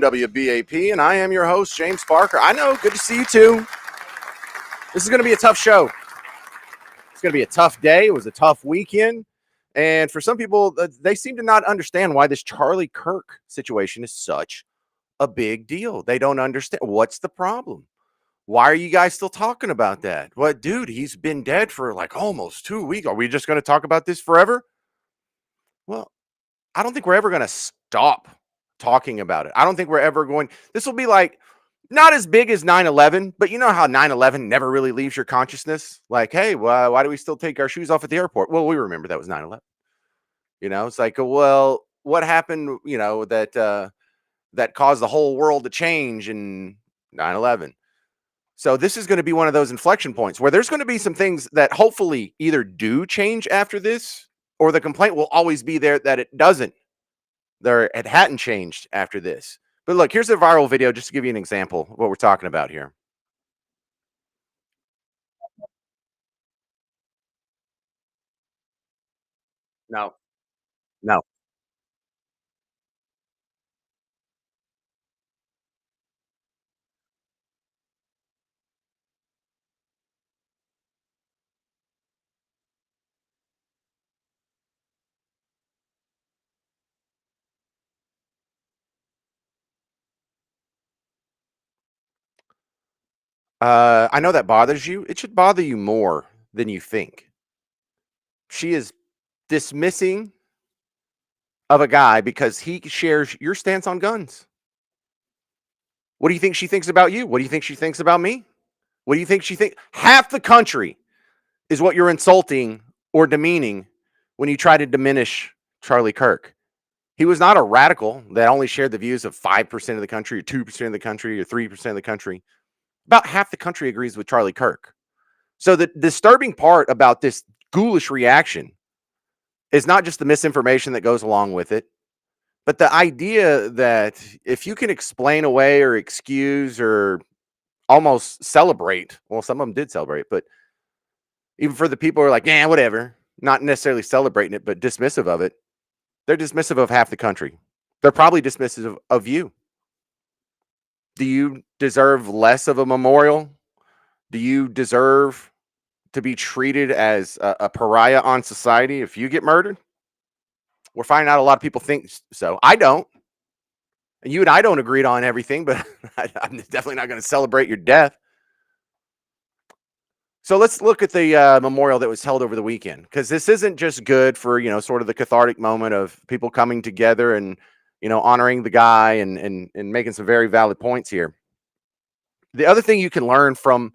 WBAP, and I am your host, James Parker. I know, good to see you too. This is going to be a tough show. It's going to be a tough day. It was a tough weekend. And for some people, they seem to not understand why this Charlie Kirk situation is such a big deal. They don't understand. What's the problem? Why are you guys still talking about that? What, dude, he's been dead for like almost 2 weeks. Are we just going to talk about this forever? Well, I don't think we're ever going to stop talking about it. I don't think we're ever going. This will be like not as big as 9/11, but you know how 9/11 never really leaves your consciousness? Like, hey, well, why do we still take our shoes off at the airport? Well, we remember that was 9/11. It's like, well, what happened, that caused the whole world to change in 9/11? So this is going to be one of those inflection points where there's going to be some things that hopefully either do change after this, or the complaint will always be there that it doesn't. It hadn't changed after this. But look, here's a viral video just to give you an example of what we're talking about here. No, no. I know that bothers you. It should bother you more than you think. She is dismissing of a guy because he shares your stance on guns. What do you think she thinks about you? What do you think she thinks about me? What do you think she thinks? Half the country is what you're insulting or demeaning when you try to diminish Charlie Kirk. He was not a radical that only shared the views of 5% of the country, or 2% of the country, or 3% of the country. About half the country agrees with Charlie Kirk. So the disturbing part about this ghoulish reaction is not just the misinformation that goes along with it, but the idea that if you can explain away or excuse or almost celebrate, well, some of them did celebrate, but even for the people who are like, yeah, whatever, not necessarily celebrating it, but dismissive of it, they're dismissive of half the country. They're probably dismissive of you. Do you deserve less of a memorial? Do you deserve to be treated as a pariah on society if you get murdered? We're finding out a lot of people think so. I don't. And you and I don't agree on everything, but I'm definitely not going to celebrate your death. So let's look at the memorial that was held over the weekend, because this isn't just good for, sort of the cathartic moment of people coming together and, honoring the guy and making some very valid points here. The other thing you can learn from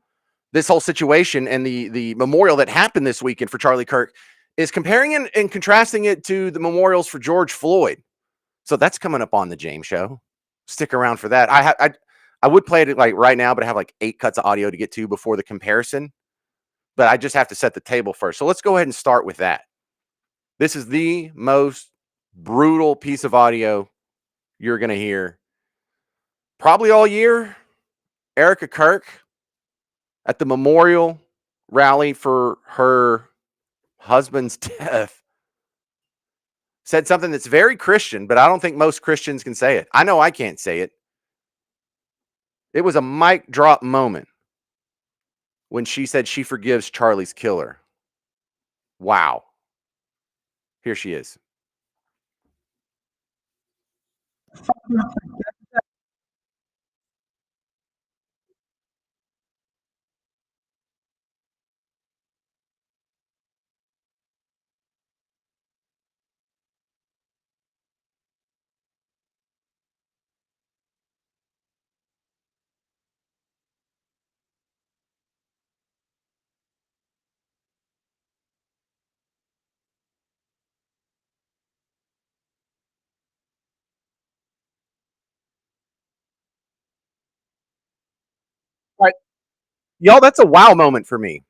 this whole situation and the memorial that happened this weekend for Charlie Kirk is comparing and contrasting it to the memorials for George Floyd. So that's coming up on the James Show. Stick around for that. I would play it like right now, but I have like 8 cuts of audio to get to before the comparison. But I just have to set the table first. So let's go ahead and start with that. This is the most brutal piece of audio you're going to hear probably all year. Erica Kirk at the memorial rally for her husband's death said something that's very Christian, but I don't think most Christians can say it. I know I can't say it. It was a mic drop moment when she said she forgives Charlie's killer. Wow. Here she is. All right. Y'all, that's a wow moment for me.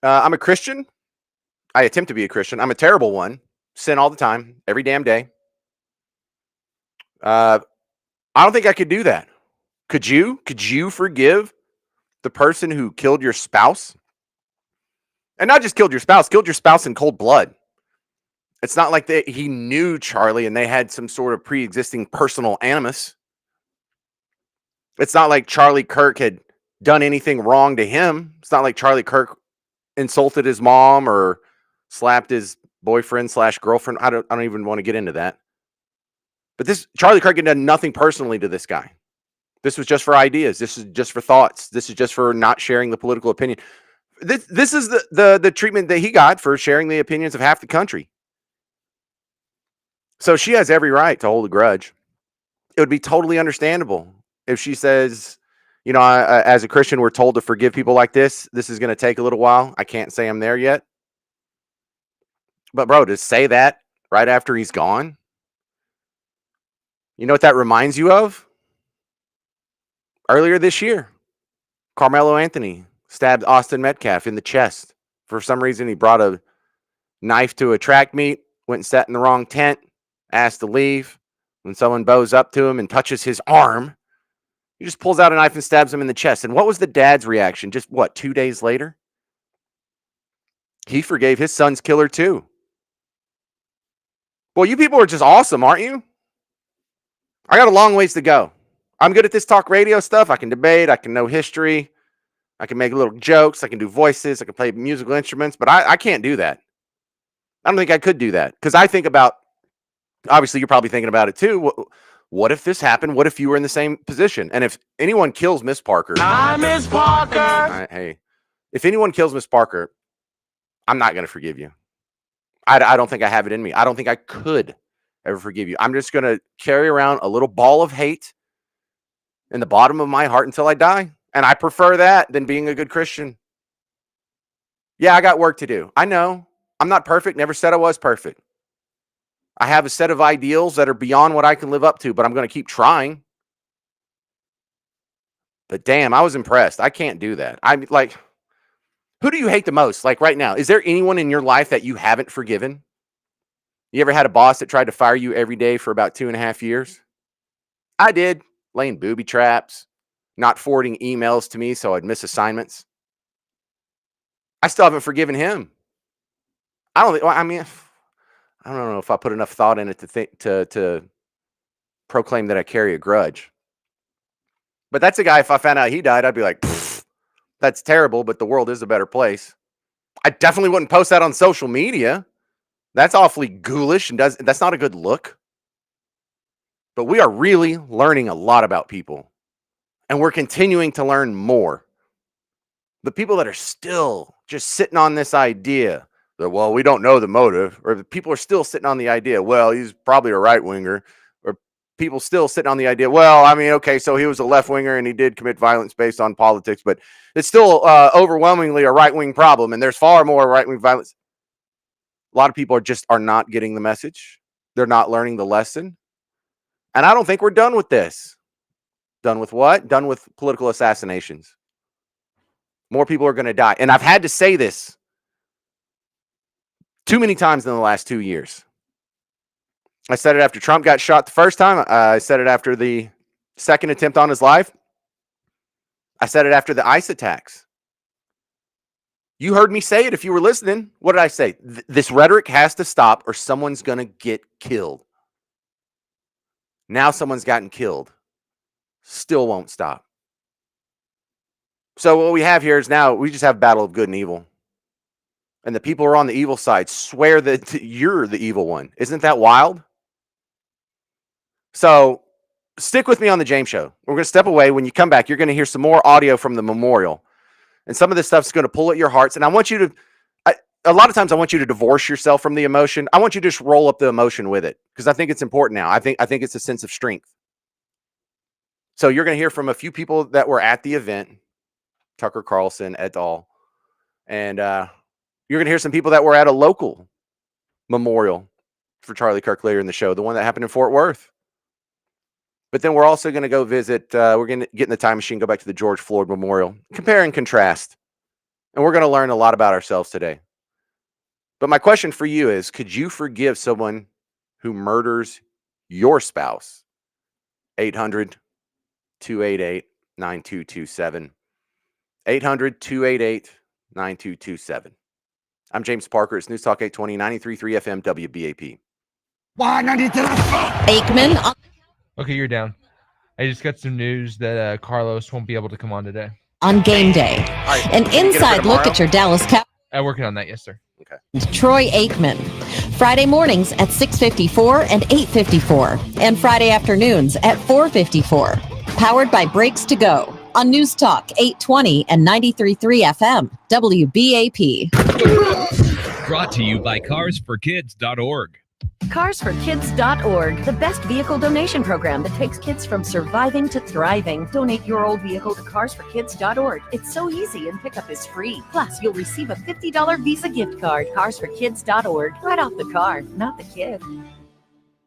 I'm a Christian. I attempt to be a Christian. I'm a terrible one. Sin all the time, every damn day. I don't think I could do that. Could you? Could you forgive the person who killed your spouse? And not just killed your spouse in cold blood. It's not like he knew Charlie and they had some sort of pre-existing personal animus. It's not like Charlie Kirk had done anything wrong to him. It's not like Charlie Kirk insulted his mom or slapped his boyfriend slash girlfriend. I don't even want to get into that. But this Charlie Kirk had done nothing personally to this guy. This was just for ideas. This is just for thoughts. This is just for not sharing the political opinion. This is the treatment that he got for sharing the opinions of half the country. So she has every right to hold a grudge. It would be totally understandable if she says, you know, as a Christian, we're told to forgive people like this. This is going to take a little while. I can't say I'm there yet. But bro, to say that right after he's gone, you know what that reminds you of? Earlier this year, Carmelo Anthony stabbed Austin Metcalf in the chest. For some reason, he brought a knife to a track meet, went and sat in the wrong tent, asked to leave. When someone bows up to him and touches his arm, he just pulls out a knife and stabs him in the chest. And what was the dad's reaction? Just what, 2 days later? He forgave his son's killer too. Well, you people are just awesome, aren't you? I got a long ways to go. I'm good at this talk radio stuff. I can debate. I can know history. I can make little jokes. I can do voices. I can play musical instruments, but I can't do that. I don't think I could do that because I think about, obviously, you're probably thinking about it too. What if this happened? What if you were in the same position? And if anyone kills Miss Parker, Hi, Miss Parker. Hey, if anyone kills Miss Parker, I'm not going to forgive you. I don't think I have it in me. I don't think I could ever forgive you. I'm just going to carry around a little ball of hate in the bottom of my heart until I die. And I prefer that than being a good Christian. Yeah, I got work to do. I know. I'm not perfect. Never said I was perfect. I have a set of ideals that are beyond what I can live up to, but I'm going to keep trying. But damn, I was impressed. I can't do that. I'm like, who do you hate the most? Like right now, is there anyone in your life that you haven't forgiven? You ever had a boss that tried to fire you every day for about 2.5 years? I did. Laying booby traps, not forwarding emails to me so I'd miss assignments. I still haven't forgiven him. I don't know if I put enough thought in it to proclaim that I carry a grudge. But that's a guy, if I found out he died, I'd be like, that's terrible, but the world is a better place. I definitely wouldn't post that on social media. That's awfully ghoulish and that's not a good look. But we are really learning a lot about people. And we're continuing to learn more. The people that are still just sitting on this idea that, well, we don't know the motive, or the people are still sitting on the idea, well, he's probably a right winger, or people still sitting on the idea, well, I mean, okay, so he was a left winger and he did commit violence based on politics, but it's still overwhelmingly a right wing problem, and there's far more right wing violence. A lot of people are not getting the message. They're not learning the lesson. And I don't think we're done with this. Done with what? Done with political assassinations. More people are going to die. And I've had to say this too many times in the last 2 years. I said it after Trump got shot the first time. I said it after the second attempt on his life. I said it after the ICE attacks. You heard me say it if you were listening. What did I say? This rhetoric has to stop or someone's going to get killed. Now someone's gotten killed. Still won't stop. So what we have here is now we just have battle of good and evil. And the people who are on the evil side swear that you're the evil one. Isn't that wild? So stick with me on the James Show. We're going to step away. When you come back, you're going to hear some more audio from the memorial. And some of this stuff's going to pull at your hearts. And I want you to, a lot of times I want you to divorce yourself from the emotion. I want you to just roll up the emotion with it because I think it's important now. I think it's a sense of strength. So you're going to hear from a few people that were at the event, Tucker Carlson et al. And you're going to hear some people that were at a local memorial for Charlie Kirk later in the show, the one that happened in Fort Worth. But then we're also going to go visit, we're going to get in the time machine, go back to the George Floyd Memorial, compare and contrast. And we're going to learn a lot about ourselves today. But my question for you is, could you forgive someone who murders your spouse? 800-288-9227. 800-288-9227. I'm James Parker. It's News Talk 820, 93.3 FM WBAP. Aikman. Okay, you're down. I just got some news that Carlos won't be able to come on today. On game day. Right, An inside look at your Dallas Cowboys. I'm working on that, yes, sir. Okay. Troy Aikman. Friday mornings at 6:54 and 8:54. And Friday afternoons at 4:54. Powered by Breaks to Go. On News Talk 820 and 93.3 FM. WBAP. Brought to you by carsforkids.org. Carsforkids.org, the best vehicle donation program that takes kids from surviving to thriving. Donate your old vehicle to carsforkids.org. It's so easy and pickup is free. Plus, you'll receive a $50 Visa gift card. Carsforkids.org. Right off the car, not the kid.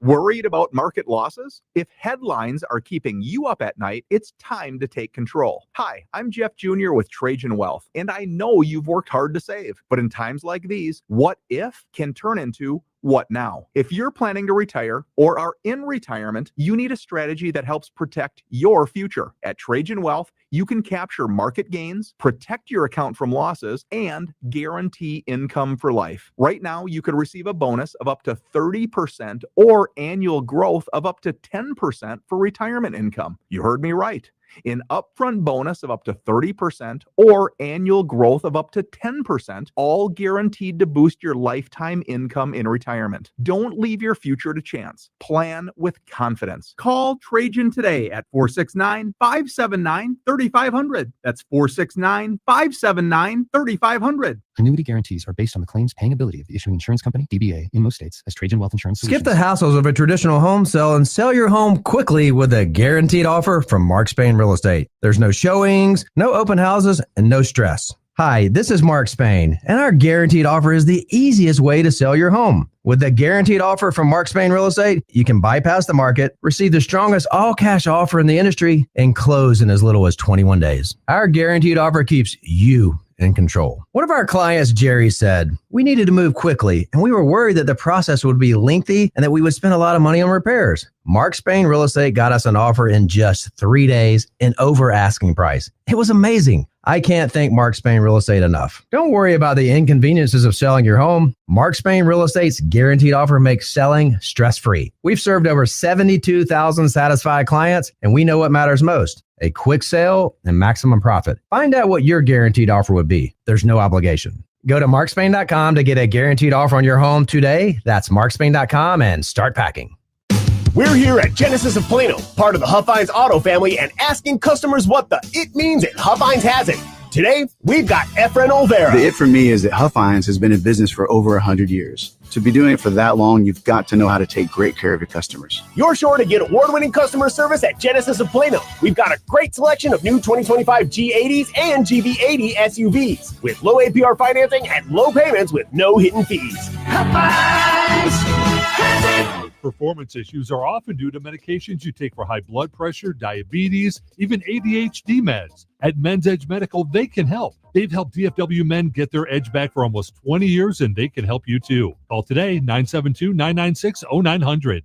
Worried about market losses? If headlines are keeping you up at night, it's time to take control. Hi, I'm Jeff Jr. with Trajan Wealth, and I know you've worked hard to save. But in times like these, what if can turn into what now? If you're planning to retire or are in retirement, you need a strategy that helps protect your future. At Trajan Wealth, you can capture market gains, protect your account from losses, and guarantee income for life. Right now, you could receive a bonus of up to 30% or annual growth of up to 10% for retirement income. You heard me right. An upfront bonus of up to 30% or annual growth of up to 10%, all guaranteed to boost your lifetime income in retirement. Don't leave your future to chance. Plan with confidence. Call Trajan today at 469-579-3500. That's 469-579-3500. Annuity guarantees are based on the claims paying ability of the issuing insurance company, DBA, in most states as Trajan Wealth Insurance Solutions. Skip the hassles of a traditional home sale and sell your home quickly with a guaranteed offer from Mark Spain Real Estate. There's no showings, no open houses, and no stress. Hi, this is Mark Spain, and our guaranteed offer is the easiest way to sell your home. With the guaranteed offer from Mark Spain Real Estate, you can bypass the market, receive the strongest all-cash offer in the industry, and close in as little as 21 days. Our guaranteed offer keeps you in control. One of our clients, Jerry, said, we needed to move quickly, and we were worried that the process would be lengthy and that we would spend a lot of money on repairs. Mark Spain Real Estate got us an offer in just 3 days and over asking price. It was amazing. I can't thank Mark Spain Real Estate enough. Don't worry about the inconveniences of selling your home. Mark Spain Real Estate's guaranteed offer makes selling stress-free. We've served over 72,000 satisfied clients, and we know what matters most: a quick sale and maximum profit. Find out what your guaranteed offer would be. There's no obligation. Go to markspain.com to get a guaranteed offer on your home today. That's markspain.com and start packing. We're here at Genesis of Plano, part of the Huffines Auto family, and asking customers what the it means, and Huffines has it. Today, we've got Efren Olvera. The it for me is that Huffines has been in business for over 100 years. To be doing it for that long, you've got to know how to take great care of your customers. You're sure to get award-winning customer service at Genesis of Plano. We've got a great selection of new 2025 G80s and GV80 SUVs with low APR financing and low payments with no hidden fees. Huffines has it. Performance issues are often due to medications you take for high blood pressure, diabetes, even ADHD meds. At Men's Edge Medical, they can help. They've helped DFW men get their edge back for almost 20 years, and they can help you too. Call today, 972-996-0900.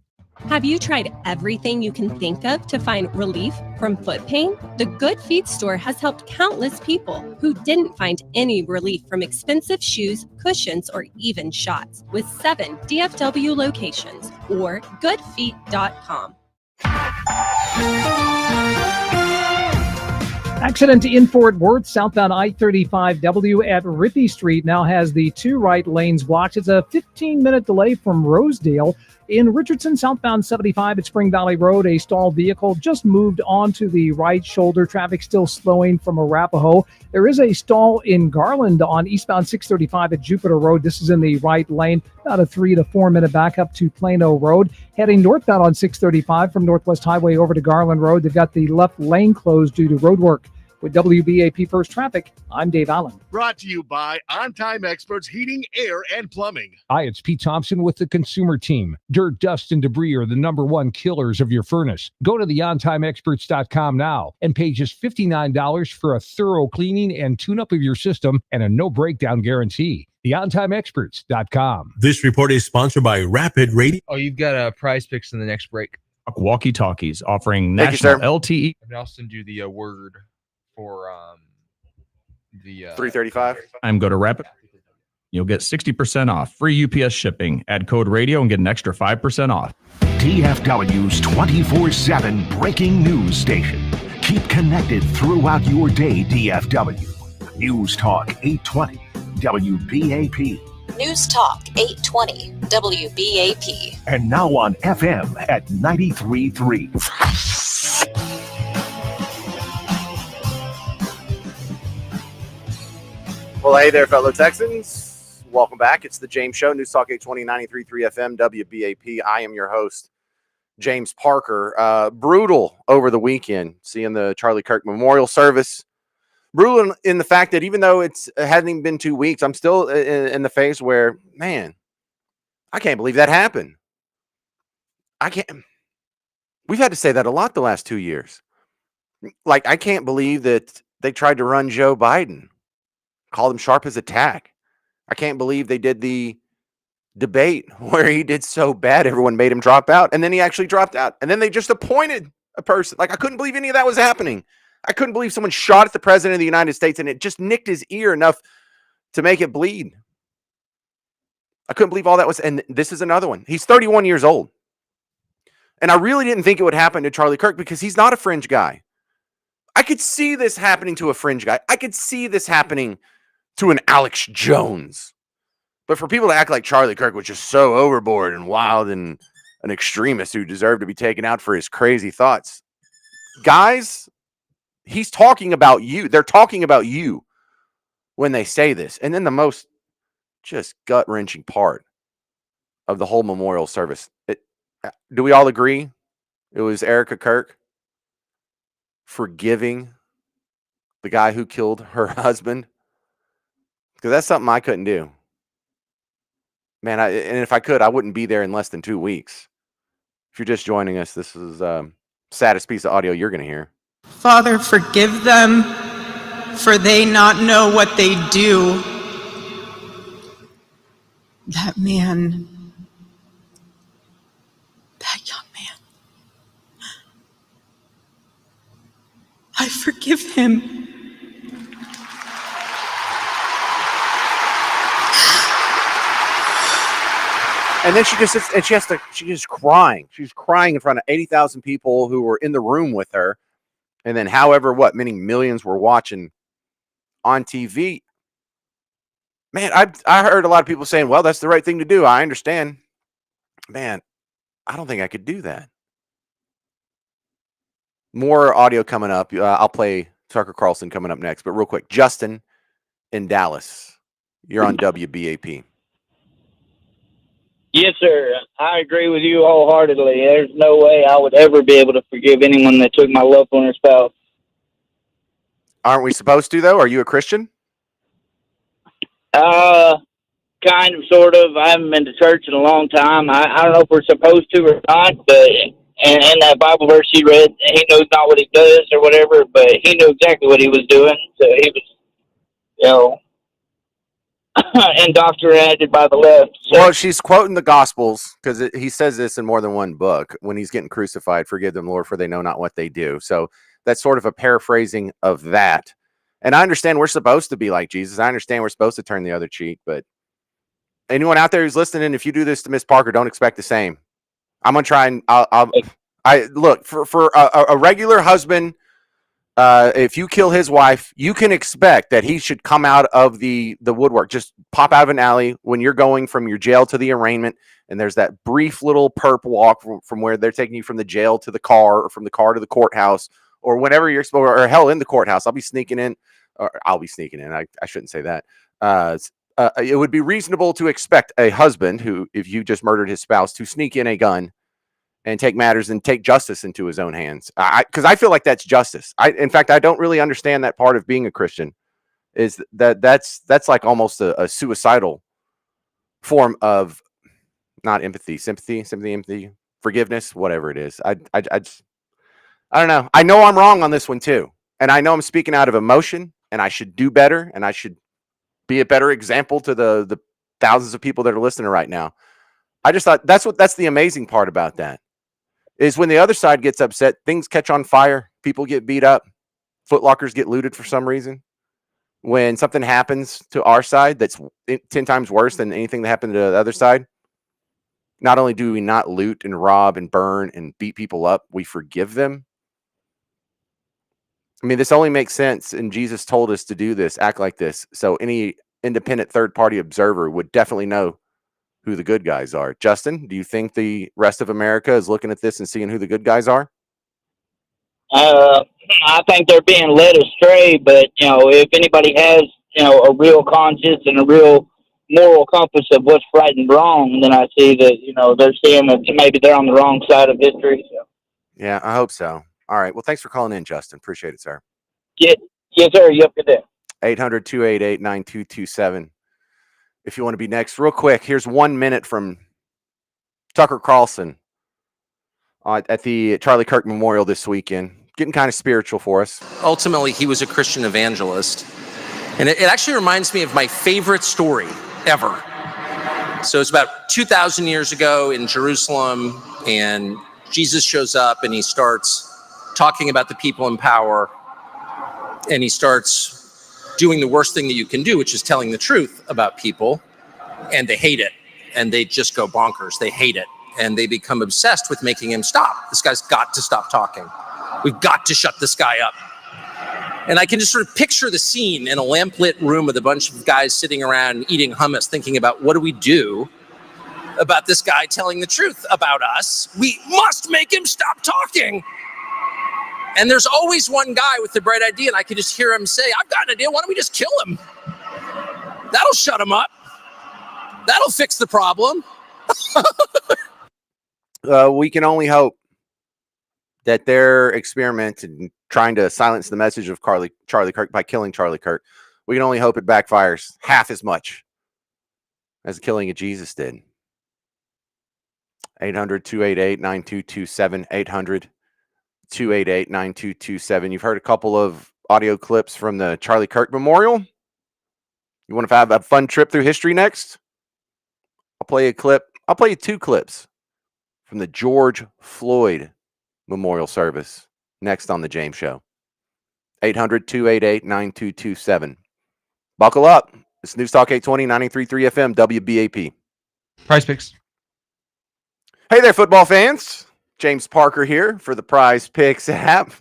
Have you tried everything you can think of to find relief from foot pain? The Good Feet store has helped countless people who didn't find any relief from expensive shoes, cushions, or even shots, with 7 DFW locations or goodfeet.com. Accident in Fort Worth, southbound I-35W at Rippey Street now has the 2 right lanes blocked. It's a 15-minute delay from Rosedale. In Richardson, southbound 75 at Spring Valley Road, a stalled vehicle just moved onto the right shoulder. Traffic still slowing from Arapahoe. There is a stall in Garland on eastbound 635 at Jupiter Road. This is in the right lane. About a 3 to 4 minute backup to Plano Road. Heading northbound on 635 from Northwest Highway over to Garland Road. They've got the left lane closed due to road work. With WBAP First Traffic, I'm Dave Allen. Brought to you by On Time Experts Heating, Air, and Plumbing. Hi, it's Pete Thompson with the Consumer Team. Dirt, dust, and debris are the #1 killers of your furnace. Go to theontimeexperts.com now and pay just $59 for a thorough cleaning and tune-up of your system and a no-breakdown guarantee. theontimeexperts.com. This report is sponsored by Rapid Radio. Oh, you've got a prize picks in the next break. Walkie-talkies offering national LTE. And I'll send you the word for the 335. I'm go to Rapid. You'll get 60% off, free UPS shipping. Add code radio and get an extra 5% off. DFW's 24/7 breaking news station. Keep connected throughout your day, DFW. News Talk 820 WBAP. News Talk 820 WBAP. And now on FM at 93.3. Well, hey there, fellow Texans. Welcome back. It's the James Show, News Talk 820, 93.3 FM, WBAP. I am your host, James Parker. Brutal over the weekend, seeing the Charlie Kirk memorial service. Brutal in the fact that even though it hadn't even been 2 weeks, I'm still in the phase where, man, I can't believe that happened. We've had to say that a lot the last 2 years. Like, I can't believe that they tried to run Joe Biden. Called him sharp as a tack. I can't believe they did the debate where he did so bad, everyone made him drop out, and then he actually dropped out. And then they just appointed a person. Like, I couldn't believe any of that was happening. I couldn't believe someone shot at the president of the United States and it just nicked his ear enough to make it bleed. I couldn't believe all that was, and this is another one. He's 31 years old. And I really didn't think it would happen to Charlie Kirk because he's not a fringe guy. I could see this happening to a fringe guy. I could see this happening to an Alex Jones. But for people to act like Charlie Kirk was just so overboard and wild and an extremist who deserved to be taken out for his crazy thoughts. Guys, he's talking about you. They're talking about you when they say this. And then the most just gut-wrenching part of the whole memorial service. Do we all agree it was Erica Kirk forgiving the guy who killed her husband? Because that's something I couldn't do. Man, and if I could, I wouldn't be there in less than 2 weeks. If you're just joining us, this is saddest piece of audio you're going to hear. Father, forgive them, for they not know what they do. That man, that young man, I forgive him. And then she just sits and she's crying. She's crying in front of 80,000 people who were in the room with her. And then many millions were watching on TV. Man, I heard a lot of people saying, well, that's the right thing to do. I understand. Man, I don't think I could do that. More audio coming up. I'll play Tucker Carlson coming up next. But real quick, Justin in Dallas. You're on WBAP. Yes, sir. I agree with you wholeheartedly. There's no way I would ever be able to forgive anyone that took my loved one or spouse. Aren't we supposed to, though? Are you a Christian? Kind of, sort of. I haven't been to church in a long time. I don't know if we're supposed to or not, but and in that Bible verse he read, he knows not what he does or whatever, but he knew exactly what he was doing. So he was, indoctrinated by the left. So. Well, she's quoting the Gospels because he says this in more than one book. When he's getting crucified, forgive them, Lord, for they know not what they do. So that's sort of a paraphrasing of that. And I understand we're supposed to be like Jesus. I understand we're supposed to turn the other cheek. But anyone out there who's listening, if you do this to Miss Parker, don't expect the same. I'm gonna try and I look for a regular husband. If you kill his wife, you can expect that he should come out of the woodwork, just pop out of an alley when you're going from your jail to the arraignment. And there's that brief little perp walk from where they're taking you from the jail to the car or from the car to the courthouse or whenever you're supposed, or hell, in the courthouse. I'll be sneaking in. I shouldn't say that. It would be reasonable to expect a husband who, if you just murdered his spouse, to sneak in a gun and take matters and take justice into his own hands. Because I feel like that's justice. In fact, I don't really understand that part of being a Christian. Is that's like almost a suicidal form of not empathy, sympathy, forgiveness, whatever it is. I don't know. I know I'm wrong on this one too, and I know I'm speaking out of emotion, and I should do better, and I should be a better example to the thousands of people that are listening right now. I just thought that's the amazing part about that. Is when the other side gets upset, things catch on fire, people get beat up, Foot Lockers get looted for some reason. when something happens to our side that's 10 times worse than anything that happened to the other side, not only do we not loot and rob and burn and beat people up, we forgive them. I mean, this only makes sense, and Jesus told us to do this, act like this. So any independent third-party observer would definitely know who the good guys are. Justin, do you think the rest of America is looking at this and seeing who the good guys are? I think they're being led astray, but, if anybody has, a real conscience and a real moral compass of what's right and wrong, then I see that, they're seeing that maybe they're on the wrong side of history. So. Yeah, I hope so. All right. Well, thanks for calling in, Justin. Appreciate it, sir. Yes, sir. You have a good day. 800-288-9227. If you want to be next, real quick, here's 1 minute from Tucker Carlson at the Charlie Kirk Memorial this weekend. Getting kind of spiritual for us. Ultimately, he was a Christian evangelist. And it actually reminds me of my favorite story ever. So it's about 2,000 years ago in Jerusalem, and Jesus shows up and he starts talking about the people in power, and he starts doing the worst thing that you can do, which is telling the truth about people, and they hate it, and they just go bonkers. They hate it, and they become obsessed with making him stop. This guy's got to stop talking. We've got to shut this guy up. And I can just sort of picture the scene in a lamplit room with a bunch of guys sitting around eating hummus, thinking about what do we do about this guy telling the truth about us? We must make him stop talking. And there's always one guy with the bright idea, and I can just hear him say, I've got an idea, why don't we just kill him? That'll shut him up. That'll fix the problem. We can only hope that their experiment in trying to silence the message of Charlie Kirk by killing Charlie Kirk, we can only hope it backfires half as much as the killing of Jesus did. 800-288-9227, 800-288-9227. You've heard a couple of audio clips from the Charlie Kirk Memorial. You want to have a fun trip through history next? I'll play you two clips from the George Floyd Memorial Service next on the James Show. 800-288-9227. Buckle up. It's News Talk 820, 93.3 FM, WBAP. Prize Picks. Hey there, football fans. James Parker here for the Prize Picks app.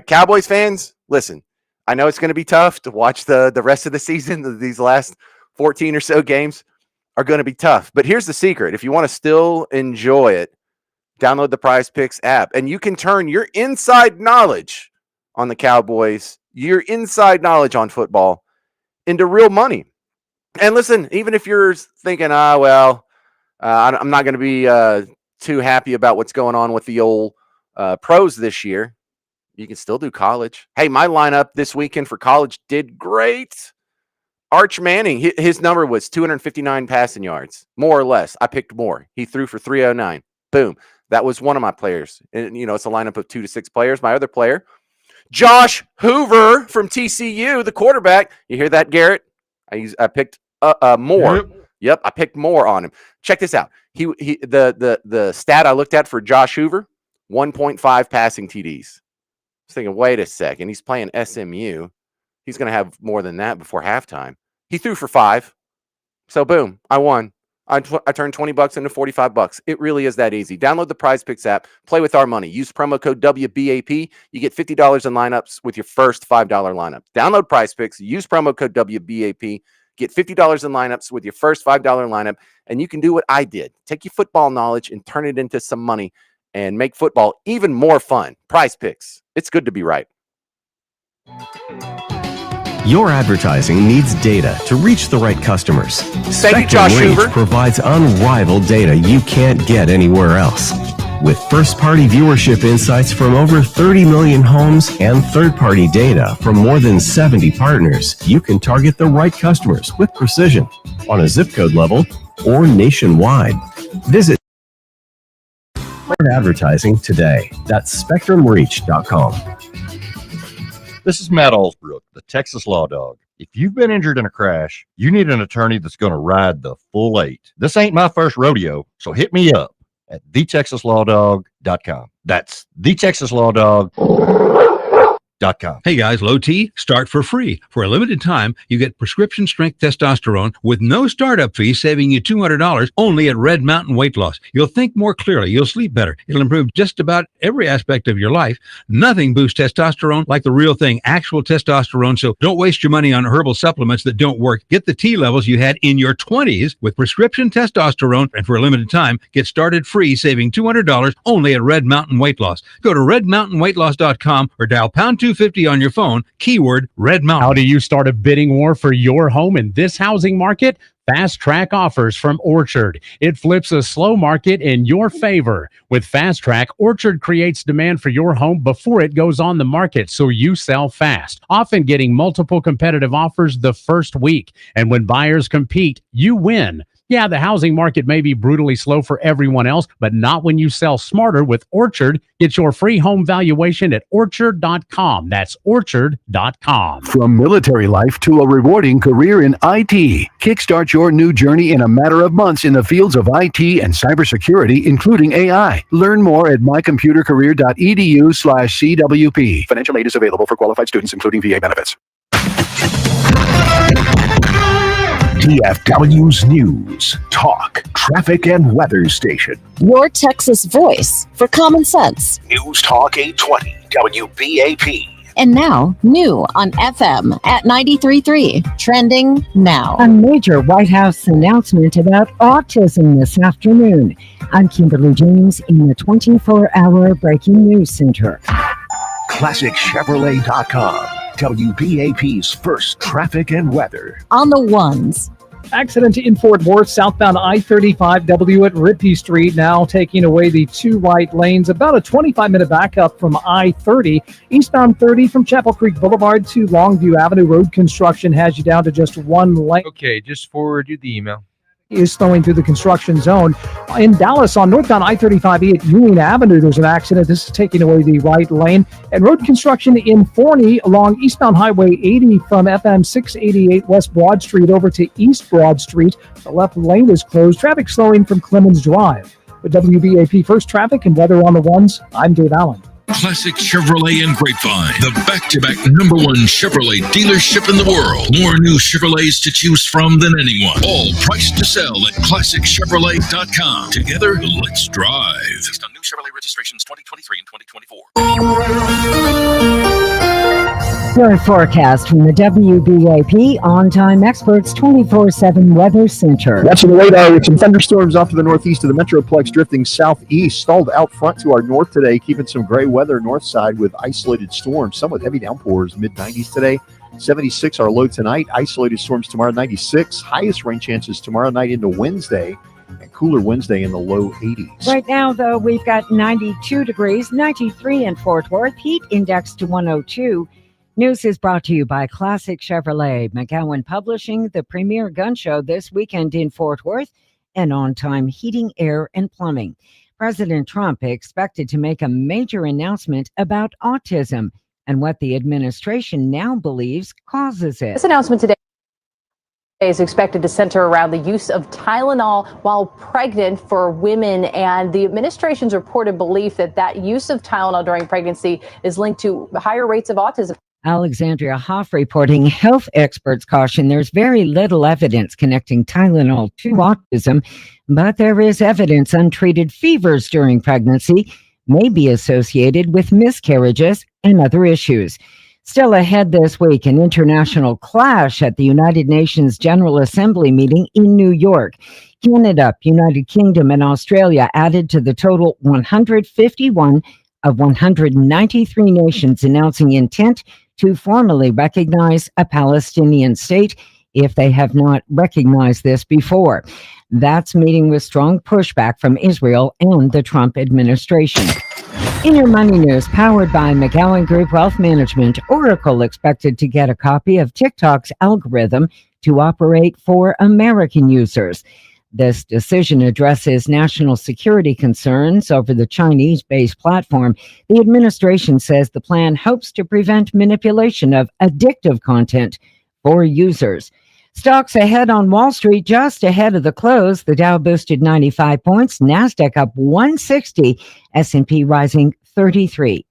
Cowboys fans, listen, I know it's going to be tough to watch the rest of the season. These last 14 or so games are going to be tough. But here's the secret. If you want to still enjoy it, download the Prize Picks app, and you can turn your inside knowledge on the Cowboys, your inside knowledge on football, into real money. And listen, even if you're thinking, I'm not going to be too happy about what's going on with the old pros this year, you can still do college. Hey, my lineup this weekend for college did great. Arch Manning, his number was 259 passing yards, more or less. I picked more. He threw for 309. Boom. That was one of my players. And, it's a lineup of 2 to 6 players. My other player, Josh Hoover from TCU, the quarterback. You hear that, Garrett? I picked more. Yep, I picked more on him. Check this out. The stat I looked at for Josh Hoover, 1.5 passing TDs. I was thinking, wait a second. He's playing SMU. He's going to have more than that before halftime. He threw for 5. So, boom, I won. I turned $20 into $45. It really is that easy. Download the Prize Picks app. Play with our money. Use promo code WBAP. You get $50 in lineups with your first $5 lineup. Download Prize Picks. Use promo code WBAP. Get $50 in lineups with your first $5 lineup. And you can do what I did. Take your football knowledge and turn it into some money and make football even more fun. Prize Picks. It's good to be right. Your advertising needs data to reach the right customers. Thank you, Josh Hoover. Provides unrivaled data you can't get anywhere else. With first-party viewership insights from over 30 million homes and third-party data from more than 70 partners, you can target the right customers with precision on a zip code level or nationwide. Visit advertising today. That's spectrumreach.com. This is Matt Alsbrook, the Texas Law Dog. If you've been injured in a crash, you need an attorney that's going to ride the full 8. This ain't my first rodeo, so hit me up at thetexaslawdog.com. That's thetexaslawdog.com. testosteronequicktest.com. Hey guys, Low T, start for free. For a limited time, you get prescription strength testosterone with no startup fee, saving you $200 only at Red Mountain Weight Loss. You'll think more clearly. You'll sleep better. It'll improve just about every aspect of your life. Nothing boosts testosterone like the real thing, actual testosterone. So don't waste your money on herbal supplements that don't work. Get the T levels you had in your 20s with prescription testosterone, and for a limited time, get started free, saving $200 only at Red Mountain Weight Loss. Go to redmountainweightloss.com or dial pound 250 on your phone, keyword Red Mountain. How do you start a bidding war for your home in this housing market? Fast Track offers from Orchard. It flips a slow market in your favor. With Fast Track, Orchard creates demand for your home before it goes on the market, so you sell fast, often getting multiple competitive offers the first week. And when buyers compete, you win. Yeah, the housing market may be brutally slow for everyone else, but not when you sell smarter with Orchard. Get your free home valuation at orchard.com. That's orchard.com. From military life to a rewarding career in IT, kickstart your new journey in a matter of months in the fields of IT and cybersecurity, including AI. Learn more at mycomputercareer.edu/CWP. Financial aid is available for qualified students, including VA benefits. DFW's News, Talk, Traffic and Weather Station. Your Texas voice for common sense. News Talk 820, WBAP. And now, new on FM at 93.3. Trending now. A major White House announcement about autism this afternoon. I'm Kimberly James in the 24-hour Breaking News Center. ClassicChevrolet.com. WBAP's first traffic and weather. On the ones. Accident in Fort Worth, southbound I-35W at Rippey Street, now taking away the two right lanes. About a 25-minute backup from I-30. Eastbound 30 from Chapel Creek Boulevard to Longview Avenue. Road construction has you down to just one lane. Okay, just forward you the email. Is flowing through the construction zone. In Dallas, on northbound I-35E at Ewing Avenue, there's an accident. This is taking away the right lane. And road construction in Forney along eastbound Highway 80 from FM 688 West Broad Street over to East Broad Street. The left lane is closed. Traffic slowing from Clemens Drive. With WBAP First Traffic and Weather on the Ones, I'm Dave Allen. Classic Chevrolet and Grapevine, the back-to-back #1 Chevrolet dealership in the world. More new Chevrolets to choose from than anyone. All priced to sell at ClassicChevrolet.com. Together, let's drive. Based on new Chevrolet registrations 2023 and 2024. Your forecast from the WBAP On-Time Experts 24/7 Weather Center. Watching the radar with some thunderstorms off to the northeast of the Metroplex, drifting southeast. Stalled out front to our north today, keeping some gray weather north side with isolated storms. Some with heavy downpours, mid-90s today. 76 our low tonight. Isolated storms tomorrow, 96. Highest rain chances tomorrow night into Wednesday. And cooler Wednesday in the low 80s. Right now, though, we've got 92 degrees, 93 in Fort Worth, heat index to 102. News is brought to you by Classic Chevrolet, McGowan Publishing, the premier gun show this weekend in Fort Worth, and On Time Heating, Air, and Plumbing. President Trump expected to make a major announcement about autism and what the administration now believes causes it. This announcement today is expected to center around the use of Tylenol while pregnant for women, and the administration's reported belief that that use of Tylenol during pregnancy is linked to higher rates of autism. Alexandria Hoff reporting health experts caution there's very little evidence connecting Tylenol to autism, but there is evidence untreated fevers during pregnancy may be associated with miscarriages and other issues. Still ahead this week, an international clash at the United Nations General Assembly meeting in New York. Canada, United Kingdom, and Australia added to the total 151 of 193 nations announcing intent to formally recognize a Palestinian state if they have not recognized this before. That's meeting with strong pushback from Israel and the Trump administration. In your money news, powered by McGowan Group Wealth Management, Oracle expected to get a copy of TikTok's algorithm to operate for American users. This decision addresses national security concerns over the Chinese-based platform. The administration says the plan hopes to prevent manipulation of addictive content for users. Stocks ahead on Wall Street, just ahead of the close. The Dow boosted 95 points, NASDAQ up 160, S&P rising 33.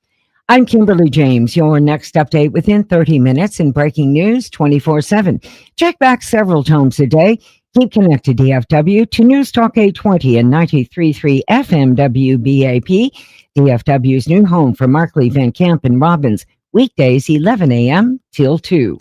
I'm Kimberly James, your next update within 30 minutes in breaking news 24/7. Check back several times a day. Keep connected, DFW, to News Talk 820 and 93.3 FM WBAP, DFW's new home for Markley, Van Camp, and Robbins, weekdays 11 a.m. till 2.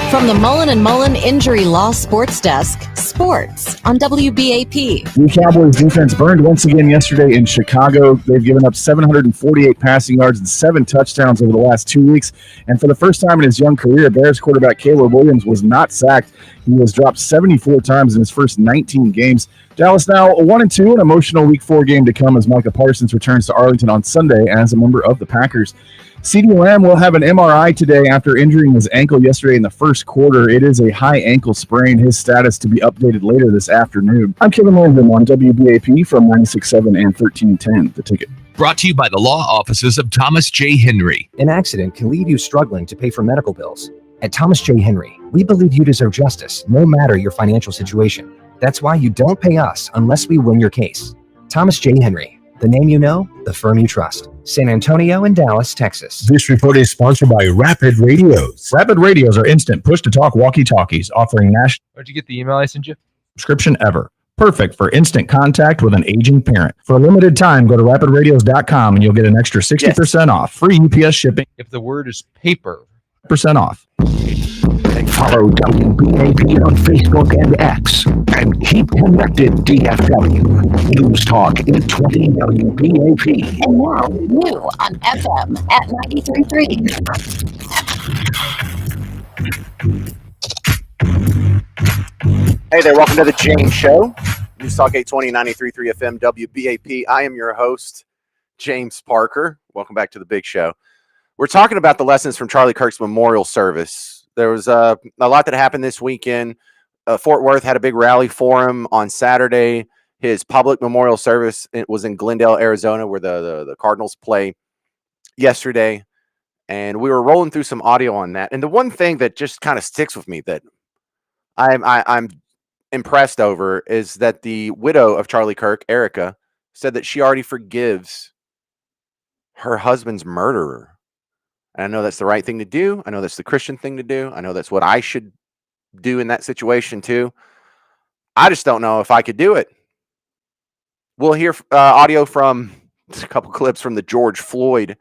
From the Mullen & Mullen Injury Law Sports Desk, sports on WBAP. The Cowboys defense burned once again yesterday in Chicago. They've given up 748 passing yards and 7 touchdowns over the last 2 weeks. And for the first time in his young career, Bears quarterback Caleb Williams was not sacked. He was dropped 74 times in his first 19 games. Dallas now 1-2, an emotional Week 4 game to come as Micah Parsons returns to Arlington on Sunday as a member of the Packers. CeeDee Lamb will have an MRI today after injuring his ankle yesterday in the first quarter. It is a high ankle sprain. His status to be updated later this afternoon. I'm Kevin Landrum on WBAP from 96.7 and 1310. The Ticket. Brought to you by the law offices of Thomas J. Henry. An accident can leave you struggling to pay for medical bills. At Thomas J. Henry, we believe you deserve justice, no matter your financial situation. That's why you don't pay us unless we win your case. Thomas J. Henry. The name you know, the firm you trust. San Antonio and Dallas, Texas. This report is sponsored by Rapid Radios. Rapid Radios are instant push-to-talk walkie-talkies offering national Where'd you get the email I sent you? subscription ever. Perfect for instant contact with an aging parent. For a limited time, go to rapidradios.com and you'll get an extra 60% off. Free UPS shipping. If the word is paper. % off. Follow WBAP on Facebook and X. And keep connected, DFW. News Talk 820 WBAP. And now, new on FM at 93.3. Hey there, welcome to the James Show. News Talk 820, 93.3 FM, WBAP. I am your host, James Parker. Welcome back to the big show. We're talking about the lessons from Charlie Kirk's memorial service. There was a lot that happened this weekend. Fort Worth had a big rally for him on Saturday. His public memorial service was in Glendale, Arizona, where the Cardinals play yesterday. And we were rolling through some audio on that. And the one thing that just kind of sticks with me that I'm impressed over is that the widow of Charlie Kirk, Erica, said that she already forgives her husband's murderer. And I know that's the right thing to do. I know that's the Christian thing to do. I know that's what I should do in that situation too. I just don't know if I could do it. We'll hear audio from a couple clips from the George Floyd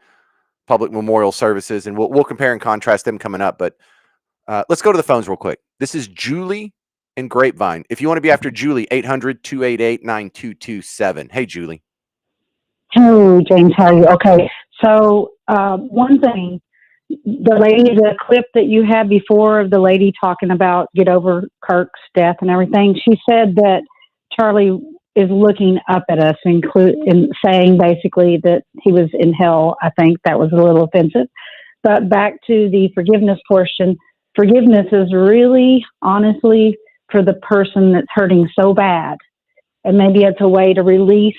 public memorial services, and we'll compare and contrast them coming up. But let's go to the phones real quick. This is Julie in Grapevine. If you want to be after Julie, 800-288-9227. Hey, Julie. Hey, James, how are you? Okay, so one thing, the clip that you had before of the lady talking about get over Kirk's death and everything, she said that Charlie is looking up at us, and saying basically that he was in hell. I think that was a little offensive. But back to the forgiveness portion, forgiveness is really, honestly, for the person that's hurting so bad. And maybe it's a way to release,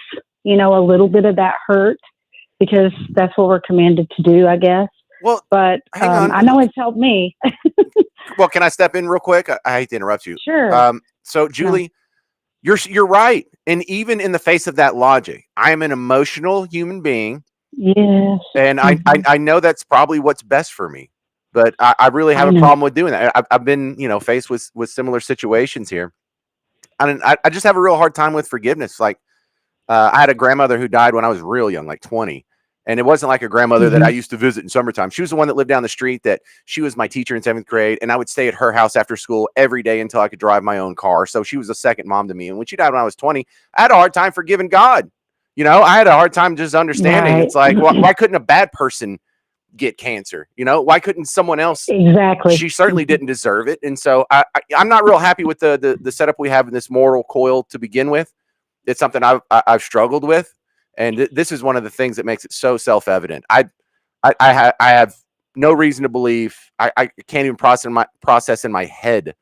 a little bit of that hurt, because that's what we're commanded to do, I guess. Well, but I know it's helped me. Well, can I step in real quick? I hate to interrupt you. Sure. So, Julie, you're right. And even in the face of that logic, I am an emotional human being. Yes. And I know that's probably what's best for me. But I really have a problem with doing that. I've been, faced with similar situations here. And I just have a real hard time with forgiveness. Like, I had a grandmother who died when I was real young, like 20. And it wasn't like a grandmother that I used to visit in summertime. She was the one that lived down the street, that she was my teacher in 7th grade. And I would stay at her house after school every day until I could drive my own car. So she was a second mom to me. And when she died when I was 20, I had a hard time forgiving God. I had a hard time just understanding. Right. It's like, why couldn't a bad person get cancer? Why couldn't someone else? Exactly. She certainly didn't deserve it. And so I'm not real happy with the setup we have in this moral coil to begin with. It's something I've struggled with. And this is one of the things that makes it so self-evident. I have no reason to believe, I can't even process in my head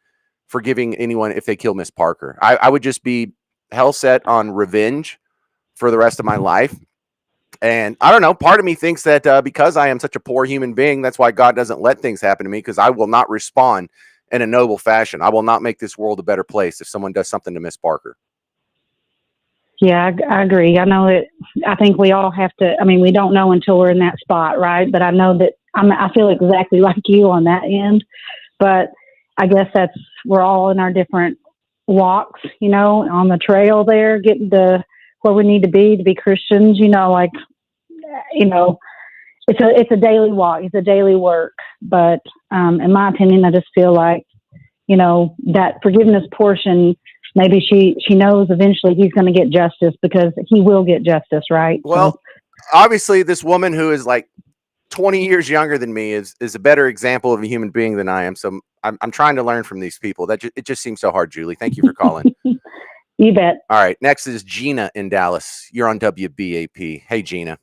forgiving anyone if they kill Miss Parker. I would just be hell set on revenge for the rest of my life. And I don't know, part of me thinks that because I am such a poor human being, that's why God doesn't let things happen to me, because I will not respond in a noble fashion. I will not make this world a better place if someone does something to Miss Parker. Yeah, I agree. I know that. I think we all have to. I mean, we don't know until we're in that spot, right? But I know that I feel exactly like you on that end. But I guess we're all in our different walks, on the trail there, getting to where we need to be Christians. It's a daily walk. It's a daily work. But in my opinion, I just feel like, that forgiveness portion. Maybe she knows eventually he's going to get justice, because he will get justice, right? Well, obviously, this woman who is like 20 years younger than me is a better example of a human being than I am. So I'm trying to learn from these people. It just seems so hard, Julie. Thank you for calling. You bet. All right. Next is Gina in Dallas. You're on WBAP. Hey, Gina.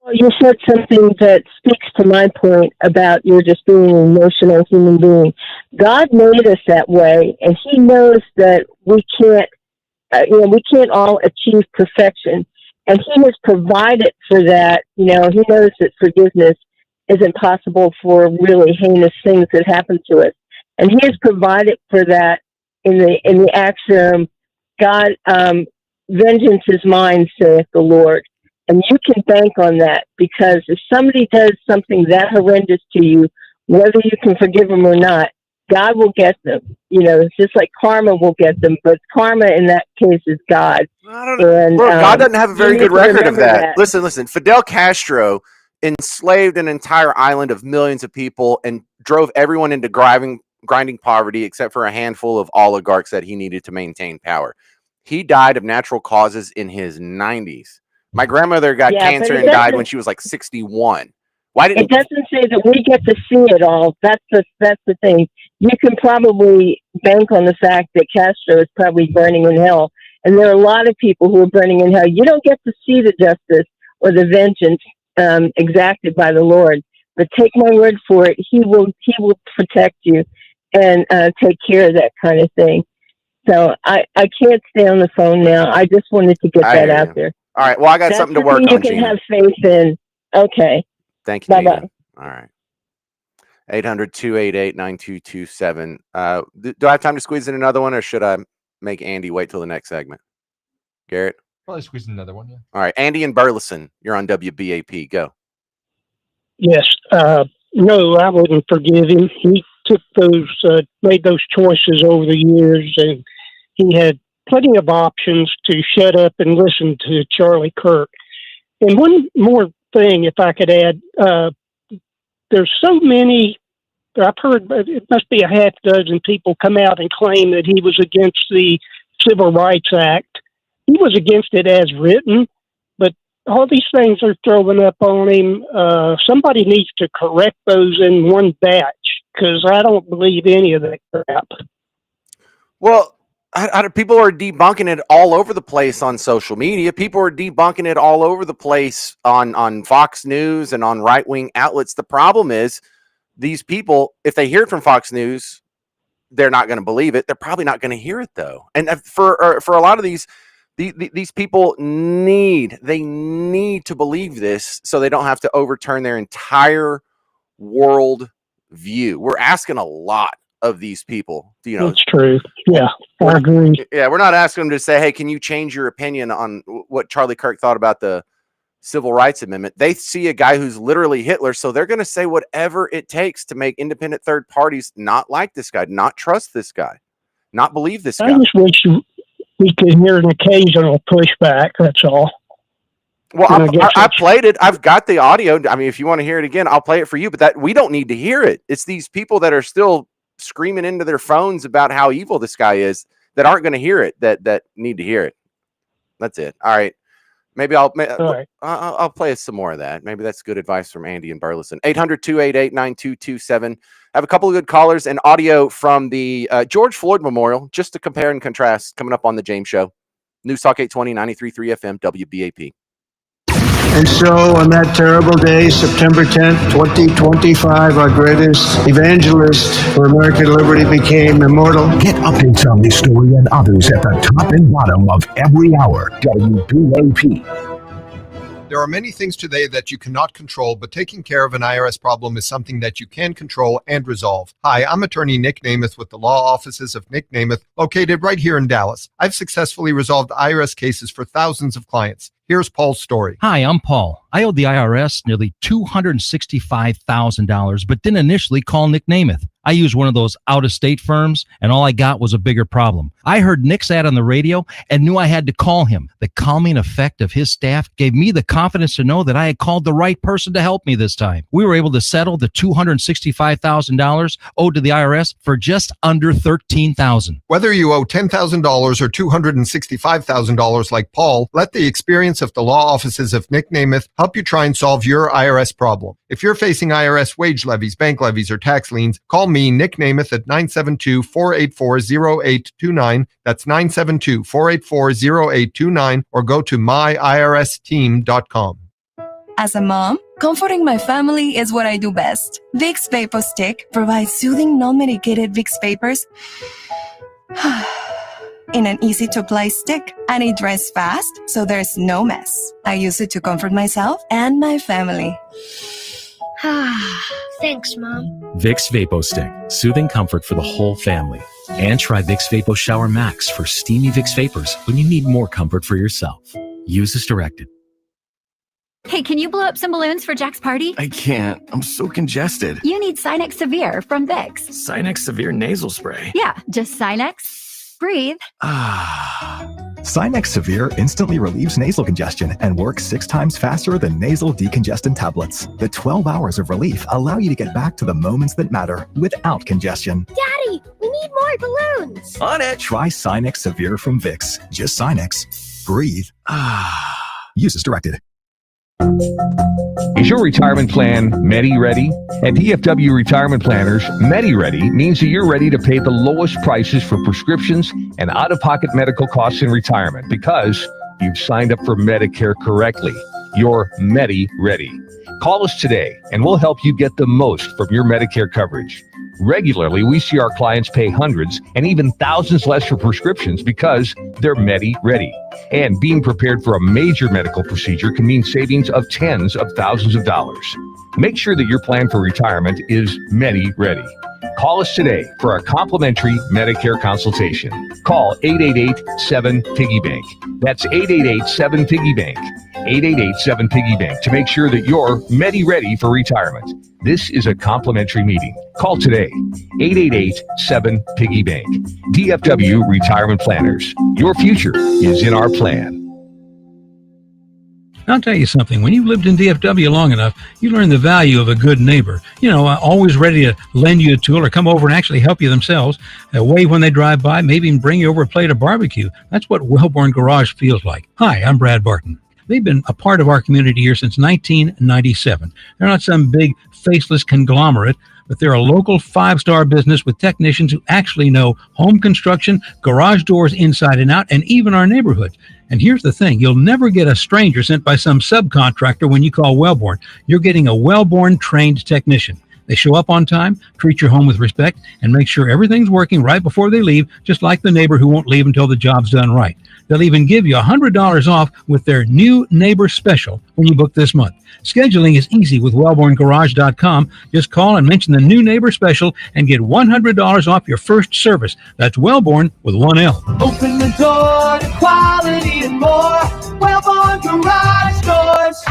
Well, you said something that speaks to my point about you're just being an emotional human being. God made us that way, and He knows that we can't, we can't all achieve perfection. And He has provided for that. He knows that forgiveness isn't possible for really heinous things that happen to us, and He has provided for that in the axiom, God, vengeance is mine, saith the Lord. And you can bank on that, because if somebody does something that horrendous to you, whether you can forgive them or not, God will get them. It's just like karma will get them, but karma in that case is God. And, God doesn't have a very good record of that. Listen. Fidel Castro enslaved an entire island of millions of people and drove everyone into grinding poverty, except for a handful of oligarchs that he needed to maintain power. He died of natural causes in his 90s. My grandmother got cancer and died when she was like 61. It doesn't say that we get to see it all. That's the thing. You can probably bank on the fact that Castro is probably burning in hell, and there are a lot of people who are burning in hell. You don't get to see the justice or the vengeance exacted by the Lord, but take my word for it, He will protect you and take care of that kind of thing. So I can't stay on the phone now. I just wanted to get that out there. All right. Well, I got something to work on, you can Gina. have faith in. Okay. Thank you, Bye-bye. Gina. All right. 800-288-9227. Do I have time to squeeze in another one, or should I make Andy wait till the next segment? Garrett? Probably squeeze in another one, yeah. All right. Andy in Burleson, you're on WBAP. Go. Yes. No, I wouldn't forgive him. He took made those choices over the years, and he had plenty of options to shut up and listen to Charlie Kirk. And one more thing, if I could add, there's so many, I've heard it must be a half dozen people come out and claim that he was against the Civil Rights Act. He was against it as written, but all these things are throwing up on him. Somebody needs to correct those in one batch, because I don't believe any of that crap. Well, people are debunking it all over the place on social media. People are debunking it all over the place on Fox News and on right-wing outlets. The problem is these people, if they hear it from Fox News, they're not going to believe it. They're probably not going to hear it, though. And for a lot of these people need to believe this so they don't have to overturn their entire world view. We're asking a lot of these people, That's true. Yeah, I agree. Yeah, we're not asking them to say, hey, can you change your opinion on what Charlie Kirk thought about the Civil Rights Amendment? They see a guy who's literally Hitler, so they're going to say whatever it takes to make independent third parties not like this guy, not trust this guy, not believe this guy. I just wish we could hear an occasional pushback, that's all. Well, I played it. I've got the audio. I mean, if you want to hear it again, I'll play it for you, but we don't need to hear it. It's these people that are still screaming into their phones about how evil this guy is that aren't going to hear it, that need to hear it. That's it. All right. Maybe I'll play some more of that. Maybe that's good advice from Andy in Burleson. 800-288-9227. I have a couple of good callers and audio from the George Floyd Memorial, just to compare and contrast, coming up on the James Show. News Talk 820, 93.3 FM, WBAP. And so on that terrible day, September 10th, 2025, our greatest evangelist for American liberty became immortal. Get updates on this story and others at the top and bottom of every hour. WBAP. There are many things today that you cannot control, but taking care of an IRS problem is something that you can control and resolve. Hi, I'm attorney Nick Namath with the law offices of Nick Namath, located right here in Dallas. I've successfully resolved IRS cases for thousands of clients. Here's Paul's story. Hi, I'm Paul. I owed the IRS nearly $265,000, but didn't initially call Nick Namath. I used one of those out-of-state firms, and all I got was a bigger problem. I heard Nick's ad on the radio and knew I had to call him. The calming effect of his staff gave me the confidence to know that I had called the right person to help me this time. We were able to settle the $265,000 owed to the IRS for just under $13,000. Whether you owe $10,000 or $265,000 like Paul, let the experience of the law offices of Nick Namath help you try and solve your IRS problem. If you're facing IRS wage levies, bank levies, or tax liens, call me, Nick Namath, at 972-484-0829. That's 972-484-0829, or go to myiRSteam.com. As a mom, comforting my family is what I do best. Vicks Vapor Stick provides soothing, non-medicated Vicks vapors in an easy-to-apply stick, and it dries fast, so there's no mess. I use it to comfort myself and my family. Thanks, Mom. Vicks Vapo Stick, soothing comfort for the whole family. And try Vicks Vapo Shower Max for steamy Vicks vapors when you need more comfort for yourself. Use as directed. Hey, can you blow up some balloons for Jack's party? I can't. I'm so congested. You need Sinex Severe from Vicks. Sinex Severe nasal spray. Yeah, just Sinex. Breathe. Sinex Severe instantly relieves nasal congestion and works 6 times faster than nasal decongestant tablets. The 12 hours of relief allow you to get back to the moments that matter without congestion. Daddy, we need more balloons. On it! Try Sinex Severe from Vicks. Just Sinex. Breathe. Use as directed. Is your retirement plan Medi-Ready? At DFW Retirement Planners, Medi-Ready means that you're ready to pay the lowest prices for prescriptions and out-of-pocket medical costs in retirement because you've signed up for Medicare correctly. You're Medi-Ready. Call us today and we'll help you get the most from your Medicare coverage. Regularly, we see our clients pay hundreds and even thousands less for prescriptions because they're Medi-Ready. And being prepared for a major medical procedure can mean savings of tens of thousands of dollars. Make sure that your plan for retirement is Medi-Ready. Call us today for a complimentary Medicare consultation. Call 888-7-PIGGY-BANK. That's 888-7-PIGGY-BANK. 888-7-PIGGY-BANK to make sure that you're Medi-Ready for retirement. This is a complimentary meeting. Call today, 888-7-PIGGY-BANK. DFW Retirement Planners. Your future is in our plan. I'll tell you something. When you've lived in DFW long enough, you learn the value of a good neighbor. You know, always ready to lend you a tool or come over and actually help you themselves. Wave when they drive by, maybe even bring you over a plate of barbecue. That's what Wellborn Garage feels like. Hi, I'm Brad Barton. They've been a part of our community here since 1997. They're not some big faceless conglomerate, but they're a local 5-star business with technicians who actually know home construction, garage doors inside and out, and even our neighborhood. And here's the thing, you'll never get a stranger sent by some subcontractor when you call Wellborn. You're getting a Wellborn trained technician. They show up on time, treat your home with respect, and make sure everything's working right before they leave, just like the neighbor who won't leave until the job's done right. They'll even give you $100 off with their new neighbor special when you book this month. Scheduling is easy with wellborngarage.com. Just call and mention the new neighbor special and get $100 off your first service. That's Wellborn with one L. Open the door to quality and more. Wellborn Garage Doors.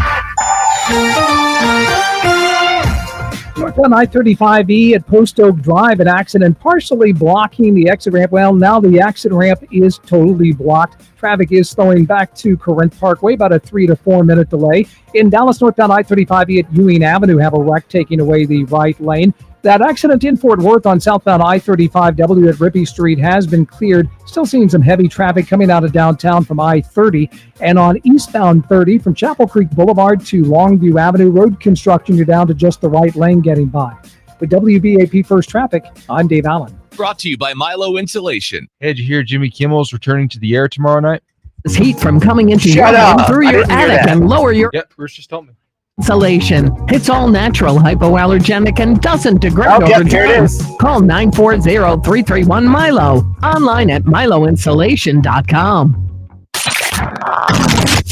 On I-35E at Post Oak Drive, an accident partially blocking the exit ramp. Well, now the exit ramp is totally blocked. Traffic is slowing back to Corinth Parkway, about a 3 to 4 minute delay. In Dallas, northbound I-35E at Ewing Avenue, have a wreck taking away the right lane. That accident in Fort Worth on southbound I-35W at Rippey Street has been cleared. Still seeing some heavy traffic coming out of downtown from I-30. And on eastbound 30 from Chapel Creek Boulevard to Longview Avenue, road construction, you're down to just the right lane getting by. With WBAP First Traffic, I'm Dave Allen. Brought to you by Milo Insulation. Hey, did you hear Jimmy Kimmel's returning to the air tomorrow night? Heat from coming into your home through your attic and lower your Bruce just told me. insulation. It's all natural, hypoallergenic, and doesn't degrade over here it time. is. Call 940-331-MILO. Online at miloinsulation.com.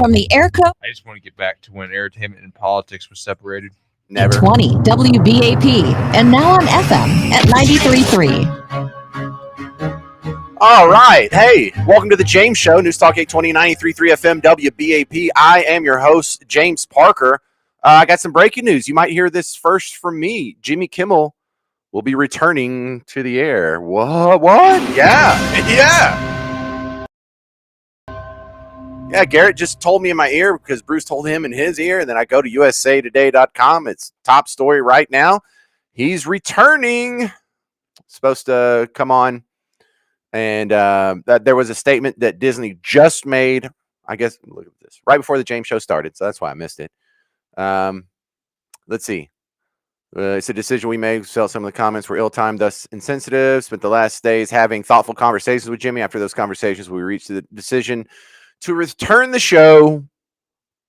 from the Airco I just want to get back to when entertainment and politics was separated. Never. 20 WBAP and now on FM at 93.3. All right. Hey, welcome to the James Show, News Talk 820 93.3 FM WBAP. I am your host, James Parker. I got some breaking news. You might hear this first from me. Jimmy Kimmel will be returning to the air. What? Yeah. Yeah, Garrett just told me in my ear because Bruce told him in his ear, and then I go to usatoday.com. It's top story right now. He's returning. Supposed to come on, and that there was a statement that Disney just made. I guess, look at this, right before the James Show started, so that's why I missed it. Let's see. It's a decision we made. Some of the comments were ill-timed, thus insensitive. Spent the last days having thoughtful conversations with Jimmy. After those conversations, we reached the decision to return the show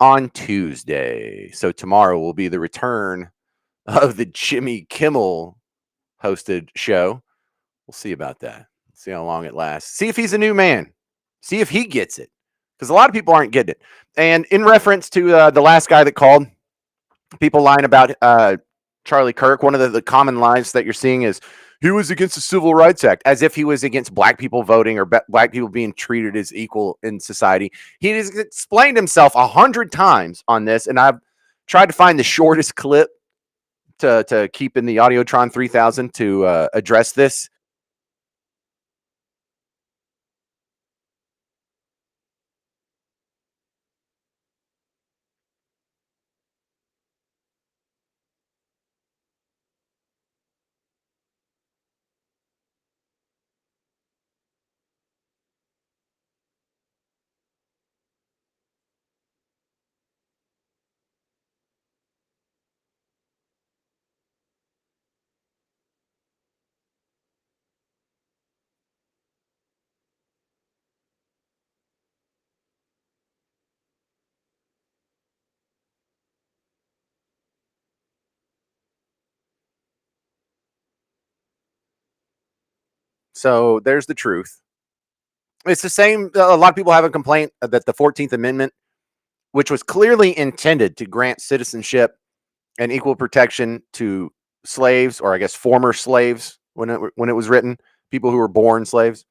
on Tuesday. So tomorrow will be the return of the Jimmy Kimmel hosted show. We'll see about that. See how long it lasts. See if he's a new man. See if he gets it. Because a lot of people aren't getting it. And in reference to the last guy that called, people lying about Charlie Kirk, one of the common lies that you're seeing is he was against the Civil Rights Act, as if he was against black people voting or black people being treated as equal in society. He has explained himself 100 times on this, and I've tried to find the shortest clip to keep in the Audiotron 3000 to address this. So there's the truth. It's the same. A lot of people have a complaint that the 14th Amendment, which was clearly intended to grant citizenship and equal protection to slaves, or I guess former slaves, when it was written, people who were born slaves.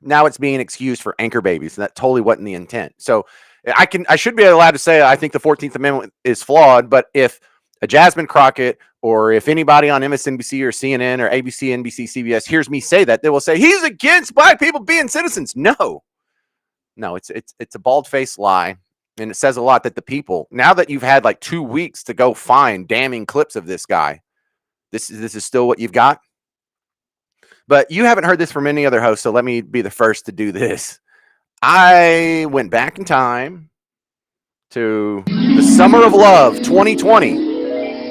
Now it's being excused for anchor babies, and that totally wasn't the intent. So I should be allowed to say I think the 14th Amendment is flawed, but if a Jasmine Crockett or if anybody on MSNBC or CNN or ABC, NBC, CBS hears me say that, they will say he's against black people being citizens. No, it's a bald-faced lie, and it says a lot that the people, now that you've had like 2 weeks to go find damning clips of this guy, this is still what you've got. But you haven't heard this from any other host, so let me be the first to do this. I went back in time to the Summer of Love 2020.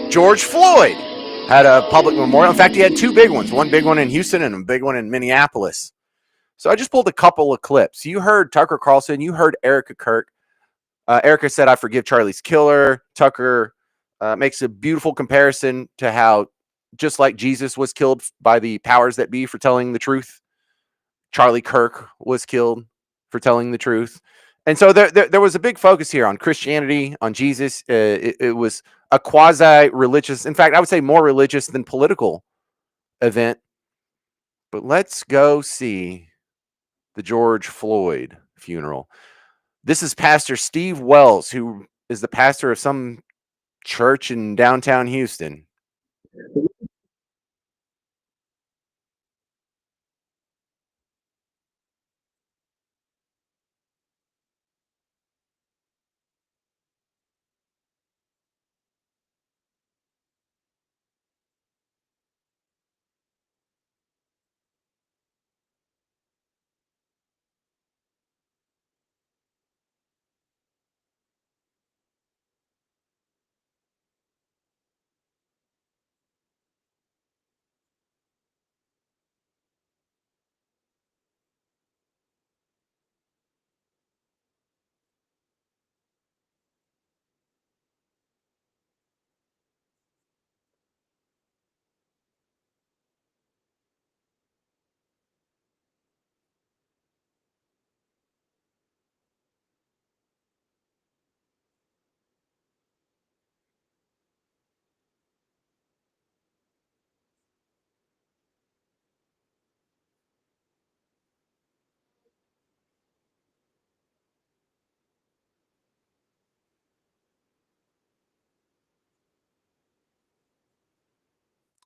George Floyd had a public memorial. In fact, he had two big ones, one big one in Houston and a big one in Minneapolis. So I just pulled a couple of clips. You heard Tucker Carlson. You heard Erica Kirk. Erica said, I forgive Charlie's killer. Tucker makes a beautiful comparison to how, just like Jesus was killed by the powers that be for telling the truth, Charlie Kirk was killed for telling the truth. And so there was a big focus here on Christianity, on Jesus. It was a quasi-religious, in fact, I would say more religious than political event. But let's go see the George Floyd funeral. This is Pastor Steve Wells, who is the pastor of some church in downtown Houston.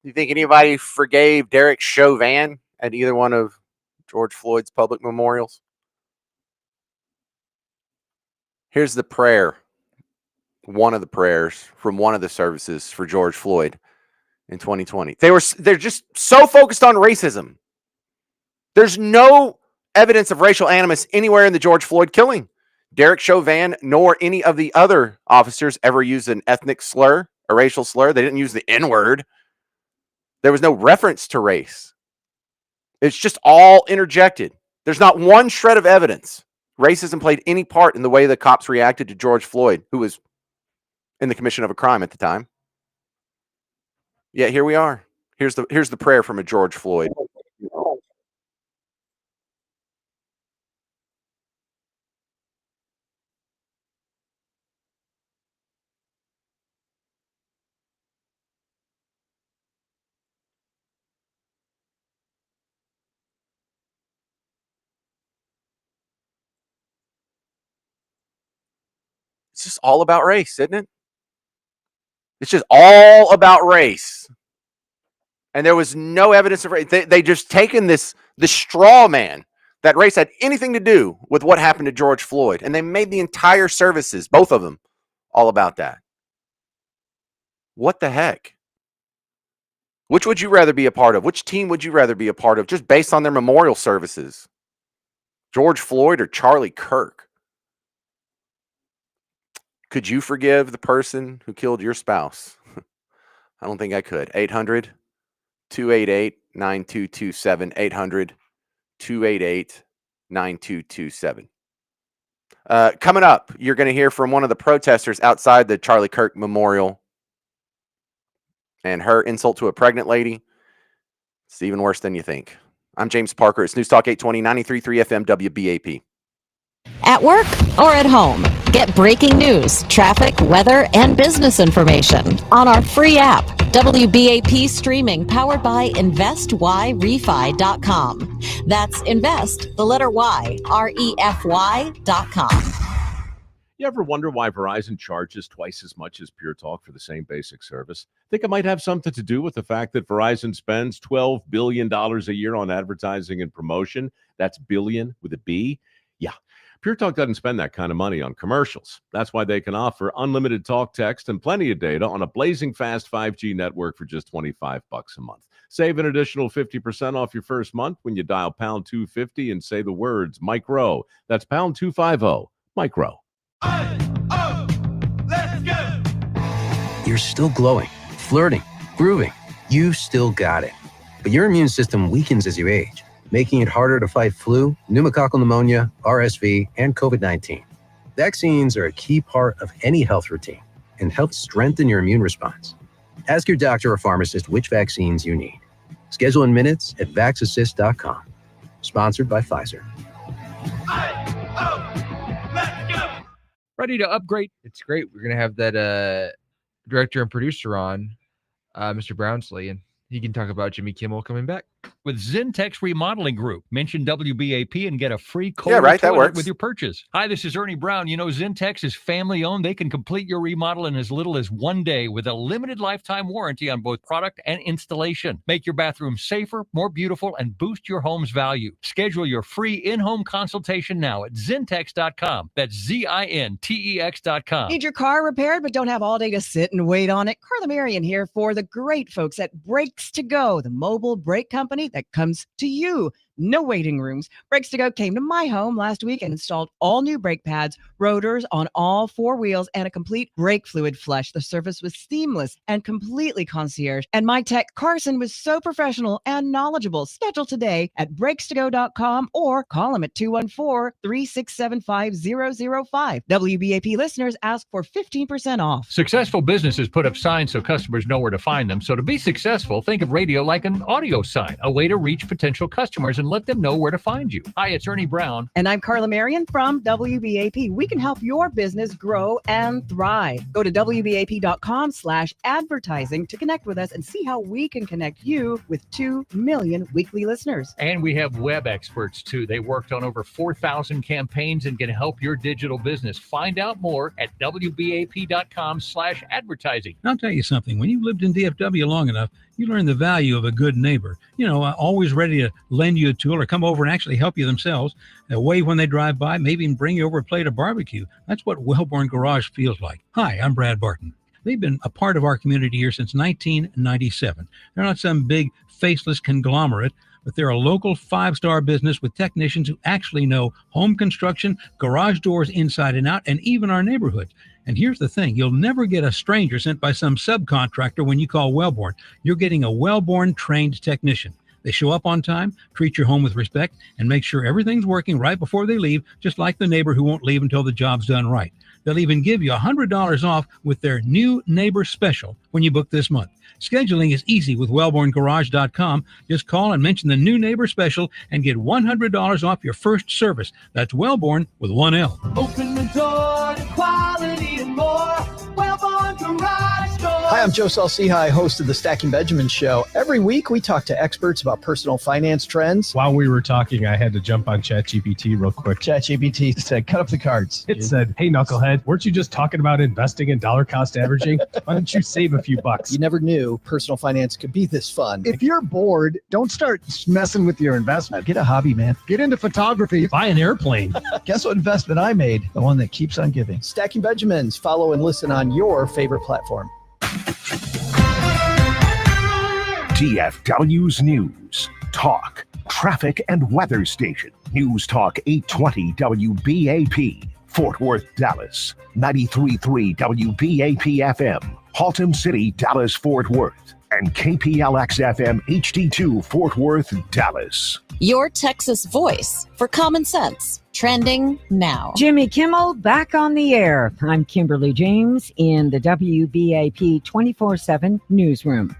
You think anybody forgave Derek Chauvin at either one of George Floyd's public memorials? Here's the prayer, one of the prayers from one of the services for George Floyd in 2020. They're just so focused on racism. There's no evidence of racial animus anywhere in the George Floyd killing. Derek Chauvin nor any of the other officers ever used an ethnic slur, a racial slur. They didn't use the N-word. There was no reference to race. It's just all interjected. There's not one shred of evidence racism played any part in the way the cops reacted to George Floyd, who was in the commission of a crime at the time. Yet here we are. Here's the prayer from a George Floyd. It's just all about race, isn't it? It's just all about race. And there was no evidence of race. They just taken the straw man that race had anything to do with what happened to George Floyd. And they made the entire services, both of them, all about that. What the heck? Which would you rather be a part of? Which team would you rather be a part of just based on their memorial services? George Floyd or Charlie Kirk? Could you forgive the person who killed your spouse? I don't think I could. 800-288-9227. 800-288-9227. Coming up, you're going to hear from one of the protesters outside the Charlie Kirk Memorial and her insult to a pregnant lady. It's even worse than you think. I'm James Parker. It's News Talk 820, 93.3 FM WBAP. At work or at home, get breaking news, traffic, weather, and business information on our free app. WBAP streaming powered by InvestYRefi.com. That's invest, the letter Y, REFY.com. You ever wonder why Verizon charges twice as much as Pure Talk for the same basic service? Think it might have something to do with the fact that Verizon spends $12 billion a year on advertising and promotion. That's billion with a B. Yeah. Pure Talk doesn't spend that kind of money on commercials. That's why they can offer unlimited talk, text, and plenty of data on a blazing fast 5G network for just $25 a month. Save an additional 50% off your first month when you dial pound 250 and say the words micro. That's pound 250, micro. You're still glowing, flirting, grooving. You still got it. But your immune system weakens as you age, making it harder to fight flu, pneumococcal pneumonia, RSV, and COVID-19. Vaccines are a key part of any health routine and help strengthen your immune response. Ask your doctor or pharmacist which vaccines you need. Schedule in minutes at vaxassist.com. Sponsored by Pfizer. Ready to upgrade? It's great. We're going to have that director and producer on, Mr. Brownsley, and he can talk about Jimmy Kimmel coming back. With Zintex Remodeling Group. Mention WBAP and get a free cold that toilet works with your purchase. Hi, this is Ernie Brown. You know, Zintex is family owned. They can complete your remodel in as little as 1 day with a limited lifetime warranty on both product and installation. Make your bathroom safer, more beautiful, and boost your home's value. Schedule your free in-home consultation now at Zintex.com. That's Zintex.com. Need your car repaired but don't have all day to sit and wait on it? Carla Marion here for the great folks at Brakes to Go, the mobile brake company that comes to you. No waiting rooms. Brakes to Go came to my home last week and installed all new brake pads, rotors on all four wheels, and a complete brake fluid flush. The service was seamless and completely concierge. And my tech, Carson, was so professional and knowledgeable. Schedule today at brakes2go.com or call him at 214-367-5005. WBAP listeners ask for 15% off. Successful businesses put up signs so customers know where to find them. So to be successful, think of radio like an audio sign, a way to reach potential customers and let them know where to find you. Hi, it's Ernie Brown. And I'm Carla Marion from WBAP. We can help your business grow and thrive. Go to WBAP.com/advertising to connect with us and see how we can connect you with 2 million weekly listeners. And we have web experts too. They worked on over 4,000 campaigns and can help your digital business. Find out more at WBAP.com/advertising. I'll tell you something. When you've lived in DFW long enough, You learn the value of a good neighbor. Always ready to lend you a tool or come over and actually help you themselves. They'll wave when they drive by, maybe even bring you over a plate of barbecue. That's what Wellborn Garage feels like. Hi, I'm Brad Barton. They've been a part of our community here since 1997. They're not some big faceless conglomerate, but they're a local 5-star business with technicians who actually know home construction, garage doors inside and out, and even our neighborhood. And here's the thing, you'll never get a stranger sent by some subcontractor when you call Wellborn. You're getting a Wellborn trained technician. They show up on time, treat your home with respect, and make sure everything's working right before they leave, just like the neighbor who won't leave until the job's done right. They'll even give you $100 off with their new neighbor special when you book this month. Scheduling is easy with wellborngarage.com. Just call and mention the new neighbor special and get $100 off your first service. That's Wellborn with one L. Open the door to quality and more. Wellborn Garage Door. Hi, I'm Joe Salciha, host of the Stacking Benjamin Show. Every week, we talk to experts about personal finance trends. While we were talking, I had to jump on ChatGPT real quick. ChatGPT said, cut up the cards. It said, hey, knucklehead, weren't you just talking about investing in dollar cost averaging? Why don't you save a few bucks? You never knew personal finance could be this fun. If you're bored, don't start messing with your investment. Get a hobby, man. Get into photography. Buy an airplane. Guess what investment I made? The one that keeps on giving. Stacking Benjamins. Follow and listen on your favorite platform. TFW's News, Talk, Traffic and Weather Station. News Talk 820 WBAP, Fort Worth, Dallas. 93.3 WBAP FM, Haltom City, Dallas, Fort Worth. And KPLX FM HD2, Fort Worth, Dallas. Your Texas voice for common sense. Trending now. Jimmy Kimmel back on the air. I'm Kimberly James in the WBAP 24/7 newsroom.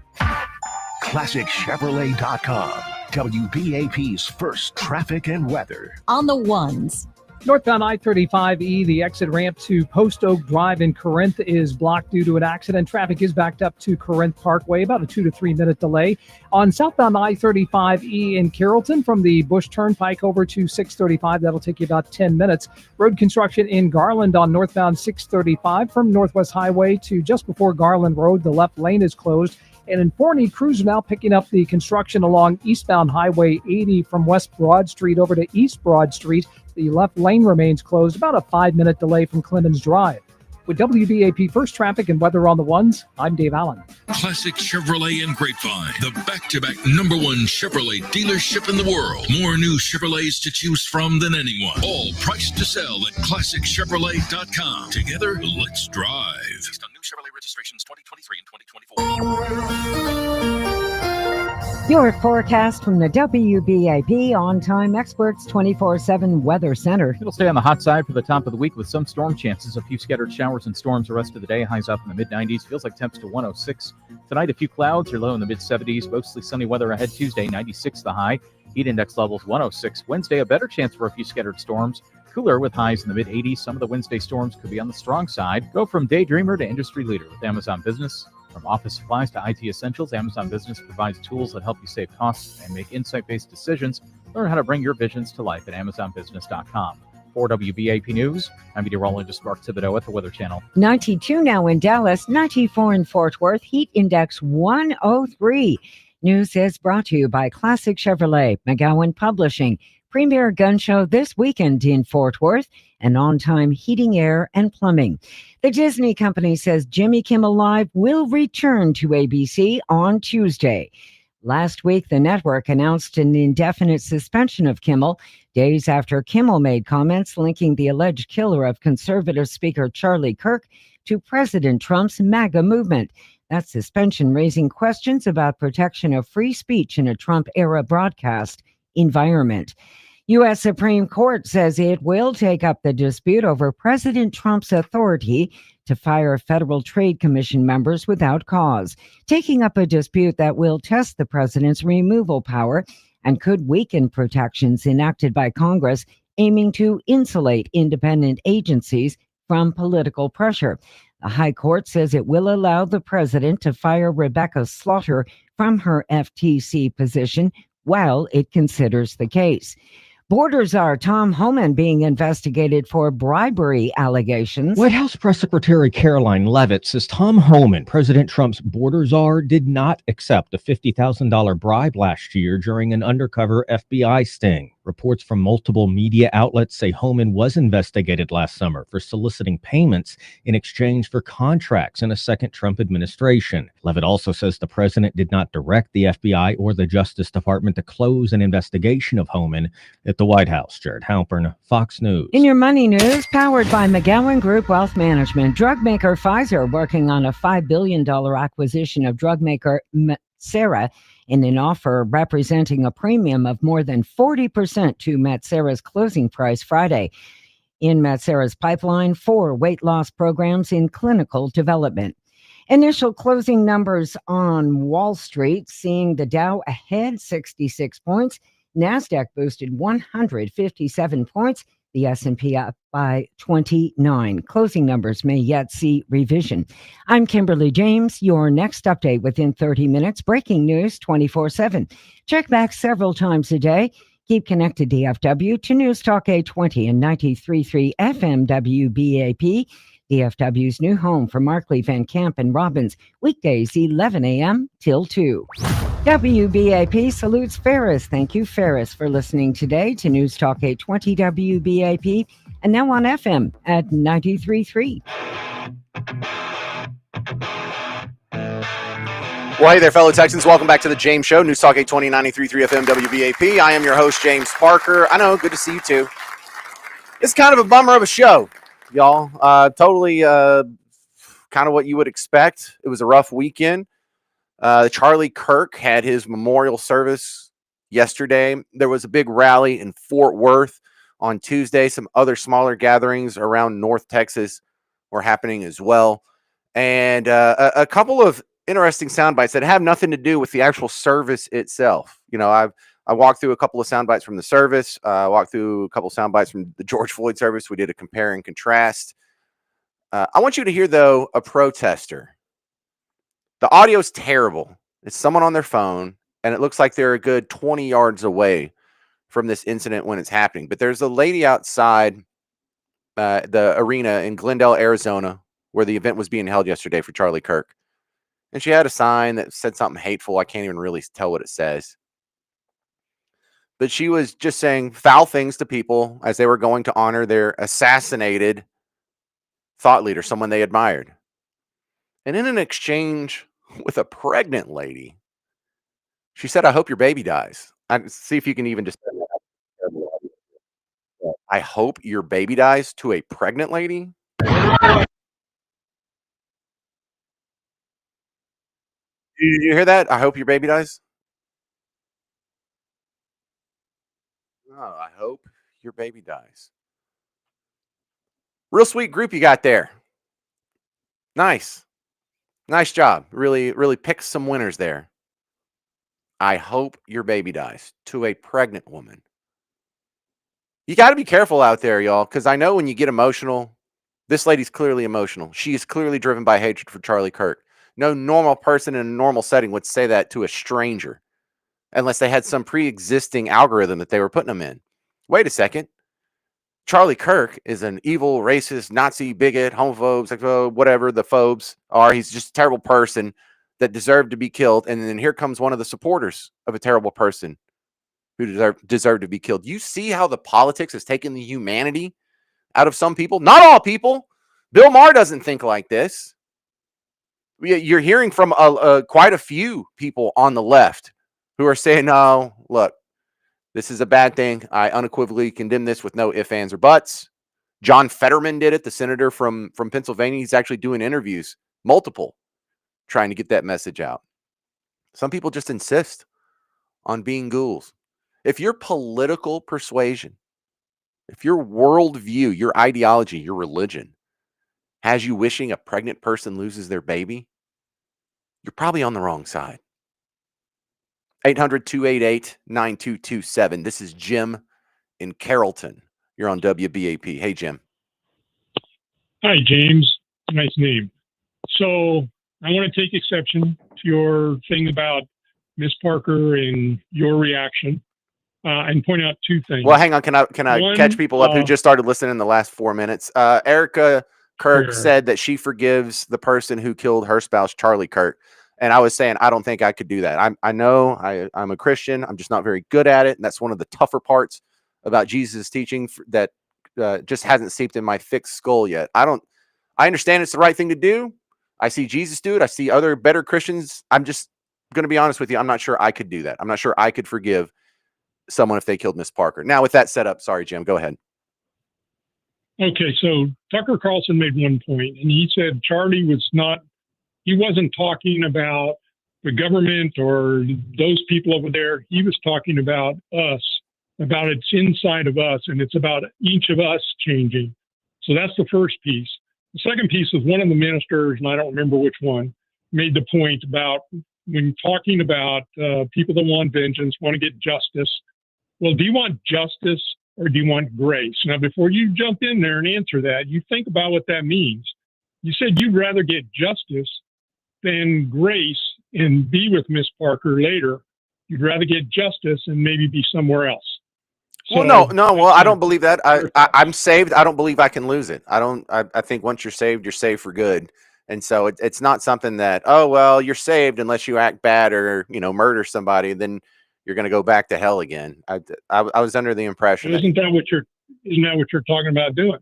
ClassicChevrolet.com, WBAP's first traffic and weather. On the ones. Northbound I-35E, the exit ramp to Post Oak Drive in Corinth is blocked due to an accident. Traffic is backed up to Corinth Parkway, about a 2 to 3 minute delay. On southbound I-35E in Carrollton, from the Bush Turnpike over to 635, that'll take you about 10 minutes. Road construction in Garland on northbound 635 from Northwest Highway to just before Garland Road. The left lane is closed. And in Forney, crews are now picking up the construction along eastbound Highway 80 from West Broad Street over to East Broad Street. The left lane remains closed, about a 5-minute delay from Clemens Drive. With WBAP First Traffic and Weather on the Ones, I'm Dave Allen. Classic Chevrolet and Grapevine, the back-to-back #1 Chevrolet dealership in the world. More new Chevrolets to choose from than anyone. All priced to sell at ClassicChevrolet.com. Together, let's drive. Based on new Chevrolet registrations 2023 and 2024. Your forecast from the WBAP On-Time Experts 24/7 Weather Center. It'll stay on the hot side for the top of the week with some storm chances. A few scattered showers and storms the rest of the day. Highs up in the mid-90s. Feels like temps to 106. Tonight, a few clouds. You're low in the mid-70s. Mostly sunny weather ahead Tuesday, 96 the high. Heat index levels 106. Wednesday, a better chance for a few scattered storms. Cooler with highs in the mid-80s. Some of the Wednesday storms could be on the strong side. Go from daydreamer to industry leader with Amazon Business. From office supplies to IT essentials, Amazon Business provides tools that help you save costs and make insight-based decisions. Learn how to bring your visions to life at AmazonBusiness.com. For WBAP News, I'm meteorologist Mark Thibodeau at the Weather Channel. 92 now in Dallas, 94 in Fort Worth, heat index 103. News is brought to you by Classic Chevrolet, McGowan Publishing, Premier Gun Show this weekend in Fort Worth, and On-Time Heating, Air, and Plumbing. The Disney company says Jimmy Kimmel Live will return to ABC on Tuesday. Last week, the network announced an indefinite suspension of Kimmel, days after Kimmel made comments linking the alleged killer of conservative Speaker Charlie Kirk to President Trump's MAGA movement. That suspension raising questions about protection of free speech in a Trump-era broadcast environment. U.S. Supreme Court says it will take up the dispute over President Trump's authority to fire Federal Trade Commission members without cause, taking up a dispute that will test the president's removal power and could weaken protections enacted by Congress aiming to insulate independent agencies from political pressure. The High Court says it will allow the president to fire Rebecca Slaughter from her FTC position while it considers the case. Border czar Tom Homan being investigated for bribery allegations. White House Press Secretary Caroline Leavitt says Tom Homan, President Trump's border czar, did not accept a $50,000 bribe last year during an undercover FBI sting. Reports from multiple media outlets say Homan was investigated last summer for soliciting payments in exchange for contracts in a second Trump administration. Leavitt also says the president did not direct the FBI or the Justice Department to close an investigation of Homan at the White House. Jared Halpern, Fox News. In your money news, powered by McGowan Group Wealth Management, drug maker Pfizer working on a $5 billion acquisition of drug maker Metsera in an offer representing a premium of more than 40% to Metsera's closing price Friday. In Metsera's pipeline, 4 weight loss programs in clinical development. Initial closing numbers on Wall Street, seeing the Dow ahead 66 points, NASDAQ boosted 157 points, the S&P up by 29. Closing numbers may yet see revision. I'm Kimberly James. Your next update within 30 minutes. Breaking news 24/7. Check back several times a day. Keep connected DFW to News Talk 820 and 93.3 FM WBAP. DFW's new home for Markley, Van Camp, and Robbins. Weekdays 11 a.m. till 2. WBAP salutes Ferris. Thank you, Ferris, for listening today to News Talk 820 WBAP and now on FM at 93.3. Well, hey there, fellow Texans. Welcome back to the James Show, News Talk 820, 93.3 FM WBAP. I am your host, James Parker. I know, good to see you too. It's kind of a bummer of a show, y'all. Totally kind of what you would expect. It was a rough weekend. Charlie Kirk had his memorial service yesterday. There was a big rally in Fort Worth on Tuesday. Some other smaller gatherings around North Texas were happening as well. And a couple of interesting sound bites that have nothing to do with the actual service itself. You know, I walked through a couple of sound bites from the service. I walked through a couple of sound bites from the George Floyd service. We did a compare and contrast. I want you to hear, though, a protester. The audio's terrible. It's someone on their phone, and it looks like they're a good 20 yards away from this incident when it's happening. But there's a lady outside the arena in Glendale, Arizona, where the event was being held yesterday for Charlie Kirk. And she had a sign that said something hateful. I can't even really tell what it says. But she was just saying foul things to people as they were going to honor their assassinated thought leader, someone they admired. And in an exchange with a pregnant lady, she said, "I hope your baby dies." See if you can even just. I hope your baby dies to a pregnant lady. Did you hear that? I hope your baby dies. Oh, I hope your baby dies. Real sweet group you got there. Nice. Nice job. Really, really picked some winners there. I hope your baby dies to a pregnant woman. You got to be careful out there, y'all, because I know when you get emotional, this lady's clearly emotional. She is clearly driven by hatred for Charlie Kirk. No normal person in a normal setting would say that to a stranger unless they had some pre-existing algorithm that they were putting them in. Wait a second. Charlie Kirk is an evil, racist, Nazi, bigot, homophobe, sexophobe, whatever the phobes are. He's just a terrible person that deserved to be killed. And then here comes one of the supporters of a terrible person who deserved to be killed. You see how the politics has taken the humanity out of some people? Not all people. Bill Maher doesn't think like this. You're hearing from quite a few people on the left who are saying, no, look, this is a bad thing. I unequivocally condemn this with no ifs, ands, or buts. John Fetterman did it, the senator from Pennsylvania. He's actually doing interviews, multiple, trying to get that message out. Some people just insist on being ghouls. If your political persuasion, if your worldview, your ideology, your religion has you wishing a pregnant person loses their baby, you're probably on the wrong side. 800-288-9227. This is Jim in Carrollton. You're on WBAP. Hey, Jim. Hi, James. Nice name. So I want to take exception to your thing about Miss Parker and your reaction. and point out two things. Well, hang on. Can I One, catch people up who just started listening in the last 4 minutes? Erica Kirk Sure. said that she forgives the person who killed her spouse, Charlie Kirk. And I was saying, I don't think I could do that. I'm a Christian. I'm just not very good at it. And that's one of the tougher parts about Jesus' teaching that just hasn't seeped in my thick skull yet. I understand it's the right thing to do. I see Jesus do it. I see other better Christians. I'm just going to be honest with you. I'm not sure I could do that. I'm not sure I could forgive someone if they killed Miss Parker. Now, with that set up, sorry, Jim, go ahead. Okay, so Tucker Carlson made one point, and he said Charlie he wasn't talking about the government or those people over there. He was talking about us, about it's inside of us, and it's about each of us changing. So that's the first piece. The second piece is one of the ministers, and I don't remember which one, made the point about when talking about people that want vengeance, want to get justice. Well, do you want justice or do you want grace? Now, before you jump in there and answer that, you think about what that means. You said you'd rather get justice than grace and be with Miss Parker later. You'd rather get justice and maybe be somewhere else. Well, no. Well, I don't believe that. I'm saved. I don't believe I can lose it. I think once you're saved for good. And so it's not something that, oh, well, you're saved unless you act bad or, murder somebody, then you're going to go back to hell again. I was under the impression. Isn't that what you're talking about doing?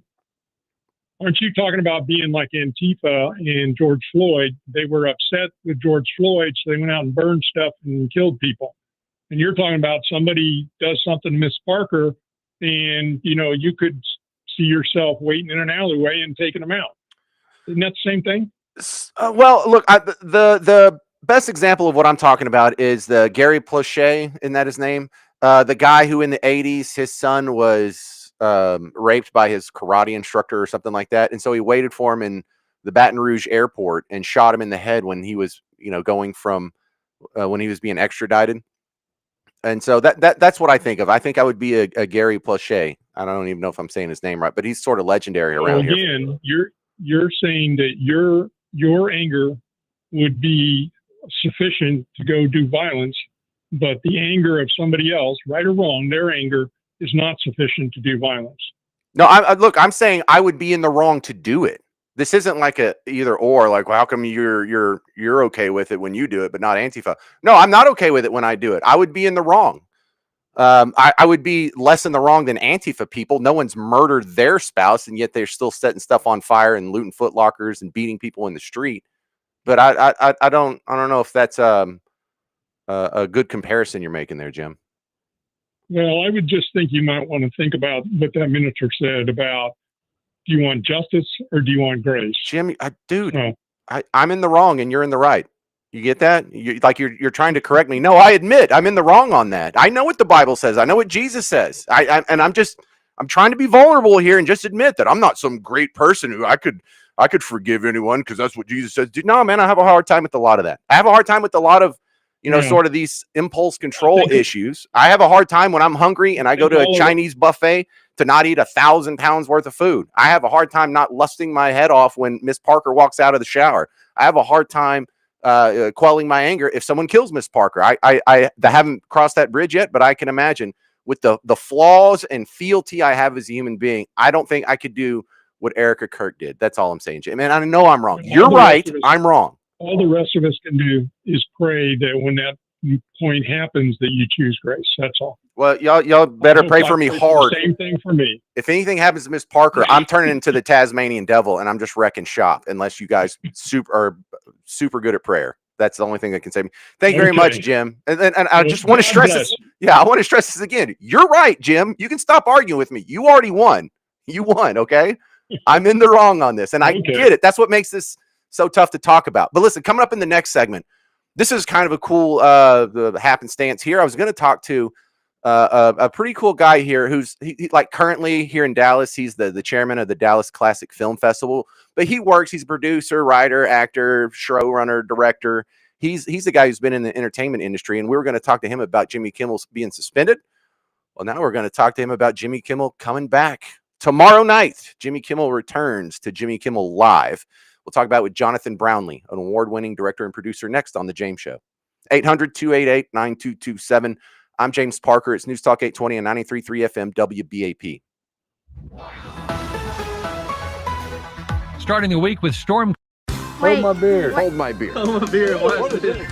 Aren't you talking about being like Antifa and George Floyd? They were upset with George Floyd, so they went out and burned stuff and killed people. And you're talking about somebody does something to Miss Parker, and you could see yourself waiting in an alleyway and taking them out. Isn't that the same thing? Well, look, the best example of what I'm talking about is the Gary Plauché, isn't that his name? The guy who in the 80s, his son was raped by his karate instructor or something like that. And so he waited for him in the Baton Rouge airport and shot him in the head when he was, going from when he was being extradited. And so that's what I think of. I think I would be a Gary Plauché. I don't even know if I'm saying his name right, but he's sort of legendary around here. Again, you're saying that your anger would be sufficient to go do violence, but the anger of somebody else, right or wrong, their anger is not sufficient to do violence. No, look, I'm saying I would be in the wrong to do it. This isn't like a either or, like, well, how come you're okay with it when you do it, but not Antifa? No, I'm not okay with it when I do it. I would be in the wrong. I would be less in the wrong than Antifa people. No one's murdered their spouse, and yet they're still setting stuff on fire and looting Foot Lockers and beating people in the street. But I don't know if that's a good comparison you're making there, Jim. Well, I would just think you might want to think about what that minister said about, do you want justice or do you want grace? Jim, I'm in the wrong and you're in the right. You get that? You're trying to correct me. No, I admit I'm in the wrong on that. I know what the Bible says. I know what Jesus says. I'm trying to be vulnerable here and just admit that I'm not some great person who I could forgive anyone because that's what Jesus says. No, man, I have a hard time with a lot of that. I have a hard time with a lot of sort of these impulse control issues. I have a hard time when I'm hungry and I go to a Chinese buffet to not eat 1,000 pounds worth of food. I have a hard time not lusting my head off when Miss Parker walks out of the shower. I have a hard time quelling my anger if someone kills Miss Parker. I haven't crossed that bridge yet, but I can imagine with the flaws and fealty I have as a human being, I don't think I could do what Erica Kirk did. That's all I'm saying, Jim. And I know I'm wrong. You're right. I'm wrong. All the rest of us can do is pray that when that point happens that you choose grace. That's all. Well, y'all better pray for me hard. Same thing for me. If anything happens to Miss Parker, I'm turning into the Tasmanian devil and I'm just wrecking shop unless you guys are super good at prayer. That's the only thing that can save me. Thank you very much, Jim. And I just want to stress this. Yeah, I want to stress this again. You're right, Jim. You can stop arguing with me. You already won. You won, okay? I'm in the wrong on this, and I get it. That's what makes this so tough to talk about. But listen, coming up in the next segment, this is kind of a cool happenstance here. I was going to talk to a pretty cool guy here who's he like currently here in Dallas. He's the chairman of the Dallas Classic Film Festival, but he's a producer, writer, actor, showrunner, director. He's the guy who's been in the entertainment industry, and we were going to talk to him about Jimmy Kimmel being suspended. Well, now we're going to talk to him about Jimmy Kimmel coming back tomorrow night. Jimmy Kimmel returns to Jimmy Kimmel Live. We'll talk about it with Jonathan Brownlee, an award-winning director and producer, next on The James Show. 800-288-9227. I'm James Parker. It's News Talk 820 and 93.3 FM WBAP. Starting the week with storm. Hold my beer. Hold my beer. Hold my beer. What is it?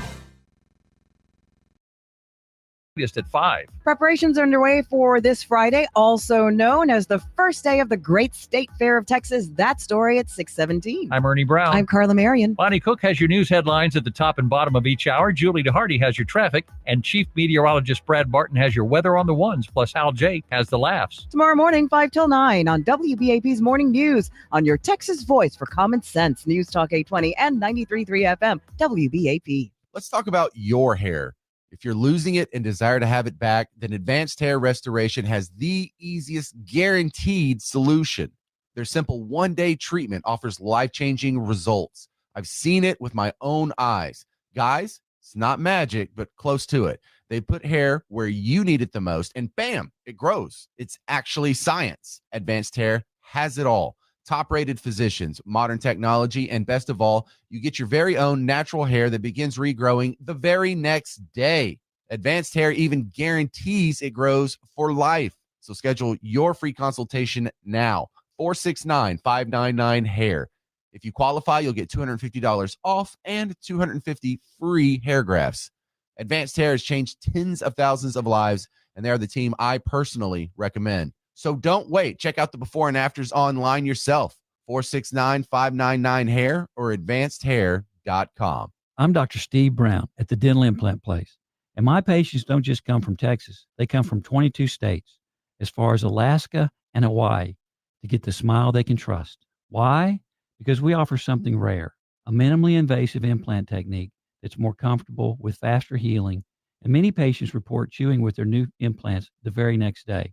Just at 5. Preparations are underway for this Friday, also known as the first day of the Great State Fair of Texas. That story at 6:17. I'm Ernie Brown. I'm Carla Marion. Bonnie Cook has your news headlines at the top and bottom of each hour. Julie DeHardy has your traffic. And Chief Meteorologist Brad Barton has your weather on the ones. Plus, Hal Jake has the laughs. Tomorrow morning, 5 till 9 on WBAP's Morning News on your Texas voice for common sense. News Talk 820 and 93.3 FM WBAP. Let's talk about your hair. If you're losing it and desire to have it back, then Advanced Hair Restoration has the easiest guaranteed solution. Their simple one-day treatment offers life-changing results. I've seen it with my own eyes. Guys, it's not magic, but close to it. They put hair where you need it the most, and bam, it grows. It's actually science. Advanced Hair has it all. Top-rated physicians, modern technology, and best of all, you get your very own natural hair that begins regrowing the very next day. Advanced Hair even guarantees it grows for life. So schedule your free consultation now. 469-599-HAIR. If you qualify, you'll get $250 off and 250 free hair grafts. Advanced Hair has changed tens of thousands of lives, and they're the team I personally recommend. So don't wait. Check out the before and afters online yourself. 469-599-HAIR or advancedhair.com. I'm Dr. Steve Brown at the Dental Implant Place, and my patients don't just come from Texas. They come from 22 states, as far as Alaska and Hawaii, to get the smile they can trust. Why? Because we offer something rare, a minimally invasive implant technique that's more comfortable with faster healing, and many patients report chewing with their new implants the very next day.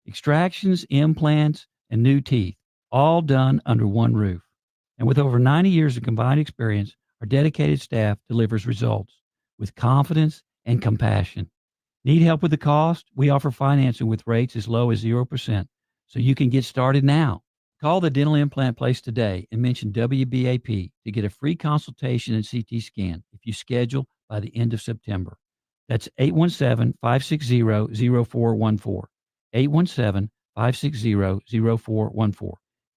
Extractions, implants, and new teeth, all done under one roof. And with over 90 years of combined experience, our dedicated staff delivers results with confidence and compassion. Need help with the cost? We offer financing with rates as low as 0%, so you can get started now. Call the Dental Implant Place today and mention WBAP to get a free consultation and CT scan if you schedule by the end of September. That's 817-560-0414. 817-560-0414.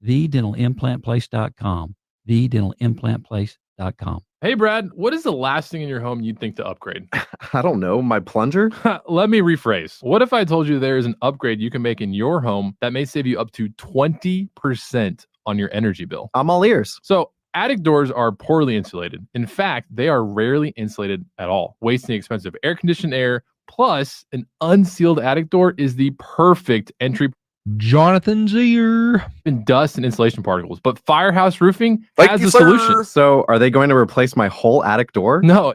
TheDentalImplantPlace.com. TheDentalImplantPlace.com. Hey, Brad, what is the last thing in your home you'd think to upgrade? I don't know, my plunger? Let me rephrase. What if I told you there is an upgrade you can make in your home that may save you up to 20% on your energy bill? I'm all ears. So, attic doors are poorly insulated. In fact, they are rarely insulated at all, wasting expensive air-conditioned air. Plus, an unsealed attic door is the perfect entry. Jonathan's ear. And dust and insulation particles. But Firehouse Roofing has a solution. So, are they going to replace my whole attic door? No.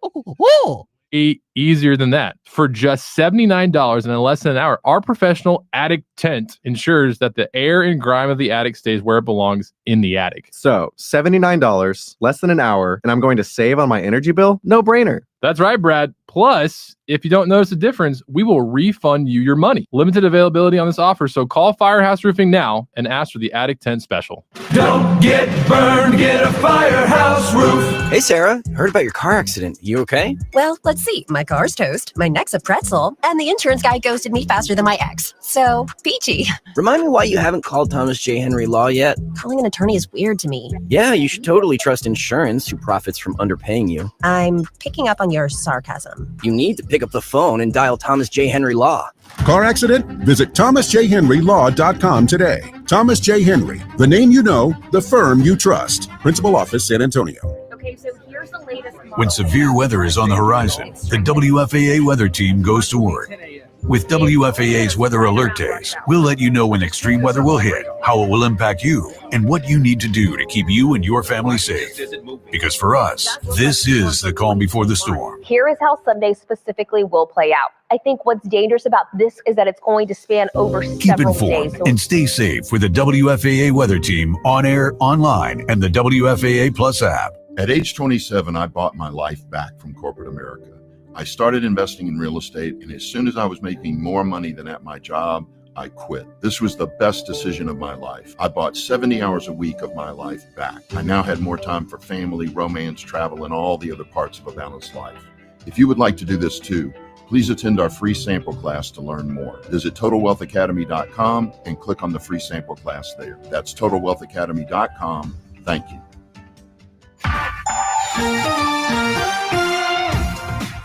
Easier than that. For just $79 and in less than an hour, our professional attic tent ensures that the air and grime of the attic stays where it belongs, in the attic. So, $79, less than an hour, and I'm going to save on my energy bill? No brainer. That's right, Brad. Plus, if you don't notice a difference, we will refund you your money. Limited availability on this offer, so call Firehouse Roofing now and ask for the Attic Tent Special. Don't get burned, get a Firehouse Roof. Hey, Sarah, heard about your car accident. You okay? Well, let's see. My car's toast, my neck's a pretzel, and the insurance guy ghosted me faster than my ex. So, peachy. Remind me why you haven't called Thomas J. Henry Law yet. Calling an attorney is weird to me. Yeah, you should totally trust insurance who profits from underpaying you. I'm picking up on your sarcasm. You need to pick up the phone and dial Thomas J. Henry Law. Car accident? Visit thomasjhenrylaw.com today. Thomas J. Henry, the name you know, the firm you trust. Principal office, San Antonio. Okay, so here's the latest. When severe weather is on the horizon, the WFAA weather team goes to work. With WFAA's Weather Alert Days, we'll let you know when extreme weather will hit, how it will impact you, and what you need to do to keep you and your family safe. Because for us, this is the calm before the storm. Here is how Sunday specifically will play out. I think what's dangerous about this is that it's going to span over Keep several informed days. and stay safe with the WFAA weather team on air, online, and the WFAA Plus app. At age 27, I bought my life back from corporate America. I started investing in real estate, and as soon as I was making more money than at my job, I quit. This was the best decision of my life. I bought 70 hours a week of my life back. I now had more time for family, romance, travel, and all the other parts of a balanced life. If you would like to do this too, Please attend our free sample class to learn more. Visit TotalWealthAcademy.com and click on the free sample class there. That's TotalWealthAcademy.com. Thank you.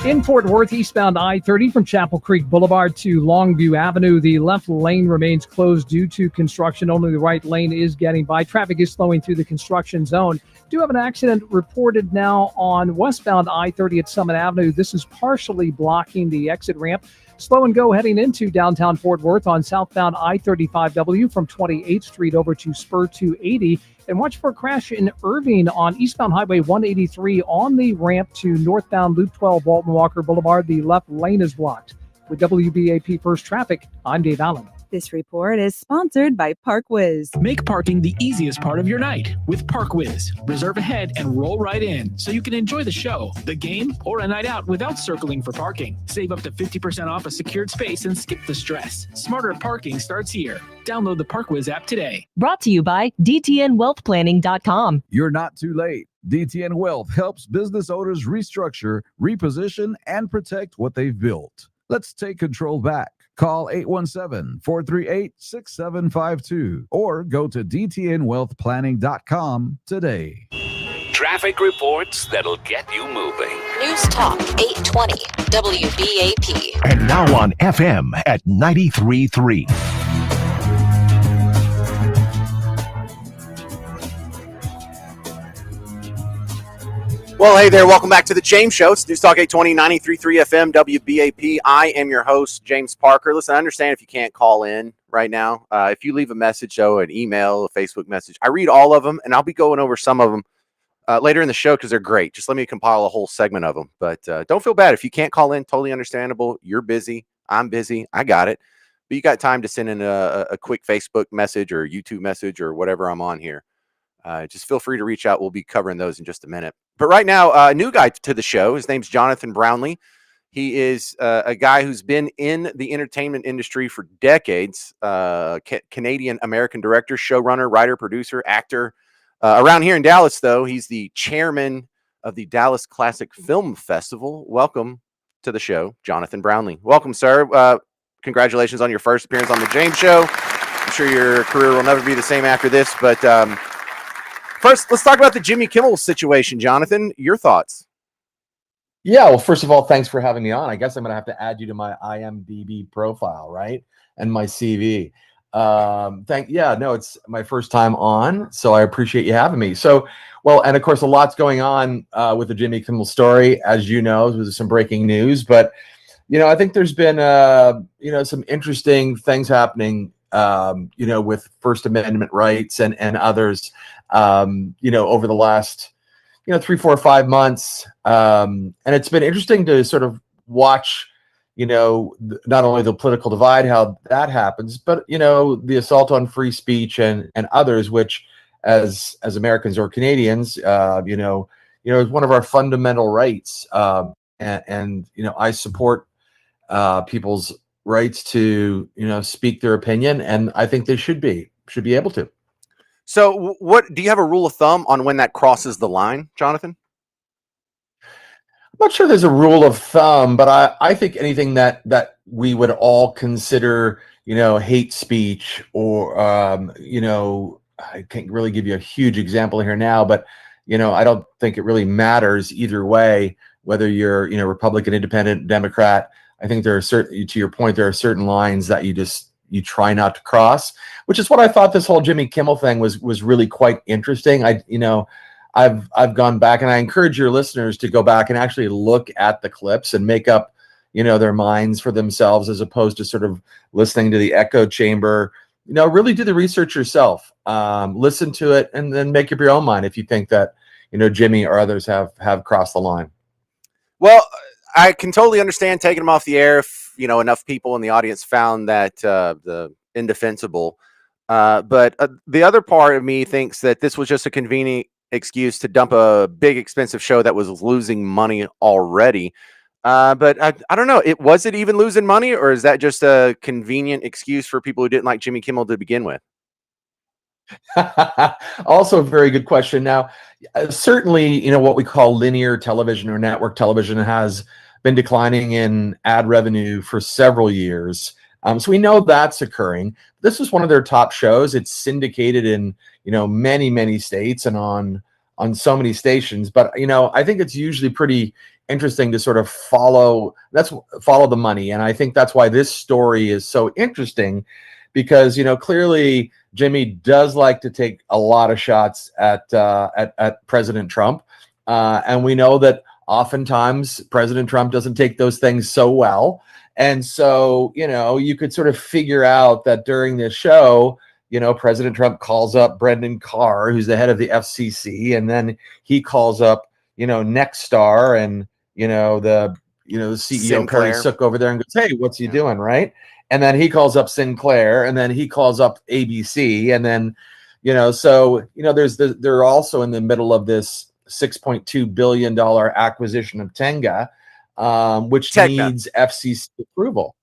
In Fort Worth, eastbound I-30 from Chapel Creek Boulevard to Longview Avenue, the left lane remains closed due to construction. Only the right lane is getting by. Traffic is slowing through the construction zone. Do have an accident reported now on westbound I-30 at Summit Avenue. This is partially blocking the exit ramp. Slow and go heading into downtown Fort Worth on southbound I-35W from 28th Street over to Spur 280. And watch for a crash in Irving on eastbound Highway 183 on the ramp to northbound Loop 12 Walton Walker Boulevard. The left lane is blocked. With WBAP First Traffic, I'm Dave Allen. This report is sponsored by ParkWiz. Make parking the easiest part of your night with ParkWiz. Reserve ahead and roll right in so you can enjoy the show, the game, or a night out without circling for parking. Save up to 50% off a secured space and skip the stress. Smarter parking starts here. Download the ParkWiz app today. Brought to you by DTNWealthPlanning.com. You're not too late. DTN Wealth helps business owners restructure, reposition, and protect what they've built. Let's take control back. Call 817-438-6752 or go to DTNWealthPlanning.com today. Traffic reports that'll get you moving. News Talk 820 WBAP. And now on FM at 93.3. Well, hey there. Welcome back to the James Show. It's News Talk 820, 93.3 FM, WBAP. I am your host, James Parker. Listen, I understand if you can't call in right now. If you leave a message, an email, a Facebook message, I read all of them, and I'll be going over some of them later in the show because they're great. Just let me compile a whole segment of them. But don't feel bad. If you can't call in, totally understandable. You're busy. I'm busy. I got it. But you got time to send in a quick Facebook message or YouTube message or whatever I'm on here. Just feel free to reach out. We'll be covering those in just a minute. But right now, a new guy to the show. His name's Jonathan Brownlee. He is a guy who's been in the entertainment industry for decades. Canadian-American director, showrunner, writer, producer, actor. Around here in Dallas, though, he's the chairman of the Dallas Classic Film Festival. Welcome to the show, Jonathan Brownlee. Welcome, sir. Congratulations on your first appearance on the James Show. I'm sure your career will never be the same after this, but first, let's talk about the Jimmy Kimmel situation, Jonathan. Your thoughts? Yeah, well, first of all, thanks for having me on. I guess I'm going to have to add you to my IMDb profile, right? And my CV. It's my first time on, so I appreciate you having me. So, well, and of course, a lot's going on with the Jimmy Kimmel story, as you know, with some breaking news. But, I think there's been, some interesting things happening, with First Amendment rights and others, over the last, 3, 4, 5 months. And it's been interesting to sort of watch, not only the political divide, how that happens, but, the assault on free speech and others, which as Americans or Canadians, is one of our fundamental rights. And I support people's rights to, speak their opinion. And I think they should be able to. So what do you have a rule of thumb on when that crosses the line, Jonathan? I'm not sure there's a rule of thumb, but I think anything that we would all consider, hate speech or, I can't really give you a huge example here now, but, I don't think it really matters either way, whether you're, Republican, Independent, Democrat. I think there are to your point, there are certain lines that you try not to cross, which is what I thought this whole Jimmy Kimmel thing was really quite interesting. I've gone back, and I encourage your listeners to go back and actually look at the clips and make up, their minds for themselves, as opposed to sort of listening to the echo chamber. Really do the research yourself, listen to it, and then make up your own mind if you think that, Jimmy or others have crossed the line. Well, I can totally understand taking them off the air if, enough people in the audience found that the indefensible. But the other part of me thinks that this was just a convenient excuse to dump a big, expensive show that was losing money already. But I don't know. Was it even losing money, or is that just a convenient excuse for people who didn't like Jimmy Kimmel to begin with? Also a very good question. Now, certainly, what we call linear television or network television has been declining in ad revenue for several years. So we know that's occurring. This is one of their top shows. It's syndicated in, many, many states and on so many stations. But, I think it's usually pretty interesting to sort of follow the money. And I think that's why this story is so interesting, because, clearly Jimmy does like to take a lot of shots at President Trump. And we know that oftentimes President Trump doesn't take those things so well. And so, you could sort of figure out that during this show, President Trump calls up Brendan Carr, who's the head of the FCC, and then he calls up, Nexstar and, the CEO Sinclair. Perry Sook over there and goes, "Hey, what's he doing?" Right. And then he calls up Sinclair, and then he calls up ABC. And then, they're also in the middle of this $6.2 billion acquisition of Tenga, which Tegna. needs FCC approval.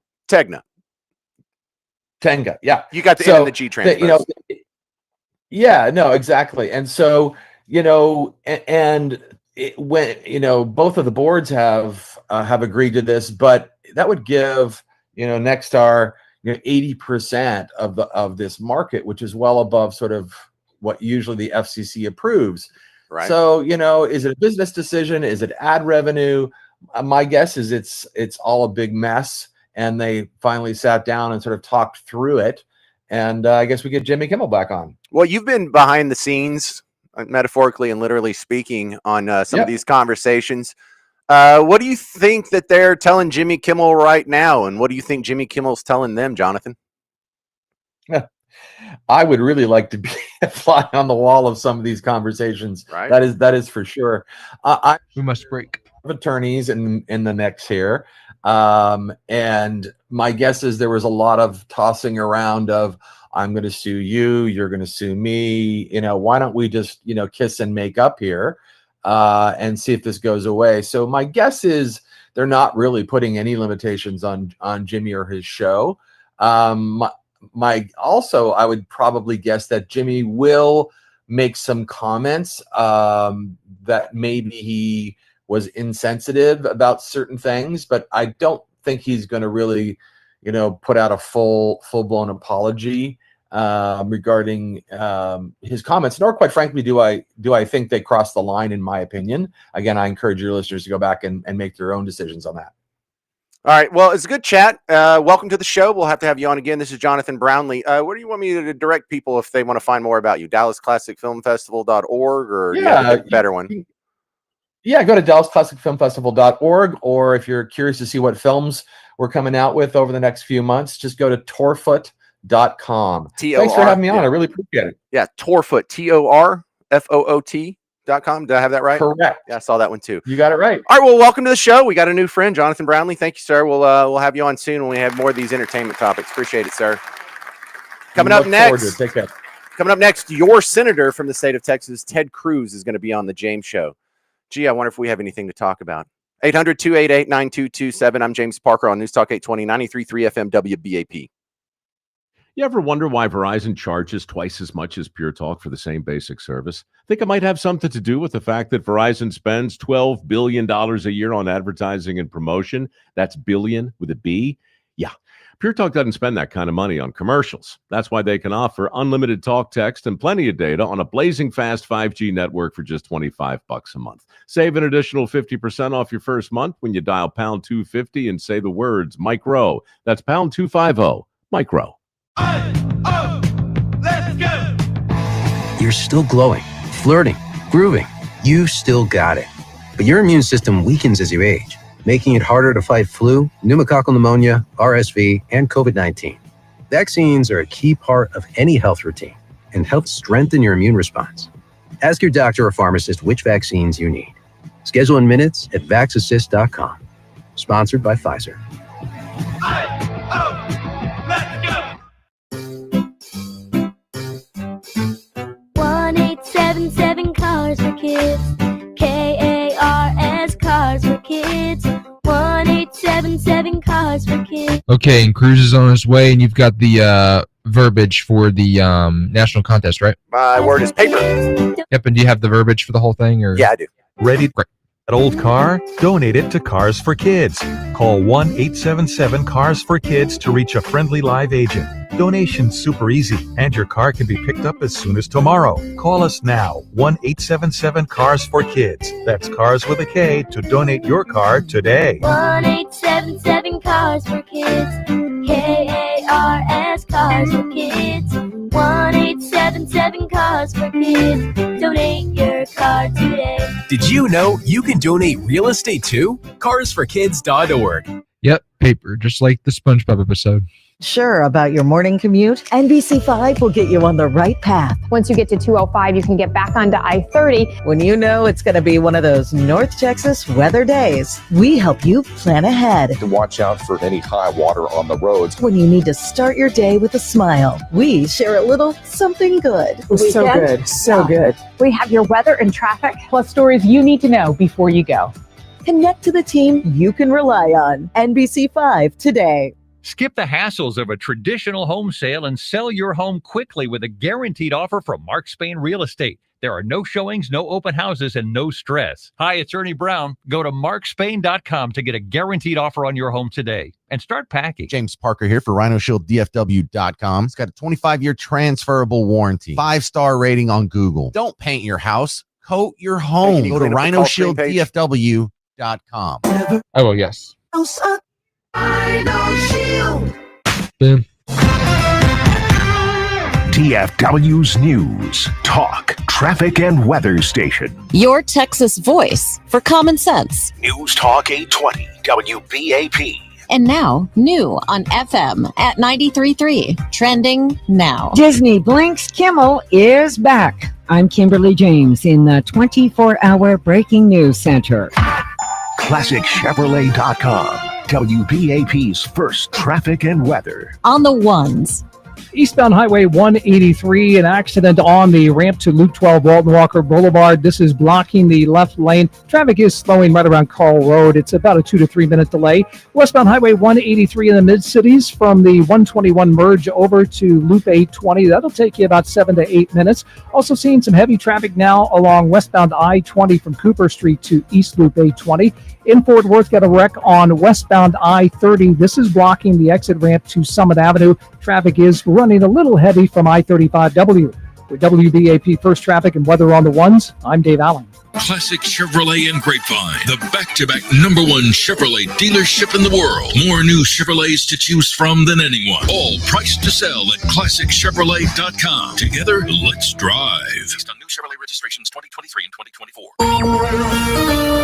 Tenga, yeah. You got the N and the G transpose. Yeah, no, exactly. And so, when both of the boards have agreed to this, but that would give Nexstar 80% of this market, which is well above sort of what usually the FCC approves. Right. So, is it a business decision? Is it ad revenue? My guess is it's all a big mess, and they finally sat down and sort of talked through it. And I guess we get Jimmy Kimmel back on. Well, you've been behind the scenes, metaphorically and literally speaking, on some of these conversations. What do you think that they're telling Jimmy Kimmel right now, and what do you think Jimmy Kimmel's telling them, Jonathan? I would really like to be a fly on the wall of some of these conversations. Right. That is for sure. We must break attorneys in the mix here, and my guess is there was a lot of tossing around of, I'm going to sue you, you're going to sue me. Why don't we just kiss and make up here, and see if this goes away? So my guess is they're not really putting any limitations on Jimmy or his show. I would probably guess that Jimmy will make some comments that maybe he was insensitive about certain things, but I don't think he's going to really, put out a full-blown apology regarding his comments. Nor, quite frankly, do I think they crossed the line, in my opinion. Again, I encourage your listeners to go back and make their own decisions on that. All right. Well, it's a good chat. Welcome to the show. We'll have to have you on again. This is Jonathan Brownlee. Where do you want me to direct people if they want to find more about you? DallasClassicFilmFestival.org, or you have a better one? Yeah, go to DallasClassicFilmFestival.org, or if you're curious to see what films we're coming out with over the next few months, just go to torfoot.com. Thanks for having me on. I really appreciate it. Yeah, Torfoot, TORFOOT.com. Did I have that right? Correct. Yeah, I saw that one too. You got it right. All right, well, welcome to the show. We got a new friend, Jonathan Brownlee. Thank you, sir. We'll have you on soon when we have more of these entertainment topics. Appreciate it, sir. Coming up next, Take care. Coming up next, your senator from the state of Texas, Ted Cruz, is going to be on the James Show. Gee, I wonder if we have anything to talk about. 800-288-9227. I'm James Parker on News Talk 820, 93.3 FM WBAP. You ever wonder why Verizon charges twice as much as Pure Talk for the same basic service? Think it might have something to do with the fact that Verizon spends $12 billion a year on advertising and promotion. That's billion with a B. Yeah. Pure Talk doesn't spend that kind of money on commercials. That's why they can offer unlimited talk, text, and plenty of data on a blazing fast 5G network for just $25 a month. Save an additional 50% off your first month when you dial pound 250 and say the words Mike Rowe. That's pound 250, Mike Rowe. You're still glowing, flirting, grooving. You still got it. But your immune system weakens as you age, making it harder to fight flu, pneumococcal pneumonia, RSV, and COVID-19. Vaccines are a key part of any health routine and help strengthen your immune response. Ask your doctor or pharmacist which vaccines you need. Schedule in minutes at vaxassist.com. Sponsored by Pfizer. 1-877 Cars for Kids. KARS Cars for Kids. 1-877 Cars for Kids. Okay, and Cruz is on his way, and you've got the verbiage for the national contest, right? My word is paper. Yep, and do you have the verbiage for the whole thing? Or Yeah, I do. Ready? Great. That old car? Donate it to Cars for Kids. Call 1-877-CARS-FOR-KIDS to reach a friendly live agent. Donation's super easy, and your car can be picked up as soon as tomorrow. Call us now, 1-877-CARS-FOR-KIDS. That's Cars with a K to donate your car today. 1-877-CARS-FOR-KIDS. KARS, Cars for Kids. 1-877-CARS-FOR-KIDS. Donate your car today. Did you know you can donate real estate too? CarsForKids.org. Yep, paper, just like the SpongeBob episode. Sure about your morning commute? NBC5 will get you on the right path. Once you get to 205, you can get back onto I-30. When you know it's going to be one of those North Texas weather days, we help you plan ahead. To watch out for any high water on the roads. When you need to start your day with a smile, we share a little something good. So good. So good. We have your weather and traffic, plus stories you need to know before you go. Connect to the team you can rely on. NBC5 today. Skip the hassles of a traditional home sale and sell your home quickly with a guaranteed offer from Mark Spain Real Estate. There are no showings, no open houses, and no stress. Hi, it's Ernie Brown. Go to markspain.com to get a guaranteed offer on your home today and start packing. James Parker here for RhinoShieldDFW.com. It's got a 25-year transferable warranty, 5-star rating on Google. Don't paint your house, coat your home. Go to RhinoShieldDFW.com. Oh, well, yes. Boom. TFW's News, Talk, Traffic, and Weather Station. Your Texas voice for common sense. News Talk 820, WBAP. And now, new on FM at 93.3. Trending now. Disney blinks, Kimmel is back. I'm Kimberly James in the 24-hour Breaking News Center. ClassicChevrolet.com. WBAP's first traffic and weather. On the ones. Eastbound Highway 183, an accident on the ramp to Loop 12 Walton Walker Boulevard. This is blocking the left lane. Traffic is slowing right around Carl Road. It's about a 2 to 3 minute delay. Westbound Highway 183 in the mid-cities from the 121 merge over to Loop 820. That'll take you about 7 to 8 minutes. Also seeing some heavy traffic now along westbound I-20 from Cooper Street to East Loop 820. In Fort Worth, got a wreck on westbound I-30. This is blocking the exit ramp to Summit Avenue. Traffic is running a little heavy from I-35W. For WBAP First Traffic and Weather on the Ones, I'm Dave Allen. Classic Chevrolet and Grapevine, the back-to-back #1 Chevrolet dealership in the world. More new Chevrolets to choose from than anyone. All priced to sell at ClassicChevrolet.com. Together, let's drive. Based on new Chevrolet registrations 2023 and 2024.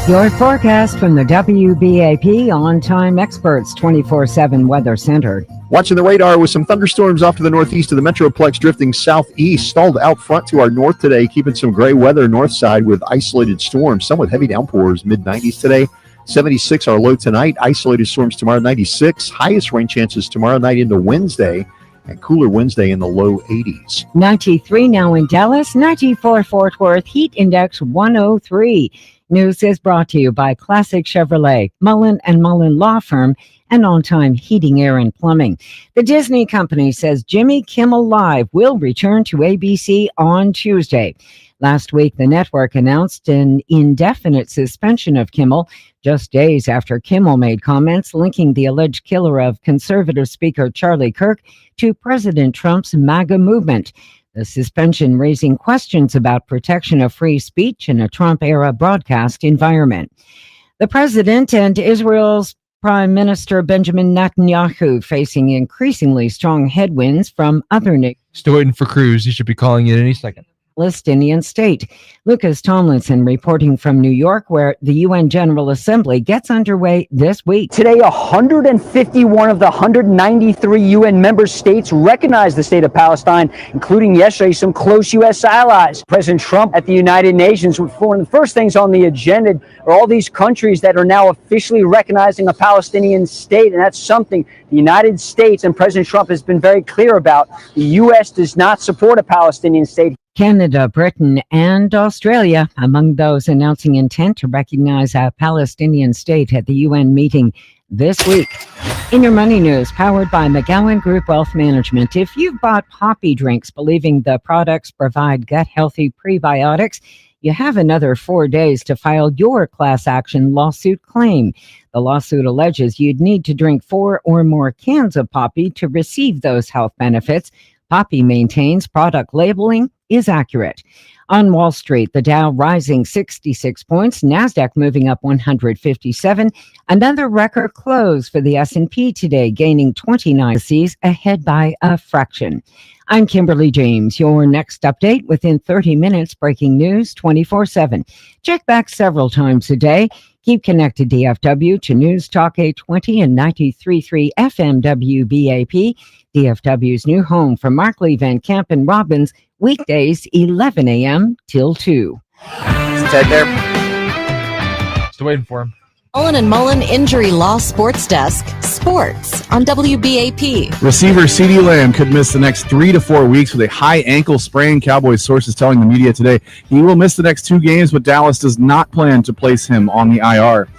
Your forecast from the WBAP On-Time Experts 24/7 Weather Center. Watching the radar with some thunderstorms off to the northeast of the Metroplex drifting southeast. Stalled out front to our north today, keeping some gray weather north side with isolated storms. Some with heavy downpours, mid-90s today. 76 our low tonight. Isolated storms tomorrow, 96. Highest rain chances tomorrow night into Wednesday. And cooler Wednesday in the low 80s. 93 now in Dallas, 94 Fort Worth, heat index 103. News is brought to you by Classic Chevrolet, Mullen & Mullen Law Firm, and On Time Heating, Air, and Plumbing. The Disney company says Jimmy Kimmel Live will return to ABC on Tuesday. Last week, the network announced an indefinite suspension of Kimmel just days after Kimmel made comments linking the alleged killer of conservative Speaker Charlie Kirk to President Trump's MAGA movement. The suspension raising questions about protection of free speech in a Trump-era broadcast environment. The president and Israel's Prime Minister Benjamin Netanyahu facing increasingly strong headwinds from other nations. Still waiting for Cruz. He should be calling in any second. Palestinian state. Lucas Tomlinson reporting from New York, where the UN General Assembly gets underway this week. Today, 151 of the 193 UN member states recognize the state of Palestine, including yesterday some close U.S. allies. President Trump at the United Nations, one of the first things on the agenda are all these countries that are now officially recognizing a Palestinian state, and that's something the United States and President Trump has been very clear about. The U.S. does not support a Palestinian state. Canada, Britain, and Australia among those announcing intent to recognize a Palestinian state at the UN meeting this week. In your money news, powered by McGowan Group Wealth Management. If you've bought Poppy drinks believing the products provide gut-healthy prebiotics, You have another 4 days to file your class action lawsuit claim. The lawsuit alleges you'd need to drink 4 or more cans of Poppi to receive those health benefits. Poppi maintains product labeling is accurate. On Wall Street, the Dow rising 66 points, Nasdaq moving up 157. Another record close for the S&P today, gaining 29 Cs, ahead by a fraction. I'm Kimberly James. Your next update within 30 minutes, breaking news 24/7. Check back several times a day. Keep connected DFW to News Talk 820 and 93.3 FM WBAP, DFW's new home for Markley, Van Camp, and Robbins, weekdays 11 a.m. till 2. Is Ted there? Still waiting for him. Mullen and Mullen Injury Law Sports Desk, sports on WBAP. Receiver CeeDee Lamb could miss the next 3 to 4 weeks with a high ankle sprain. Cowboys sources telling the media today he will miss the next 2 games, but Dallas does not plan to place him on the IR.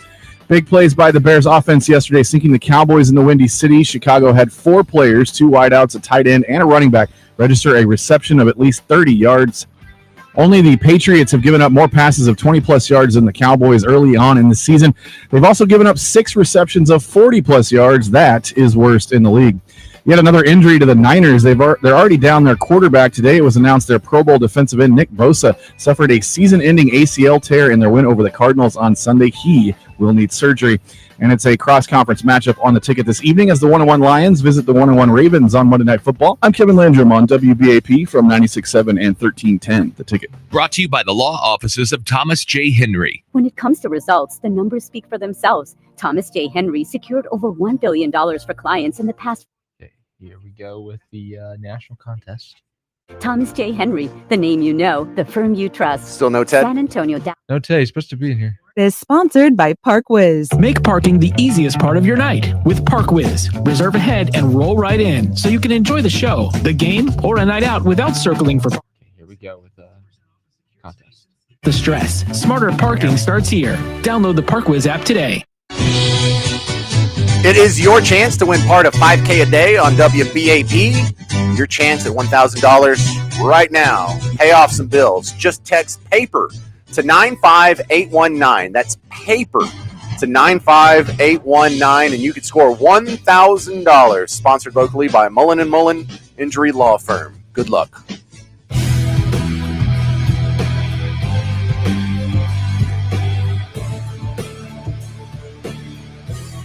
Big plays by the Bears offense yesterday, sinking the Cowboys in the Windy City. Chicago had 4 players, 2 wideouts, a tight end, and a running back register a reception of at least 30 yards. Only the Patriots have given up more passes of 20-plus yards than the Cowboys early on in the season. They've also given up 6 receptions of 40-plus yards. That is worst in the league. Yet another injury to the Niners. They're already down their quarterback. Today it was announced their Pro Bowl defensive end Nick Bosa suffered a season-ending ACL tear in their win over the Cardinals on Sunday. He will need surgery. And it's a cross-conference matchup on the ticket this evening as the 1-1 Lions visit the 1-1 Ravens on Monday Night Football. I'm Kevin Landrum on WBAP from 96.7 and 1310, The Ticket. Brought to you by the law offices of Thomas J. Henry. When it comes to results, the numbers speak for themselves. Thomas J. Henry secured over $1 billion for clients in the past. Okay, here we go with the national contest. Thomas J. Henry, the name you know, the firm you trust. Still no Ted? San Antonio. No, Ted, he's supposed to be in here. Is sponsored by ParkWiz. Make parking the easiest part of your night with ParkWiz. Reserve ahead and roll right in so you can enjoy the show, the game, or a night out without circling for Here we go with the contest. the stress. Smarter parking starts here. Download the ParkWiz app today. It is your chance to win part of 5K a day on WBAP. Your chance at $1,000 right now. Pay off some bills. Just text PAPER to 95819. That's PAPER to 95819, and you could score $1,000. Sponsored locally by Mullen & Mullen Injury Law Firm. Good luck.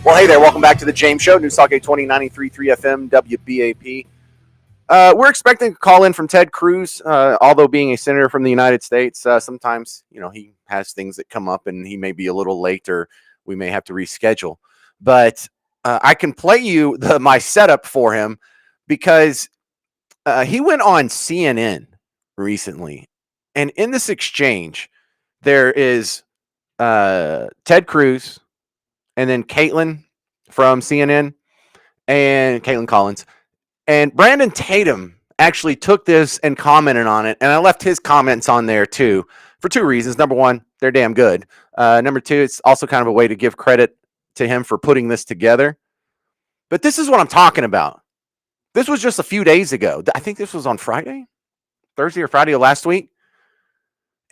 Well, hey there. Welcome back to the James Show. News Talk 820, 93.3 FM, WBAP. We're expecting a call in from Ted Cruz. Although being a senator from the United States, sometimes, he has things that come up and he may be a little late or we may have to reschedule. But I can play you my setup for him because he went on CNN recently. And in this exchange, there is Ted Cruz and then Caitlin from CNN and Caitlin Collins. And Brandon Tatum actually took this and commented on it. And I left his comments on there too for 2 reasons. Number one, they're damn good. Number 2, it's also kind of a way to give credit to him for putting this together. But this is what I'm talking about. This was just a few days ago. I think this was on Thursday or Friday of last week.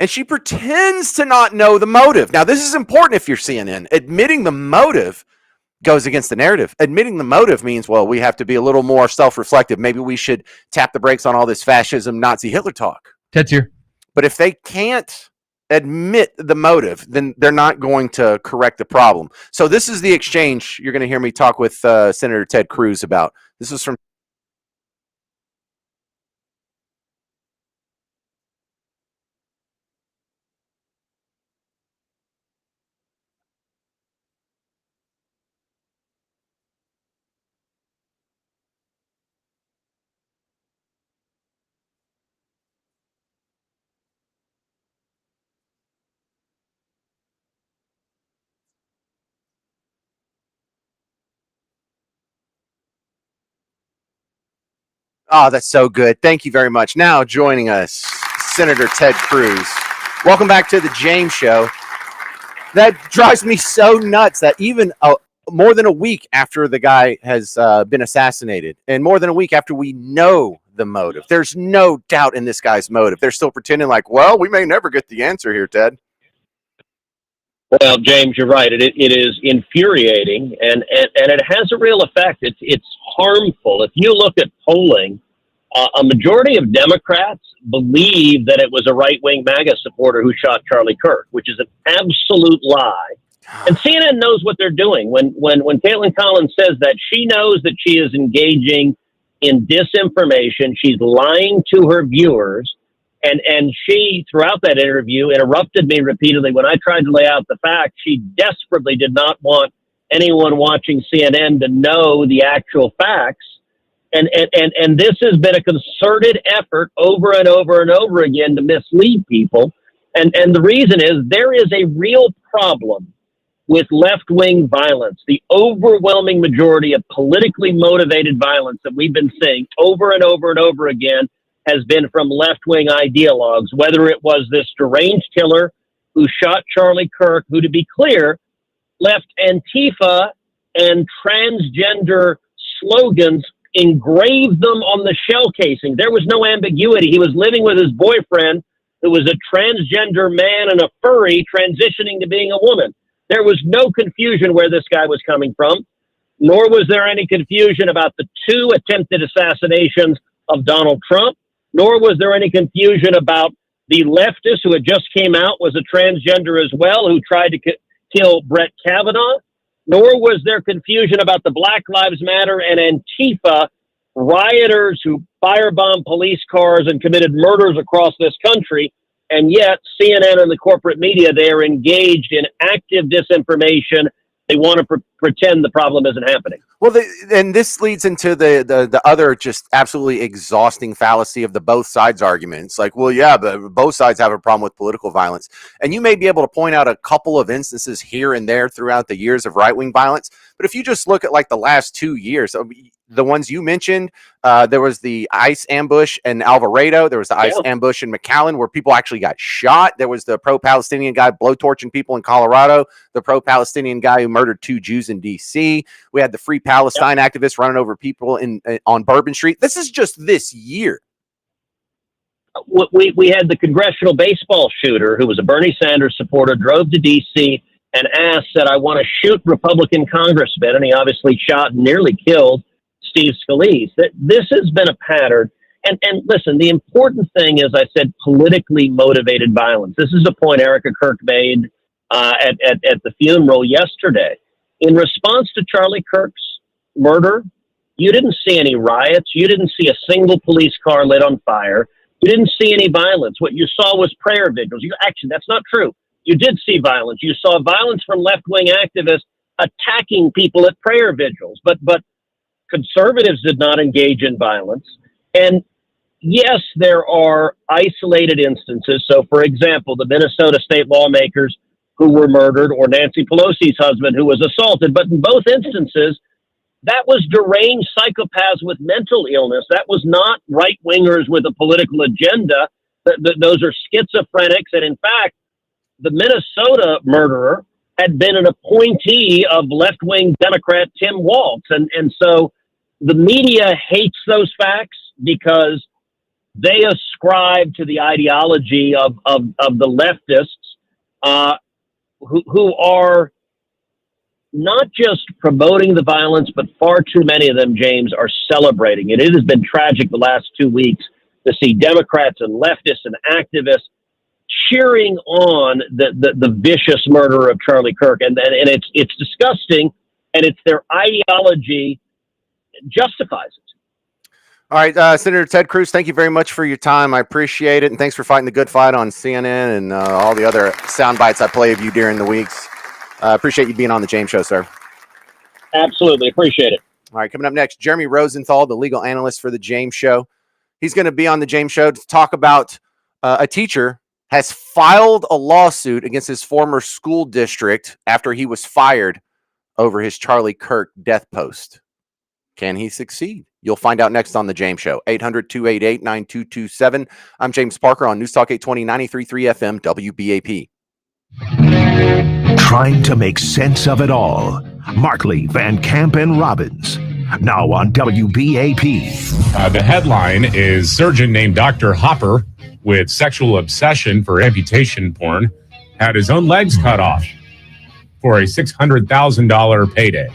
And she pretends to not know the motive. Now, this is important if you're CNN. Admitting the motive goes against the narrative. Admitting the motive means, well, we have to be a little more self-reflective. Maybe we should tap the brakes on all this fascism, Nazi, Hitler talk. Ted's here. But if they can't admit the motive, then they're not going to correct the problem. So this is the exchange you're going to hear me talk with Senator Ted Cruz about. This is from Oh, that's so good. Thank you very much. Now joining us, Senator Ted Cruz. Welcome back to the James Show. That drives me so nuts that even more than a week after the guy has been assassinated, and more than a week after we know the motive. There's no doubt in this guy's motive. They're still pretending like, well, we may never get the answer here, Ted. Well, James, you're right. It is infuriating, and it has a real effect. It's harmful. If you look at polling, a majority of Democrats believe that it was a right-wing MAGA supporter who shot Charlie Kirk, which is an absolute lie. And CNN knows what they're doing. When Caitlin Collins says that, she knows that she is engaging in disinformation. She's lying to her viewers. And she, throughout that interview, interrupted me repeatedly when I tried to lay out the facts. She desperately did not want anyone watching CNN to know the actual facts. And this has been a concerted effort over and over and over again to mislead people. And the reason is there is a real problem with left-wing violence. The overwhelming majority of politically motivated violence that we've been seeing over and over and over again has been from left-wing ideologues, whether it was this deranged killer who shot Charlie Kirk, who, to be clear, left Antifa and transgender slogans, engraved them on the shell casing. There was no ambiguity. He was living with his boyfriend, who was a transgender man and a furry transitioning to being a woman. There was no confusion where this guy was coming from, nor was there any confusion about the 2 attempted assassinations of Donald Trump, nor was there any confusion about the leftist who had just came out was a transgender as well, who tried to kill Brett Kavanaugh, nor was there confusion about the Black Lives Matter and Antifa rioters who firebombed police cars and committed murders across this country. And yet CNN and the corporate media, they are engaged in active disinformation. They want to pretend the problem isn't happening. Well, and this leads into the other just absolutely exhausting fallacy of the both sides argument. It's like, well, yeah, but both sides have a problem with political violence. And you may be able to point out a couple of instances here and there throughout the years of right-wing violence. But if you just look at like the last 2 years, the ones you mentioned, there was the ICE ambush in Alvarado. There was the ICE ambush in McAllen where people actually got shot. There was the pro-Palestinian guy blowtorching people in Colorado, the pro-Palestinian guy who murdered 2 Jews in D.C. We had the Free Palestine activists running over people on Bourbon Street. This is just this year. We had the congressional baseball shooter who was a Bernie Sanders supporter, drove to D.C. and said, I want to shoot Republican congressmen. And he obviously shot and nearly killed Steve Scalise. That this has been a pattern. And listen, the important thing is, I said, politically motivated violence. This is a point Erica Kirk made at the funeral yesterday. In response to Charlie Kirk's murder, you didn't see any riots. You didn't see a single police car lit on fire. You didn't see any violence. What you saw was prayer vigils. Actually, that's not true. You did see violence. You saw violence from left-wing activists attacking people at prayer vigils. But conservatives did not engage in violence. And yes, there are isolated instances. So, for example, the Minnesota state lawmakers who were murdered, or Nancy Pelosi's husband who was assaulted. But in both instances, that was deranged psychopaths with mental illness. That was not right-wingers with a political agenda. Those are schizophrenics. And in fact, the Minnesota murderer had been an appointee of left-wing Democrat Tim Walz. And so the media hates those facts because they ascribe to the ideology of the leftists who are not just promoting the violence, but far too many of them, James, are celebrating it. It has been tragic the last 2 weeks to see Democrats and leftists and activists cheering on the vicious murder of Charlie Kirk. And it's disgusting, and it's their ideology justifies it. All right, Senator Ted Cruz, thank you very much for your time. I appreciate it, and thanks for fighting the good fight on CNN and all the other sound bites I play of you during the weeks. Appreciate you being on the James Show, sir. Absolutely, appreciate it. All right, coming up next, Jeremy Rosenthal, the legal analyst for the James Show. He's going to be on the James Show to talk about a teacher has filed a lawsuit against his former school district after he was fired over his Charlie Kirk death post. Can he succeed? You'll find out next on the James Show. 800-288-9227. I'm James Parker on News Talk 820 93.3 FM WBAP. Trying to make sense of it all. Markley, Van Camp, and Robbins. Now on WBAP. The headline is surgeon named Dr. Hopper with sexual obsession for amputation porn had his own legs cut off for a $600,000 payday.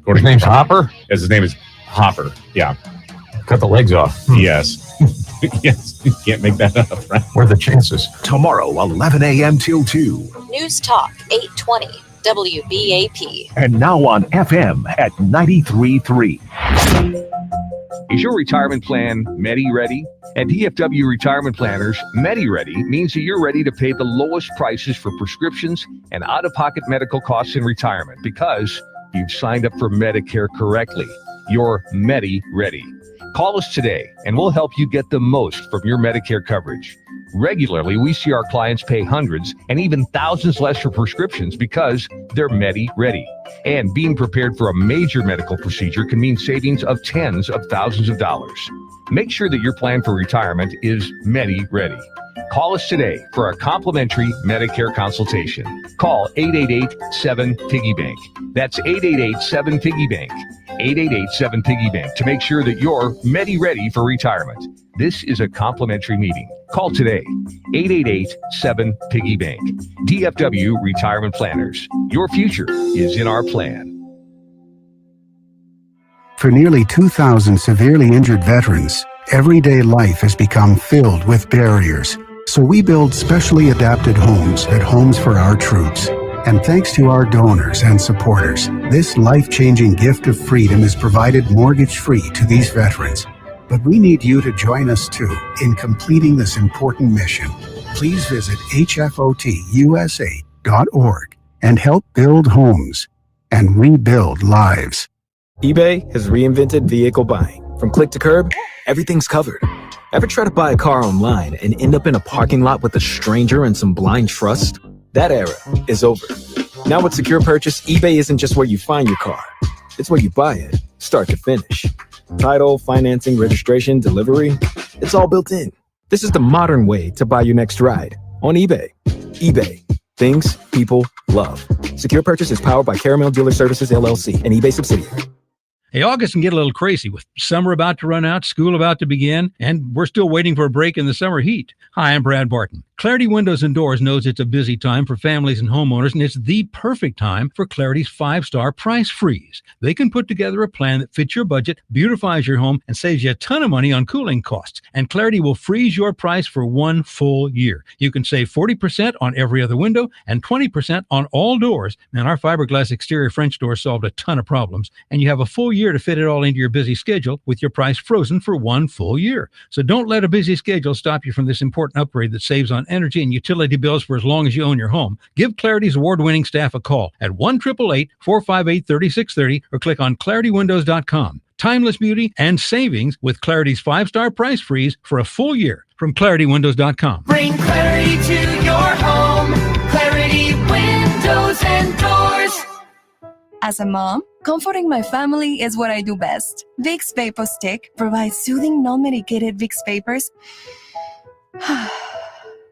His name's Hopper? Yes, his name is Hopper. Yeah. Cut the legs off. Yes. Yes. You can't make that up, right? What are the chances? Tomorrow, 11 a.m. till 2. News Talk 820 WBAP. And now on FM at 93.3. Is your retirement plan Medi-Ready? At DFW Retirement Planners, Medi-Ready means that you're ready to pay the lowest prices for prescriptions and out-of-pocket medical costs in retirement because you've signed up for Medicare correctly. You're Medi-Ready. Call us today and we'll help you get the most from your Medicare coverage. Regularly, we see our clients pay hundreds and even thousands less for prescriptions because they're Medi-Ready. And being prepared for a major medical procedure can mean savings of tens of thousands of dollars. Make sure that your plan for retirement is Medi-Ready. Call us today for a complimentary Medicare consultation. Call 888-7-PIGGY-BANK. That's 888-7-PIGGY-BANK. 888-7-PIGGY-BANK to make sure that you're Medi-Ready for retirement. This is a complimentary meeting. Call today, 888-7-PIGGY-BANK. DFW Retirement Planners. Your future is in our plan. For nearly 2,000 severely injured veterans, everyday life has become filled with barriers. So we build specially adapted homes at Homes for Our Troops. And thanks to our donors and supporters, this life-changing gift of freedom is provided mortgage-free to these veterans. But we need you to join us too in completing this important mission. Please visit hfotusa.org and help build homes and rebuild lives. eBay has reinvented vehicle buying. From click to curb, everything's covered. Ever try to buy a car online and end up in a parking lot with a stranger and some blind trust? That era is over. Now with Secure Purchase, eBay isn't just where you find your car. It's where you buy it, start to finish. Title, financing, registration, delivery, it's all built in. This is the modern way to buy your next ride on eBay. eBay. Things people love. Secure Purchase is powered by Caramel Dealer Services, LLC, an eBay subsidiary. Hey, August can get a little crazy with summer about to run out, school about to begin, and we're still waiting for a break in the summer heat. Hi, I'm Brad Barton. Clarity Windows and Doors knows it's a busy time for families and homeowners, and it's the perfect time for Clarity's 5-star price freeze. They can put together a plan that fits your budget, beautifies your home, and saves you a ton of money on cooling costs. And Clarity will freeze your price for 1 full year. You can save 40% on every other window and 20% on all doors. And our fiberglass exterior French door solved a ton of problems, and you have a full year to fit it all into your busy schedule with your price frozen for 1 full year. So don't let a busy schedule stop you from this important upgrade that saves on energy and utility bills for as long as you own your home. Give Clarity's award-winning staff a call at 1-888-458-3630 or click on ClarityWindows.com. Timeless beauty and savings with Clarity's 5-star price freeze for a full year from ClarityWindows.com. Bring clarity to your home. Clarity Windows and Doors. As a mom, comforting my family is what I do best. Vicks Vapor Stick provides soothing, non-medicated Vicks vapors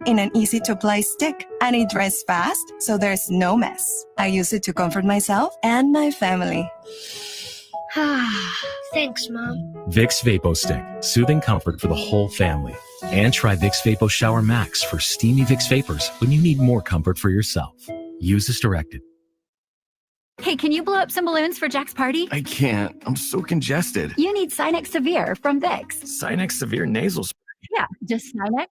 in an easy-to-apply stick, and it dries fast, so there's no mess. I use it to comfort myself and my family. Thanks, Mom. Vicks Vapo Stick, soothing comfort for the whole family. And try Vicks Vapo Shower Max for steamy Vicks vapors when you need more comfort for yourself. Use as directed. Hey, can you blow up some balloons for Jack's party? I can't. I'm so congested. You need Sinex Severe from Vicks. Sinex Severe nasal spray. Yeah, just Sinex.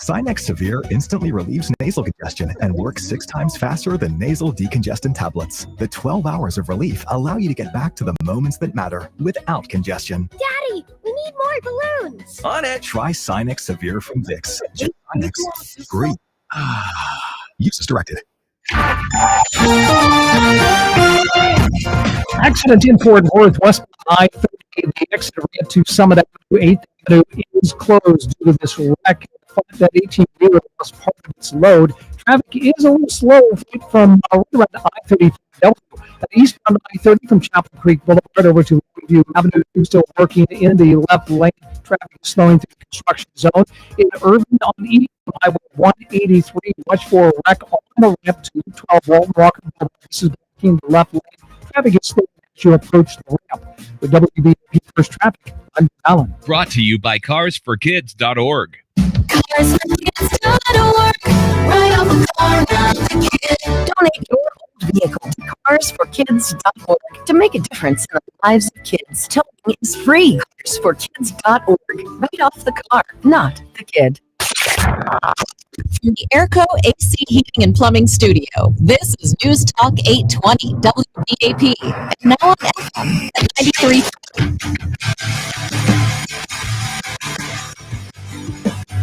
Sinex Severe instantly relieves nasal congestion and works 6 times faster than nasal decongestant tablets. The 12 hours of relief allow you to get back to the moments that matter without congestion. Daddy, we need more balloons. On it. Try Sinex Severe from Vicks. Sinex, breathe. Use as directed. Accident in Fort Worth, west I-30. The exit ramp to Summit Avenue, 8th Avenue is closed due to this wreck. That 18-wheeler lost part of its load. Traffic is a little slow from right around I-35. Eastbound I-30 from Chapel Creek Boulevard over to Lakeview Avenue, still working in the left lane. Traffic is slowing through the construction zone. In Irvine on East Highway 183, watch for a wreck on the ramp to 12 Walton Walker. This is blocking the left lane. Traffic is slow as you approach the ramp. With WBAP First Traffic, I'm Alan. Brought to you by carsforkids.org. CarsForKids.org. Right off the car, not the kid. Donate your old vehicle to CarsForKids.org to make a difference in the lives of kids. Towing is free. CarsForKids.org. Right off the car, not the kid. From the Airco AC Heating and Plumbing Studio, this is News Talk 820 WBAP, and now on FM at 93.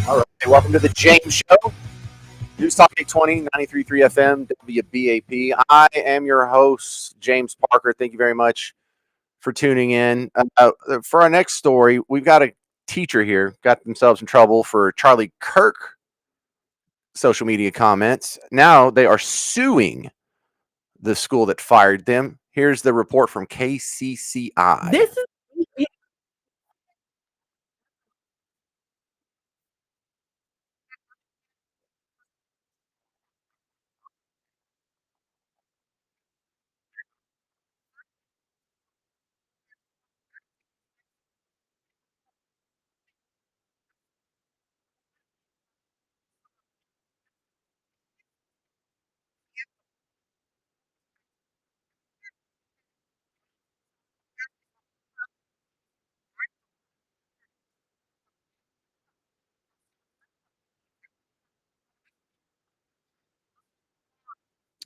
All right, welcome to the James Show. News Talk 820, 93.3 FM, WBAP. I am your host, James Parker. Thank you very much for tuning in. For our next story, we've got a teacher here, got themselves in trouble for Charlie Kirk social media comments. Now they are suing the school that fired them. Here's the report from KCCI. This is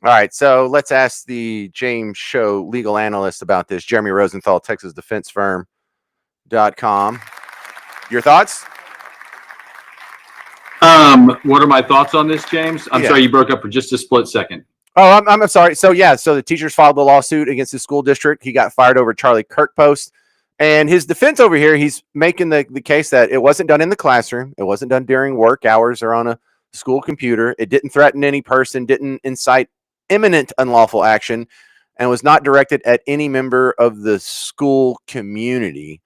All right, so let's ask the James Show legal analyst about this, Jeremy Rosenthal, Texas Defense Firm.com. Your thoughts? What are my thoughts on this, James? I'm sorry, you broke up for just a split second. Oh, I'm sorry. So the teachers filed a lawsuit against the school district. He got fired over Charlie Kirk post. And his defense over here, he's making the case that it wasn't done in the classroom. It wasn't done during work hours or on a school computer. It didn't threaten any person, didn't incite imminent unlawful action, and was not directed at any member of the school community.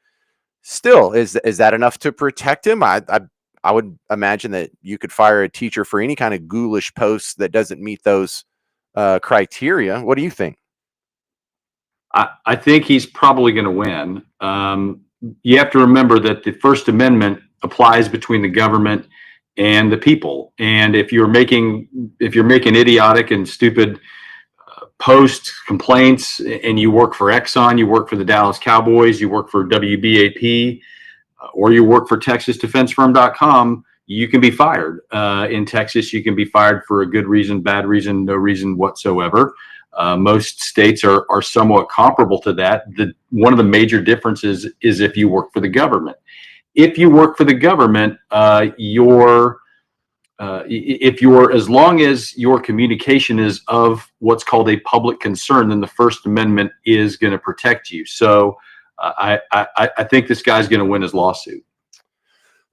Still, is that enough to protect him? I would imagine that you could fire a teacher for any kind of ghoulish post that doesn't meet those criteria. What do you think? I think he's probably going to win. You have to remember that the First Amendment applies between the government and the people. And if you're making idiotic and stupid post complaints, and you work for Exxon, you work for the Dallas Cowboys, you work for WBAP, or you work for TexasDefenseFirm.com, you can be fired. In Texas, you can be fired for a good reason, bad reason, no reason whatsoever. Most states are somewhat comparable to that. One of the major differences is if you work for the government. If you work for the government, as long as your communication is of what's called a public concern, then the First Amendment is going to protect you. So I think this guy's going to win his lawsuit.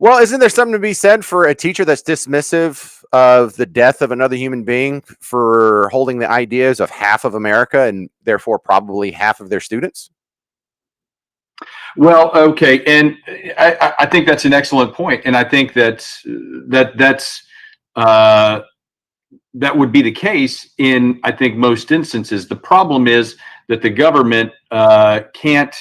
Well, isn't there something to be said for a teacher that's dismissive of the death of another human being for holding the ideas of half of America and therefore probably half of their students? Well, okay, and I think that's an excellent point, and I think that would be the case in, I think, most instances. The problem is that the government can't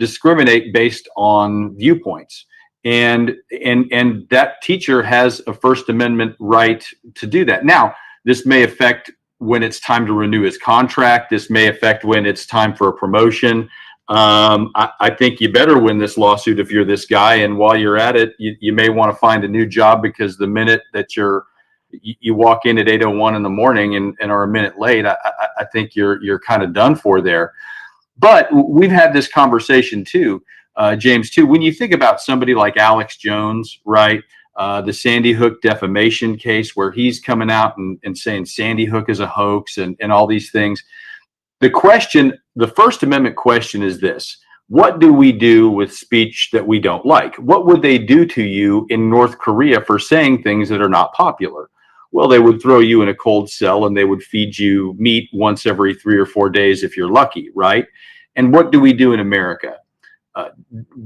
discriminate based on viewpoints. And that teacher has a First Amendment right to do that. Now, this may affect when it's time to renew his contract. This may affect when it's time for a promotion. I think you better win this lawsuit if you're this guy. And while you're at it, you may want to find a new job, because the minute that you walk in at 8:01 in the morning and are a minute late, I think you're kind of done for there. But we've had this conversation too. James, too, when you think about somebody like Alex Jones, right? The Sandy Hook defamation case, where he's coming out and saying Sandy Hook is a hoax and all these things. The First Amendment question is this: what do we do with speech that we don't like? What would they do to you in North Korea for saying things that are not popular? Well, they would throw you in a cold cell and they would feed you meat once every 3 or 4 days if you're lucky, right? And what do we do in America?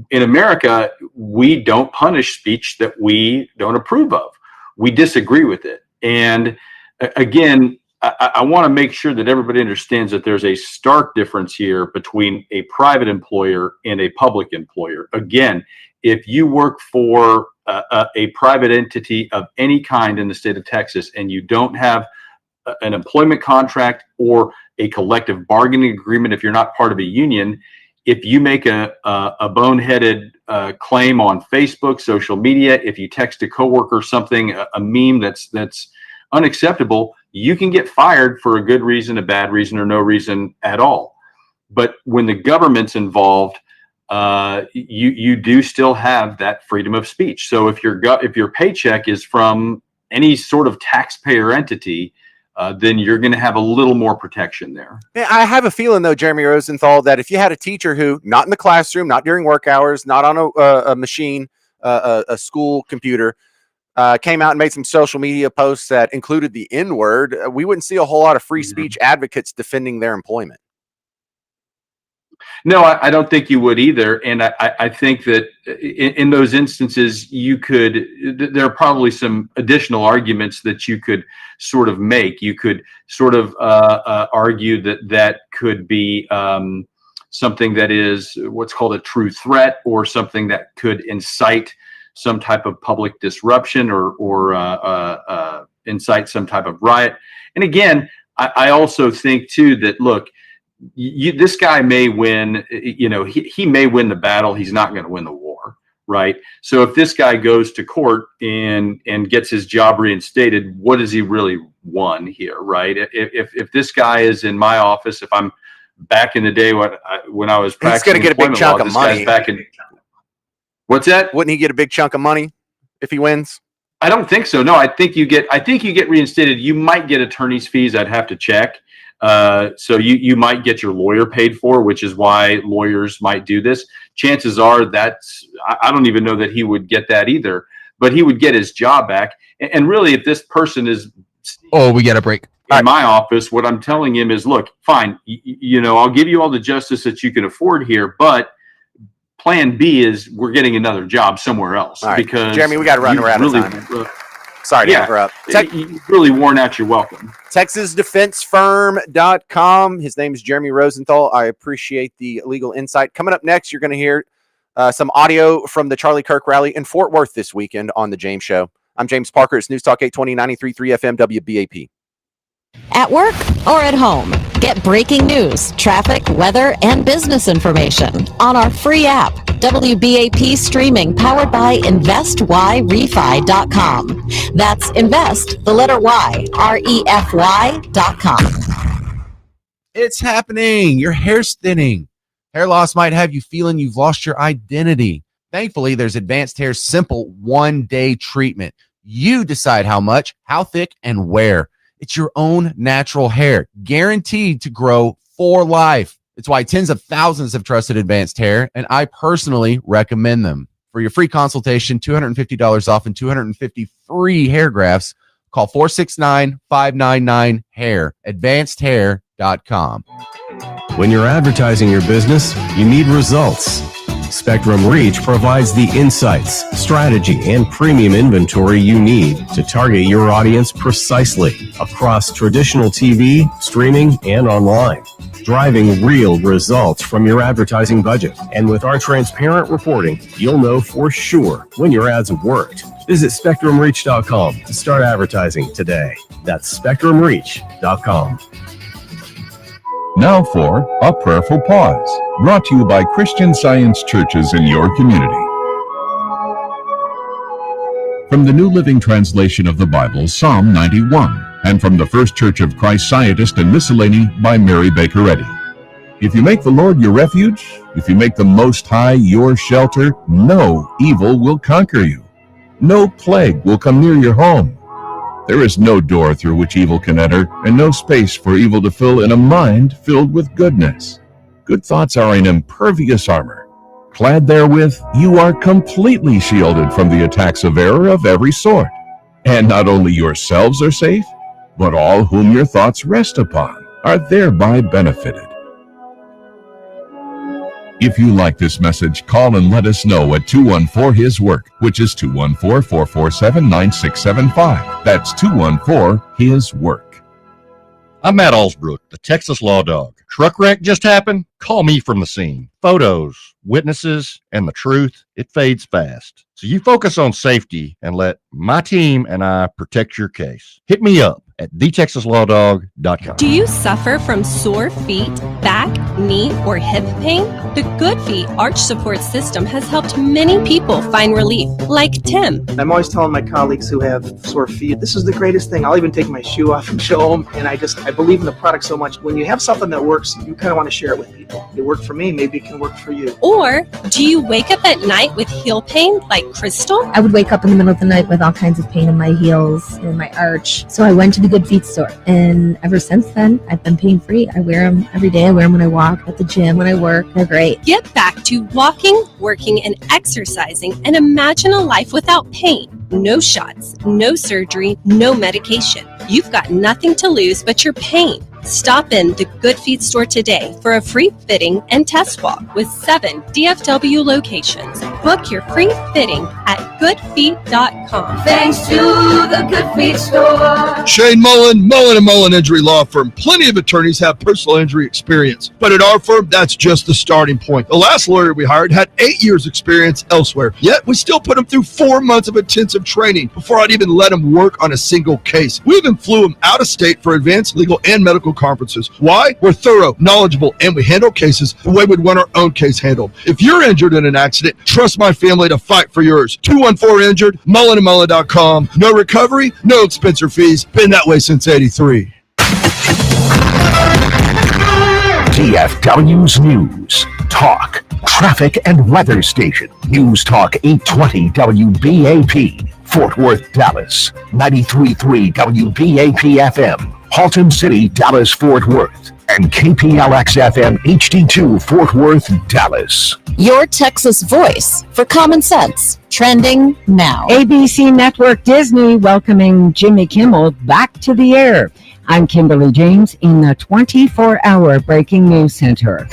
In America, we don't punish speech that we don't approve of. We disagree with it. And again, I want to make sure that everybody understands that there's a stark difference here between a private employer and a public employer. Again, if you work for a private entity of any kind in the state of Texas and you don't have an employment contract or a collective bargaining agreement, if you're not part of a union, if you make a boneheaded claim on Facebook, social media, if you text a coworker something, a meme that's unacceptable, you can get fired for a good reason, a bad reason, or no reason at all. But when the government's involved, you do still have that freedom of speech. So if your paycheck is from any sort of taxpayer entity, then you're going to have a little more protection there. Yeah, I have a feeling, though, Jeremy Rosenthal, that if you had a teacher who, not in the classroom, not during work hours, not on a machine, a school computer, came out and made some social media posts that included the N-word, we wouldn't see a whole lot of free speech advocates defending their employment. No, I don't think you would either. And I think that in those instances, there are probably some additional arguments that you could sort of make. You could sort of argue that could be something that is what's called a true threat, or something that could incite some type of public disruption or incite some type of riot. And again, I also think too that, look, this guy may win, he may win the battle. He's not going to win the war, right? So if this guy goes to court and gets his job reinstated, what has he really won here, right? If this guy is in my office, if I'm back in the day when I was practicing, he's going to get a big chunk of money. What's that? Wouldn't he get a big chunk of money if he wins? I don't think so. No, I think you get reinstated. You might get attorney's fees. I'd have to check. So you might get your lawyer paid for, which is why lawyers might do this. Chances are I don't even know that he would get that either, but he would get his job back. And really, if this person is, we got a break. In my office, what I'm telling him is, look, fine, I'll give you all the justice that you can afford here, but plan B is we're getting another job somewhere else. All right. Because Jeremy, we got to run around really, time. Sorry to interrupt. You've really worn out your welcome. TexasDefenseFirm.com. His name is Jeremy Rosenthal. I appreciate the legal insight. Coming up next, you're going to hear some audio from the Charlie Kirk rally in Fort Worth this weekend on The James Show. I'm James Parker. It's News Talk 820, 93.3 FM, WBAP. At work or at home, get breaking news, traffic, weather, and business information on our free app. WBAP streaming powered by InvestYRefi.com. That's invest, the letter Y, REFY.com. It's happening. Your hair's thinning. Hair loss might have you feeling you've lost your identity. Thankfully, there's Advanced Hair's simple one-day treatment. You decide how much, how thick, and where. It's your own natural hair, guaranteed to grow for life. It's why tens of thousands have trusted Advanced Hair, and I personally recommend them. For your free consultation, $250 off and 250 free hair grafts, call 469-599-HAIR, advancedhair.com. When you're advertising your business, you need results. Spectrum Reach provides the insights, strategy, and premium inventory you need to target your audience precisely across traditional TV, streaming, and online, driving real results from your advertising budget. And with our transparent reporting, you'll know for sure when your ads have worked. Visit SpectrumReach.com to start advertising today. That's SpectrumReach.com. Now for A Prayerful Pause, brought to you by Christian Science churches in your community. From the New Living Translation of the Bible, Psalm 91, and from the First Church of Christ Scientist and Miscellany by Mary Baker Eddy. If you make the Lord your refuge, if you make the Most High your shelter, no evil will conquer you. No plague will come near your home. There is no door through which evil can enter, and no space for evil to fill in a mind filled with goodness. Good thoughts are an impervious armor. Clad therewith, you are completely shielded from the attacks of error of every sort. And not only yourselves are safe, but all whom your thoughts rest upon are thereby benefited. If you like this message, call and let us know at 214-HIS-WORK, which is 214-447-9675. That's 214-HIS-WORK. I'm Matt Alsbrook, the Texas Law Dog. Truck wreck just happened? Call me from the scene. Photos, witnesses, and the truth, it fades fast. So you focus on safety and let my team and I protect your case. Hit me up at thetexaslawdog.com. Do you suffer from sore feet, back, knee, or hip pain? The Good Feet Arch Support System has helped many people find relief, like Tim. I'm always telling my colleagues who have sore feet, this is the greatest thing. I'll even take my shoe off and show them. And I believe in the product so much. When you have something that works, you kind of want to share it with people. It worked for me, maybe it can work for you. Or do you wake up at night with heel pain like Crystal? I would wake up in the middle of the night with all kinds of pain in my heels and my arch. So I went to the Good Feet store. And ever since then, I've been pain-free. I wear them every day. I wear them when I walk, at the gym, when I work. They're great. Get back to walking, working, and exercising and imagine a life without pain. No shots, no surgery, no medication. You've got nothing to lose but your pain. Stop in the Good Feet store today for a free fitting and test walk with 7 DFW locations. Book your free fitting at goodfeet.com. Thanks to the Good Feet store. Shane Mullen, Mullen & Mullen Injury Law Firm. Plenty of attorneys have personal injury experience, but at our firm, that's just the starting point. The last lawyer we hired had 8 years experience elsewhere, yet we still put him through 4 months of intensive training before I'd even let him work on a single case. We even flew him out of state for advanced legal and medical conferences. Why? We're thorough, knowledgeable, and we handle cases the way we'd want our own case handled. If you're injured in an accident, trust my family to fight for yours. 214-INJURED, mullenandmullen.com. No recovery, no expense or fees. Been that way since 83. DFW's News, Talk, Traffic and Weather Station. News Talk 820 WBAP, Fort Worth, Dallas. 93.3 WBAP FM, Halton City, Dallas, Fort Worth. And KPLX FM HD2, Fort Worth, Dallas. Your Texas voice for common sense. Trending now. ABC Network Disney welcoming Jimmy Kimmel back to the air. I'm Kimberly James in the 24-hour Breaking News Center.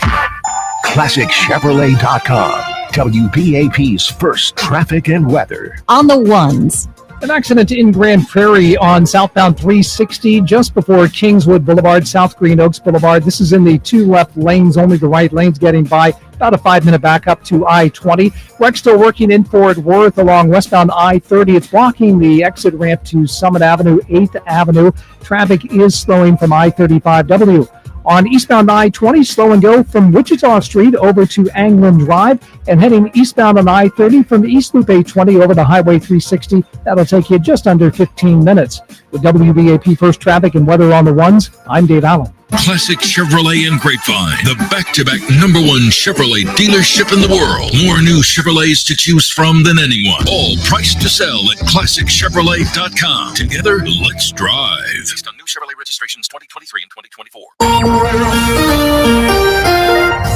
ClassicChevrolet.com, WBAP's first traffic and weather. On the ones. An accident in Grand Prairie on southbound 360 just before Kingswood Boulevard, South Green Oaks Boulevard. This is in the 2 left lanes, only the right lane's getting by. About a 5-minute backup to I-20. Wreck still working in Fort Worth along westbound I-30. It's blocking the exit ramp to Summit Avenue, 8th Avenue. Traffic is slowing from I-35W. On eastbound I-20, slow and go from Wichita Street over to Anglin Drive, and heading eastbound on I-30 from East Loop 820 over to Highway 360. That'll take you just under 15 minutes. With WBAP First Traffic and Weather on the Ones, I'm Dave Allen. Classic Chevrolet in Grapevine, the back-to-back #1 Chevrolet dealership in the world. More new Chevrolets to choose from than anyone. All priced to sell at ClassicChevrolet.com. Together, let's drive. Based on new Chevrolet registrations 2023 and 2024.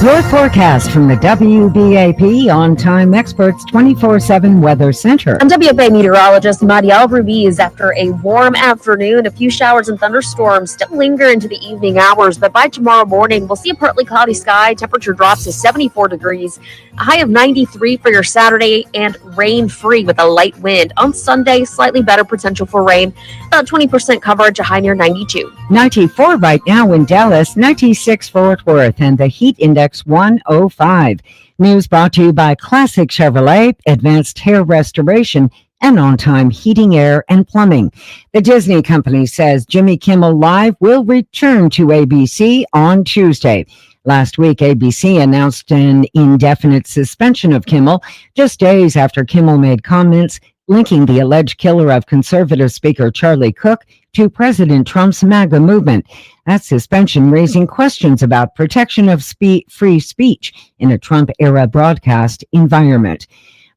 Your forecast from the WBAP On-Time Experts 24/7 Weather Center. I'm WBA meteorologist Marielle Ruiz. After a warm afternoon, a few showers and thunderstorms still linger into the evening hours, but by tomorrow morning, we'll see a partly cloudy sky. Temperature drops to 74 degrees, a high of 93 for your Saturday, and rain-free with a light wind. On Sunday, slightly better potential for rain, about 20% coverage, a high near 92. 94 right now in Dallas, 96 Fort Worth, and the heat index 105. News brought to you by Classic Chevrolet, Advanced Hair Restoration, and On-Time Heating, Air, and Plumbing. The Disney company says Jimmy Kimmel Live will return to ABC on Tuesday. Last week, ABC announced an indefinite suspension of Kimmel just days after Kimmel made comments linking the alleged killer of conservative Speaker Charlie Cook to President Trump's MAGA movement. That suspension raising questions about protection of free speech in a Trump-era broadcast environment.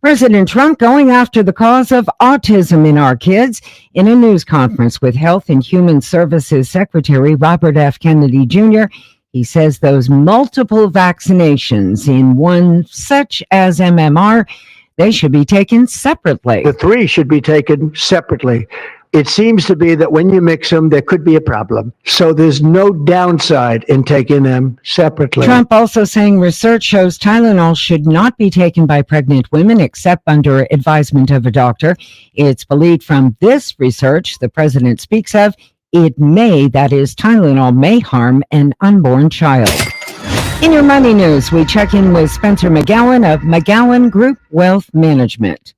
President Trump going after the cause of autism in our kids. In a news conference with Health and Human Services Secretary Robert F. Kennedy Jr., he says those multiple vaccinations in one such as MMR, they should be taken separately. The 3 should be taken separately. It seems to be that when you mix them, there could be a problem. So there's no downside in taking them separately. Trump also saying research shows Tylenol should not be taken by pregnant women except under advisement of a doctor. It's believed from this research the president speaks of, that is Tylenol, may harm an unborn child. In your money news, we check in with Spencer McGowan of McGowan Group Wealth Management.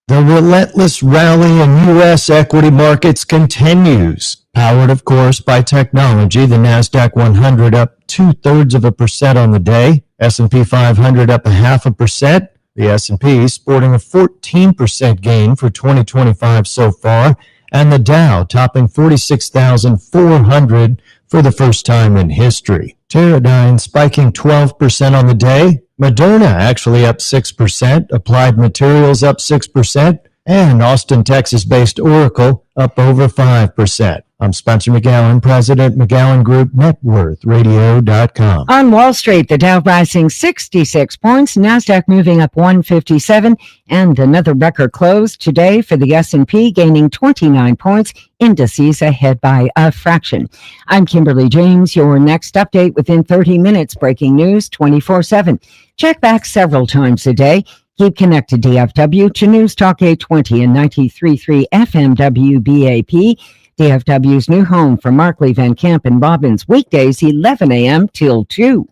The relentless rally in U.S. equity markets continues. Powered, of course, by technology, the NASDAQ 100 up 0.2% on the day. S&P 500 up 0.5%. The S&P sporting a 14% gain for 2025 so far. And the Dow topping 46,400 for the first time in history. Teradyne spiking 12% on the day. Moderna actually up 6%. Applied Materials up 6%. And Austin, Texas-based Oracle up over 5%. I'm Spencer McGowan, President, McGowan Group, NetWorthRadio.com. On Wall Street, the Dow rising 66 points, NASDAQ moving up 157, and another record close today for the S&P gaining 29 points, indices ahead by a fraction. I'm Kimberly James, your next update within 30 minutes, breaking news 24/7. Check back several times a day. Keep connected, DFW, to News Talk 820 and 93.3 FM WBAP. DFW's new home for Markley, Van Camp, and Robbins, weekdays 11 a.m. till 2.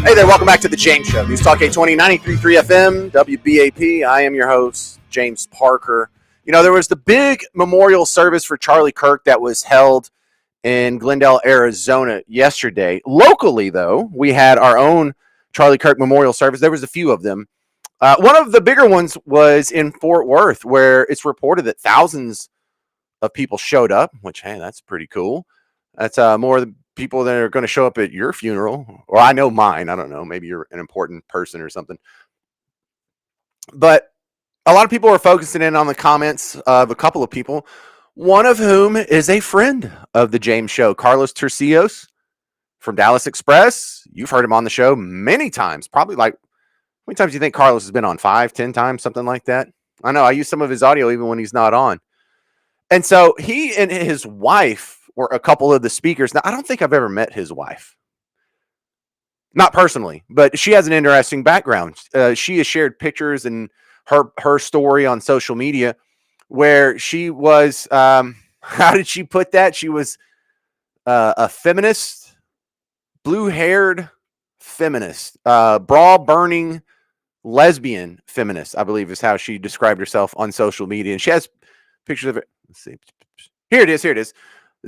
Hey there, welcome back to the James Show. News Talk 820, 93.3 FM, WBAP. I am your host, James Parker. You know, there was the big memorial service for Charlie Kirk that was held in Glendale, Arizona yesterday. Locally, though, we had our own Charlie Kirk memorial service. There was a few of them. One of the bigger ones was in Fort Worth, where it's reported that thousands of people showed up, which, hey, that's pretty cool. That's more than people that are going to show up at your funeral, or I know mine. I don't know. Maybe you're an important person or something. But a lot of people are focusing in on the comments of a couple of people, one of whom is a friend of the James Show, Carlos Tercios from Dallas Express. You've heard him on the show many times, probably like, how many times do you think Carlos has been on? 5, 10 times, something like that? I know. I use some of his audio even when he's not on. And so he and his wife were a couple of the speakers. Now, I don't think I've ever met his wife. Not personally, but she has an interesting background. She has shared pictures and her story on social media where she was, how did she put that? She was a feminist, blue-haired feminist, bra-burning lesbian feminist, I believe is how she described herself on social media. And she has pictures of it. Let's see. Here it is.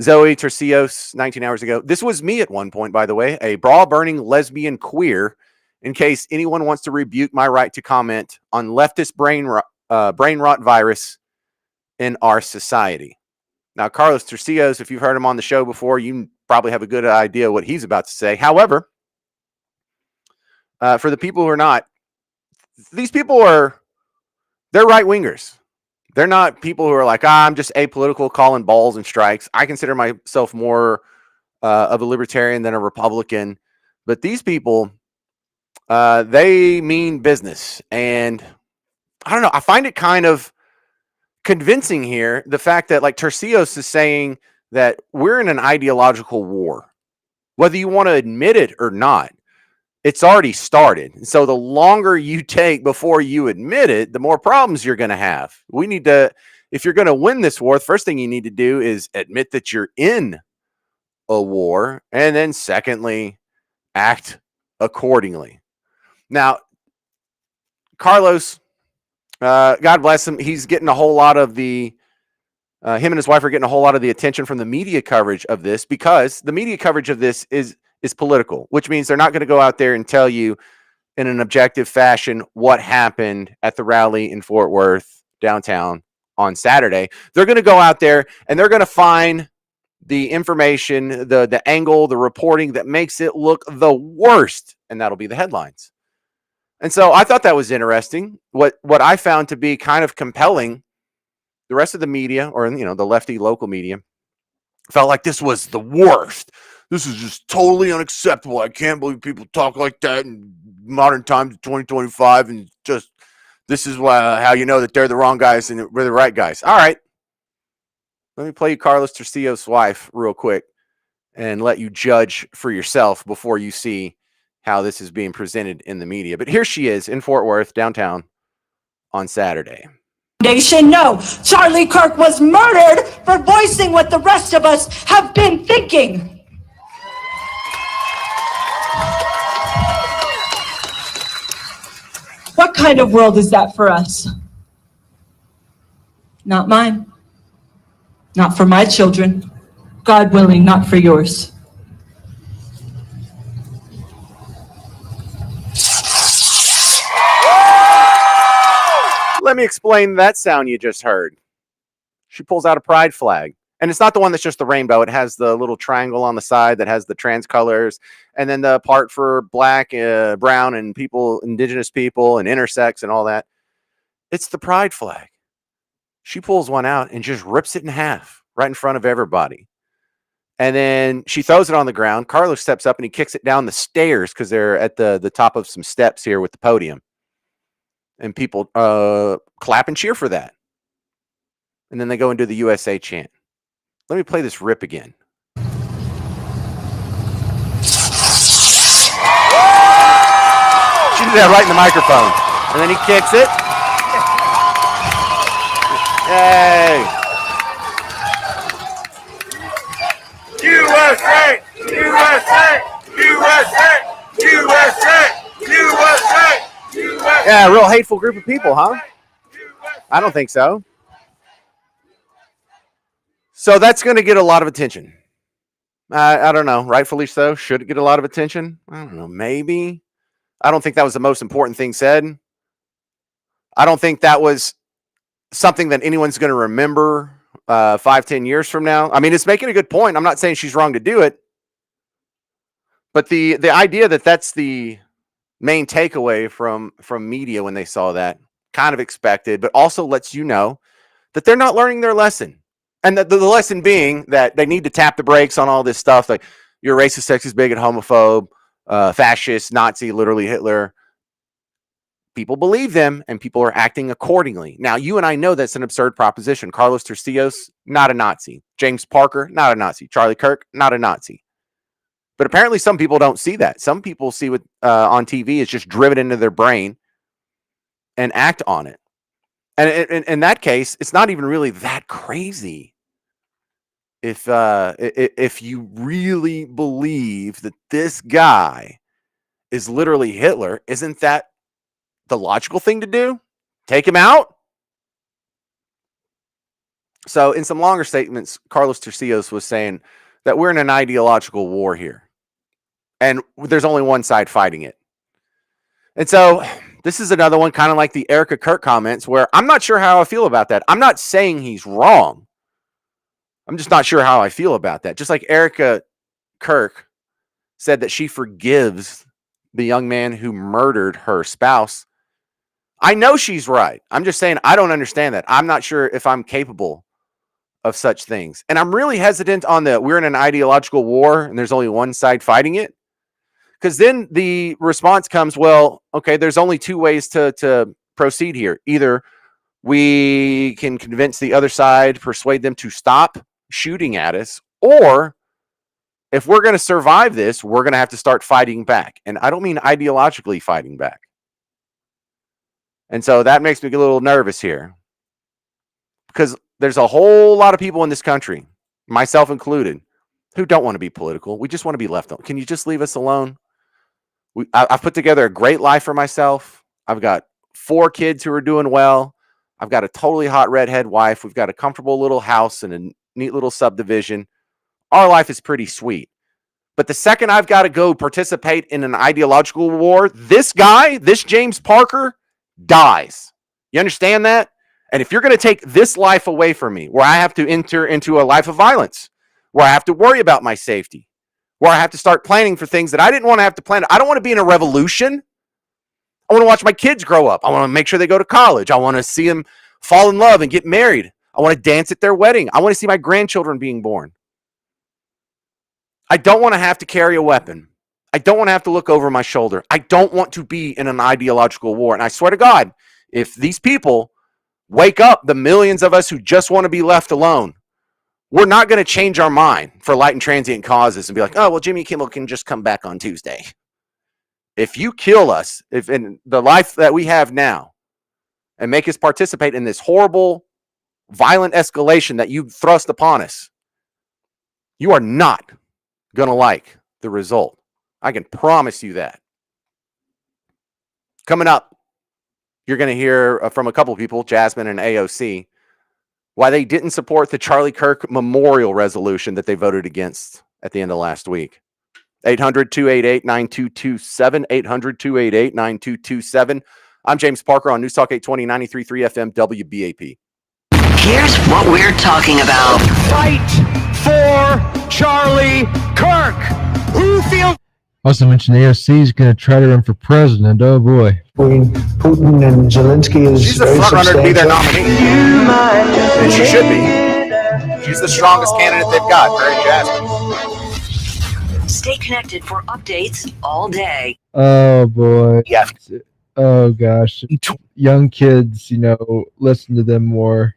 Zoe Tercios, 19 hours ago. This was me at one point, by the way, a bra-burning lesbian queer, in case anyone wants to rebuke my right to comment on leftist brain rot virus in our society. Now, Carlos Tercios, if you've heard him on the show before, you probably have a good idea what he's about to say. However, for the people who are not, these people they're right-wingers. They're not people who are like, I'm just apolitical, calling balls and strikes. I consider myself more of a libertarian than a Republican. But these people, they mean business. And I don't know. I find it kind of convincing here, the fact that like Tercios is saying that we're in an ideological war. Whether you want to admit it or not, it's already started. And so the longer you take before you admit it, the more problems you're going to have. We need to, if you're going to win this war, the first thing you need to do is admit that you're in a war. And then secondly, act accordingly. Now, Carlos, God bless him. He's getting a whole lot of him and his wife are getting a whole lot of the attention from the media coverage of this, because the media coverage of this is political, which means they're not going to go out there and tell you in an objective fashion what happened at the rally in Fort Worth downtown on Saturday. They're going to go out there and they're going to find the information, the angle, the reporting that makes it look the worst, and that'll be the headlines. And so I thought that was interesting. What I found to be kind of compelling, the rest of the media, or the lefty local media, felt like this was the worst. This is just totally unacceptable. I can't believe people talk like that in modern times, 2025, and just this is how you know that they're the wrong guys and we're the right guys. All right. Let me play you Carlos Tercios' wife real quick. and let you judge for yourself before you see how this is being presented in the media. But here she is in Fort Worth, downtown, on Saturday. No, Charlie Kirk was murdered for voicing what the rest of us have been thinking. What kind of world is that for us? Not mine. Not for my children. God willing, not for yours. Let me explain that sound you just heard. She pulls out a pride flag. And it's not the one that's just the rainbow. It has the little triangle on the side that has the trans colors. And then the part for black, brown, and people, indigenous people, and intersex and all that. It's the pride flag. She pulls one out and just rips it in half right in front of everybody. And then she throws it on the ground. Carlos steps up and he kicks it down the stairs because they're at the top of some steps here with the podium. And people clap and cheer for that. And then they go into the USA chant. Let me play this rip again. She did that right in the microphone. And then he kicks it. Yay. USA! USA! USA! USA! USA! USA! Yeah, a real hateful group of people, huh? I don't think so. So that's going to get a lot of attention. I don't know. Rightfully so. Should it get a lot of attention? I don't know. Maybe. I don't think that was the most important thing said. I don't think that was something that anyone's going to remember 5-10 years from now. I mean, it's making a good point. I'm not saying she's wrong to do it. But the idea that that's the main takeaway from media when they saw that, kind of expected, but also lets you know that they're not learning their lesson. And the lesson being that they need to tap the brakes on all this stuff. Like, you're a racist, sexist, bigot, homophobe, fascist, Nazi, literally Hitler. People believe them, and people are acting accordingly. Now, you and I know that's an absurd proposition. Carlos Tercios, not a Nazi. James Parker, not a Nazi. Charlie Kirk, not a Nazi. But apparently some people don't see that. Some people see what on TV is just driven into their brain and act on it. And in that case, it's not even really that crazy. If you really believe that this guy is literally Hitler, isn't that the logical thing to do? Take him out? So in some longer statements, Carlos Tercios was saying that we're in an ideological war here. And there's only one side fighting it. And so this is another one, kind of like the Erica Kirk comments, where I'm not sure how I feel about that. I'm not saying he's wrong. I'm just not sure how I feel about that. Just like Erica Kirk said that she forgives the young man who murdered her spouse. I know she's right. I'm just saying I don't understand that. I'm not sure if I'm capable of such things. And I'm really hesitant on we're in an ideological war and there's only one side fighting it. Because then the response comes, well, okay, there's only two ways to proceed here. Either we can convince the other side, persuade them to stop shooting at us, or if we're going to survive this, we're going to have to start fighting back. And I don't mean ideologically fighting back. And so that makes me a little nervous here. Because there's a whole lot of people in this country, myself included, who don't want to be political. We just want to be left alone. Can you just leave us alone? I've put together a great life for myself. I've got 4 kids who are doing well. I've got a totally hot redhead wife. We've got a comfortable little house and a neat little subdivision. Our life is pretty sweet. But the second I've got to go participate in an ideological war, this guy, this James Parker, dies. You understand that? And if you're going to take this life away from me, where I have to enter into a life of violence, where I have to worry about my safety, where I have to start planning for things that I didn't want to have to plan. I don't want to be in a revolution. I want to watch my kids grow up. I want to make sure they go to college. I want to see them fall in love and get married. I want to dance at their wedding. I want to see my grandchildren being born. I don't want to have to carry a weapon. I don't want to have to look over my shoulder. I don't want to be in an ideological war. And I swear to God, if these people wake up, the millions of us who just want to be left alone, We're not going to change our mind for light and transient causes and be like, oh, well, Jimmy Kimmel can just come back on Tuesday. If you kill us, if in the life that we have now, and make us participate in this horrible, violent escalation that you thrust upon us, you are not going to like the result. I can promise you that. Coming up, you're going to hear from a couple of people, Jasmine and AOC, why they didn't support the Charlie Kirk memorial resolution that they voted against at the end of last week. 800-288-9227, 800-288-9227. I'm James Parker on News Talk 820, 93.3 FM, WBAP. Here's what we're talking about. Fight for Charlie Kirk. Who feels... Also mentioned AOC is going to try to run for president. Oh boy. Between Putin and Zelensky is She's the front runner to be their nominee. And she should be. She's the strongest candidate they've got, her and Jasmine. Stay connected for updates all day. Oh boy. Yeah. Oh gosh. Young kids, listen to them more.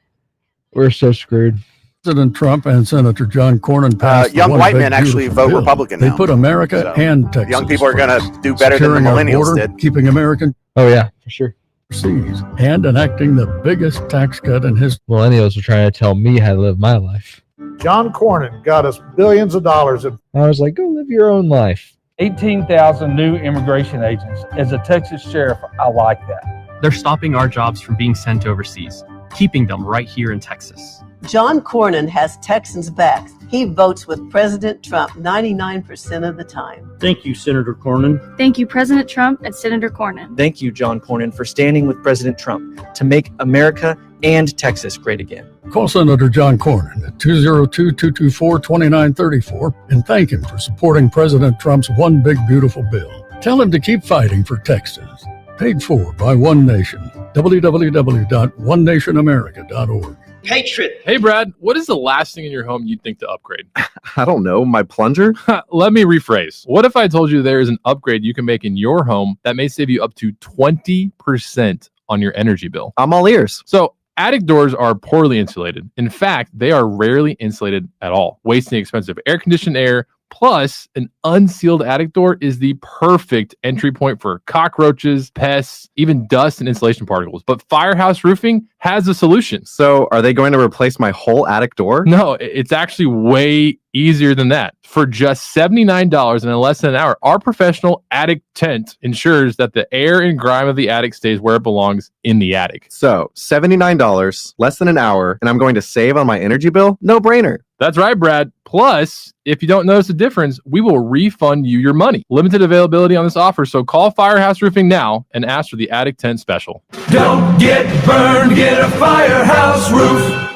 We're so screwed. President Trump and Senator John Cornyn passed young white men actually vote bill. Republican They now. put America and Texas. Young people are going to do better than the securing our millennials border, did. keeping American Oh yeah, for sure. overseas, and enacting the biggest tax cut in history. Millennials are trying to tell me how to live my life. John Cornyn got us billions of dollars. I was like, go live your own life. 18,000 new immigration agents. As a Texas sheriff, I like that. They're stopping our jobs from being sent overseas, keeping them right here in Texas. John Cornyn has Texans' backs. He votes with President Trump 99% of the time. Thank you, Senator Cornyn. Thank you, President Trump and Senator Cornyn. Thank you, John Cornyn, for standing with President Trump to make America and Texas great again. Call Senator John Cornyn at 202-224-2934 and thank him for supporting President Trump's One Big Beautiful Bill. Tell him to keep fighting for Texas. Paid for by One Nation. www.onenationamerica.org. Patriot. Hey, Brad, what is the last thing in your home you'd think to upgrade? I don't know, my plunger? Let me rephrase. What if I told you there is an upgrade you can make in your home that may save you up to 20% on your energy bill? I'm all ears. So, attic doors are poorly insulated. In fact, they are rarely insulated at all, wasting expensive air-conditioned air. Plus, an unsealed attic door is the perfect entry point for cockroaches, pests, even dust and insulation particles. But Firehouse Roofing has a solution. So, are they going to replace my whole attic door? No, it's actually way easier than that. For just $79 and in less than an hour, our professional attic tent ensures that the air and grime of the attic stays where it belongs, in the attic. So, $79, less than an hour, and I'm going to save on my energy bill? No brainer. That's right, Brad. Plus, if you don't notice a difference, we will refund you your money. Limited availability on this offer, so call Firehouse Roofing now and ask for the attic tent special. Don't get burned, get a Firehouse Roof.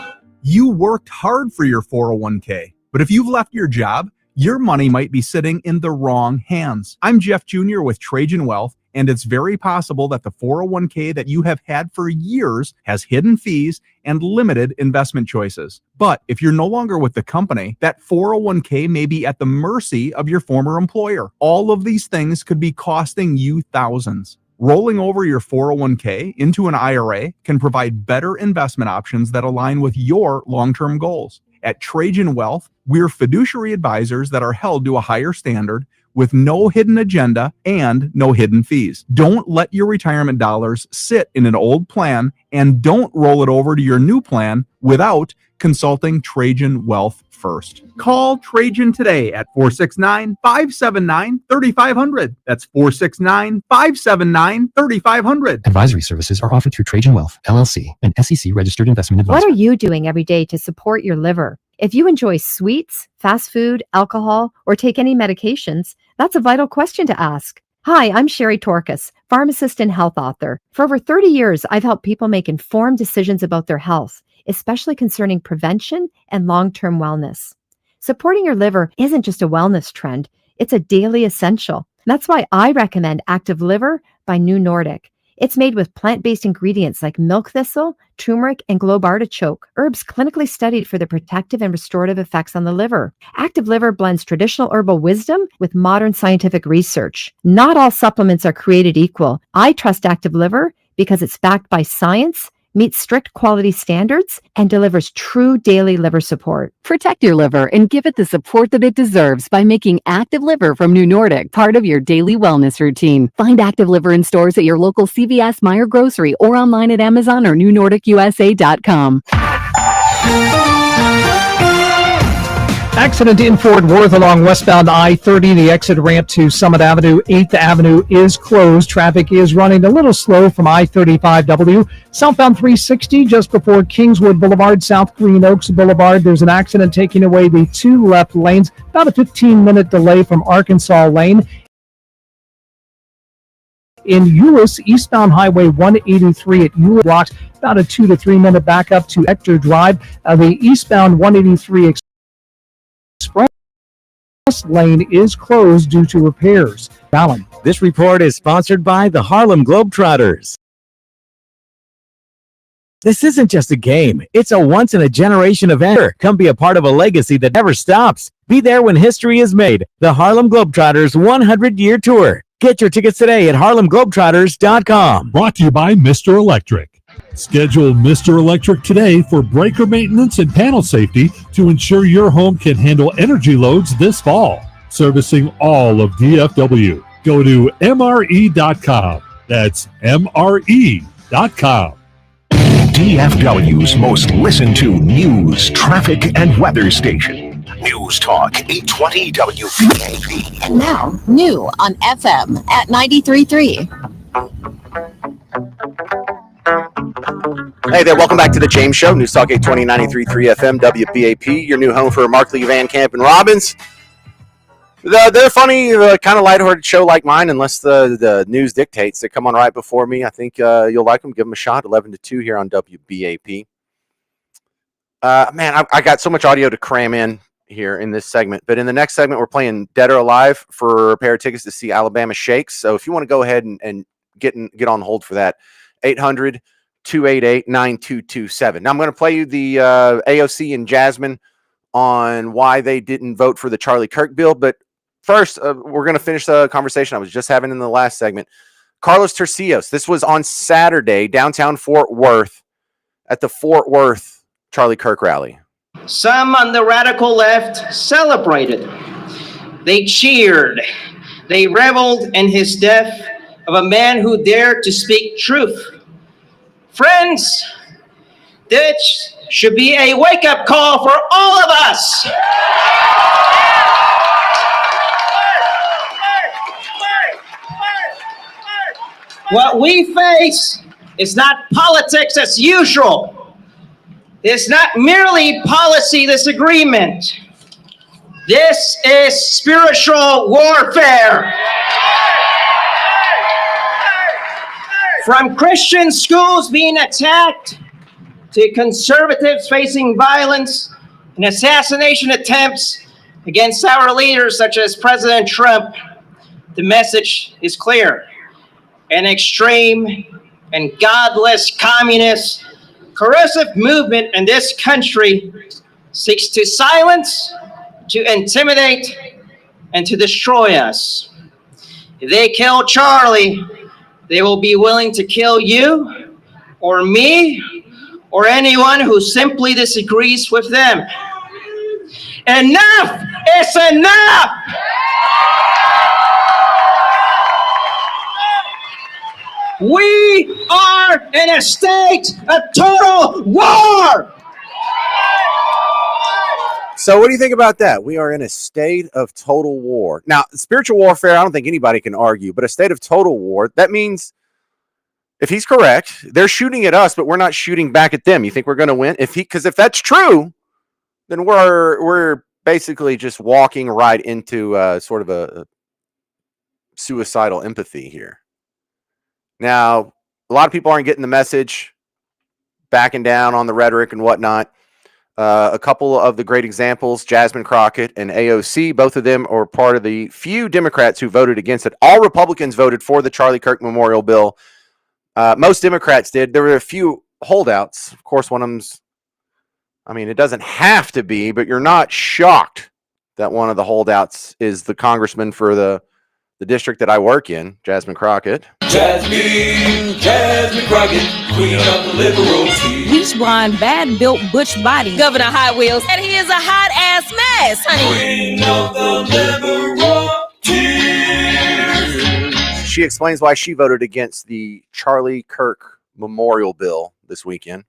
You worked hard for your 401k, but if you've left your job, your money might be sitting in the wrong hands. I'm Jeff Jr. with Trajan Wealth, and it's very possible that the 401k that you have had for years has hidden fees and limited investment choices. But if you're no longer with the company, that 401k may be at the mercy of your former employer. All of these things could be costing you thousands. Rolling over your 401k into an IRA can provide better investment options that align with your long-term goals. At Trajan Wealth, we're fiduciary advisors that are held to a higher standard with no hidden agenda and no hidden fees. Don't let your retirement dollars sit in an old plan, and don't roll it over to your new plan without consulting Trajan Wealth first. Call Trajan today at 469-579-3500. That's 469-579-3500. Advisory services are offered through Trajan Wealth, LLC, an SEC-registered investment advisor. What are you doing every day to support your liver? If you enjoy sweets, fast food, alcohol, or take any medications, that's a vital question to ask. Hi, I'm Sherry Torkas, pharmacist and health author. For over 30 years, I've helped people make informed decisions about their health, especially concerning prevention and long-term wellness. Supporting your liver isn't just a wellness trend, it's a daily essential. That's why I recommend Active Liver by New Nordic. It's made with plant-based ingredients like milk thistle, turmeric, and globe artichoke, herbs clinically studied for their protective and restorative effects on the liver. Active Liver blends traditional herbal wisdom with modern scientific research. Not all supplements are created equal. I trust Active Liver because it's backed by science, meets strict quality standards, and delivers true daily liver support. Protect your liver and give it the support that it deserves by making Active Liver from New Nordic part of your daily wellness routine. Find Active Liver in stores at your local CVS, Meijer Grocery, or online at Amazon or newnordicusa.com. Accident in Fort Worth along westbound I-30. The exit ramp to Summit Avenue, 8th Avenue is closed. Traffic is running a little slow from I-35W. Southbound 360 just before Kingswood Boulevard, South Green Oaks Boulevard. There's an accident taking away the two left lanes. About a 15-minute delay from Arkansas Lane. In Euless, eastbound Highway 183 at Euless blocks, about a 2 to 3 minute backup to Hector Drive. The eastbound 183 express lane is closed due to repairs. Allen. This report is sponsored by the Harlem Globetrotters. This isn't just a game. It's a once-in-a-generation event. Come be a part of a legacy that never stops. Be there when history is made. The Harlem Globetrotters 100-year tour. Get your tickets today at harlemglobetrotters.com. Brought to you by Mr. Electric. Schedule Mr. Electric today for breaker maintenance and panel safety to ensure your home can handle energy loads this fall. Servicing all of DFW. Go to MRE.com. That's MRE.com. DFW's most listened to news, traffic, and weather station. News Talk 820 WBAP. And now, new on FM at 93.3. Hey there, welcome back to the James Show, News Talk 820 93.3 FM, WBAP, your new home for Markley, Van Camp, and Robbins. They're funny, kind of lighthearted show like mine, unless the news dictates. They come on right before me. I think you'll like them. Give them a shot, 11 to 2 here on WBAP. Man, I got so much audio to cram in here in this segment, but in the next segment, we're playing Dead or Alive for a pair of tickets to see Alabama Shakes. So if you want to go ahead and get on hold for that, 800-288-9227. Now I'm going to play you the AOC and Jasmine on why they didn't vote for the Charlie Kirk bill. But first, we're going to finish the conversation I was just having in the last segment. Carlos Tercios, this was on Saturday, downtown Fort Worth, at the Fort Worth Charlie Kirk rally. Some on the radical left celebrated. They cheered. They reveled in his death of a man who dared to speak truth. Friends, this should be a wake-up call for all of us. What we face is not politics as usual. It's not merely policy disagreement. This is spiritual warfare. From Christian schools being attacked to conservatives facing violence and assassination attempts against our leaders such as President Trump, the message is clear. An extreme and godless communist corrosive movement in this country seeks to silence, to intimidate, and to destroy us. If they kill Charlie, they will be willing to kill you or me or anyone who simply disagrees with them. Enough is enough! We are in a state of total war! So what do you think about that? We are in a state of total war. Now, spiritual warfare, I don't think anybody can argue, but a state of total war, that means if he's correct, they're shooting at us, but we're not shooting back at them. You think we're going to win? Because if that's true, then we're basically just walking right into sort of a suicidal empathy here. Now, a lot of people aren't getting the message, backing down on the rhetoric and whatnot. A couple of the great examples, Jasmine Crockett and AOC, both of them are part of the few Democrats who voted against it. All Republicans voted for the Charlie Kirk Memorial Bill. Most Democrats did. There were a few holdouts. Of course, one of them's, I mean, it doesn't have to be, but you're not shocked that one of the holdouts is the congressman for the the district that I work in, Jasmine Crockett. Jasmine Crockett, queen of the liberal tea. Bleach blonde, bad built butch body, Governor Hot Wheels, and he is a hot ass mess, honey. Queen of the liberal tea. She explains why she voted against the Charlie Kirk Memorial Bill this weekend.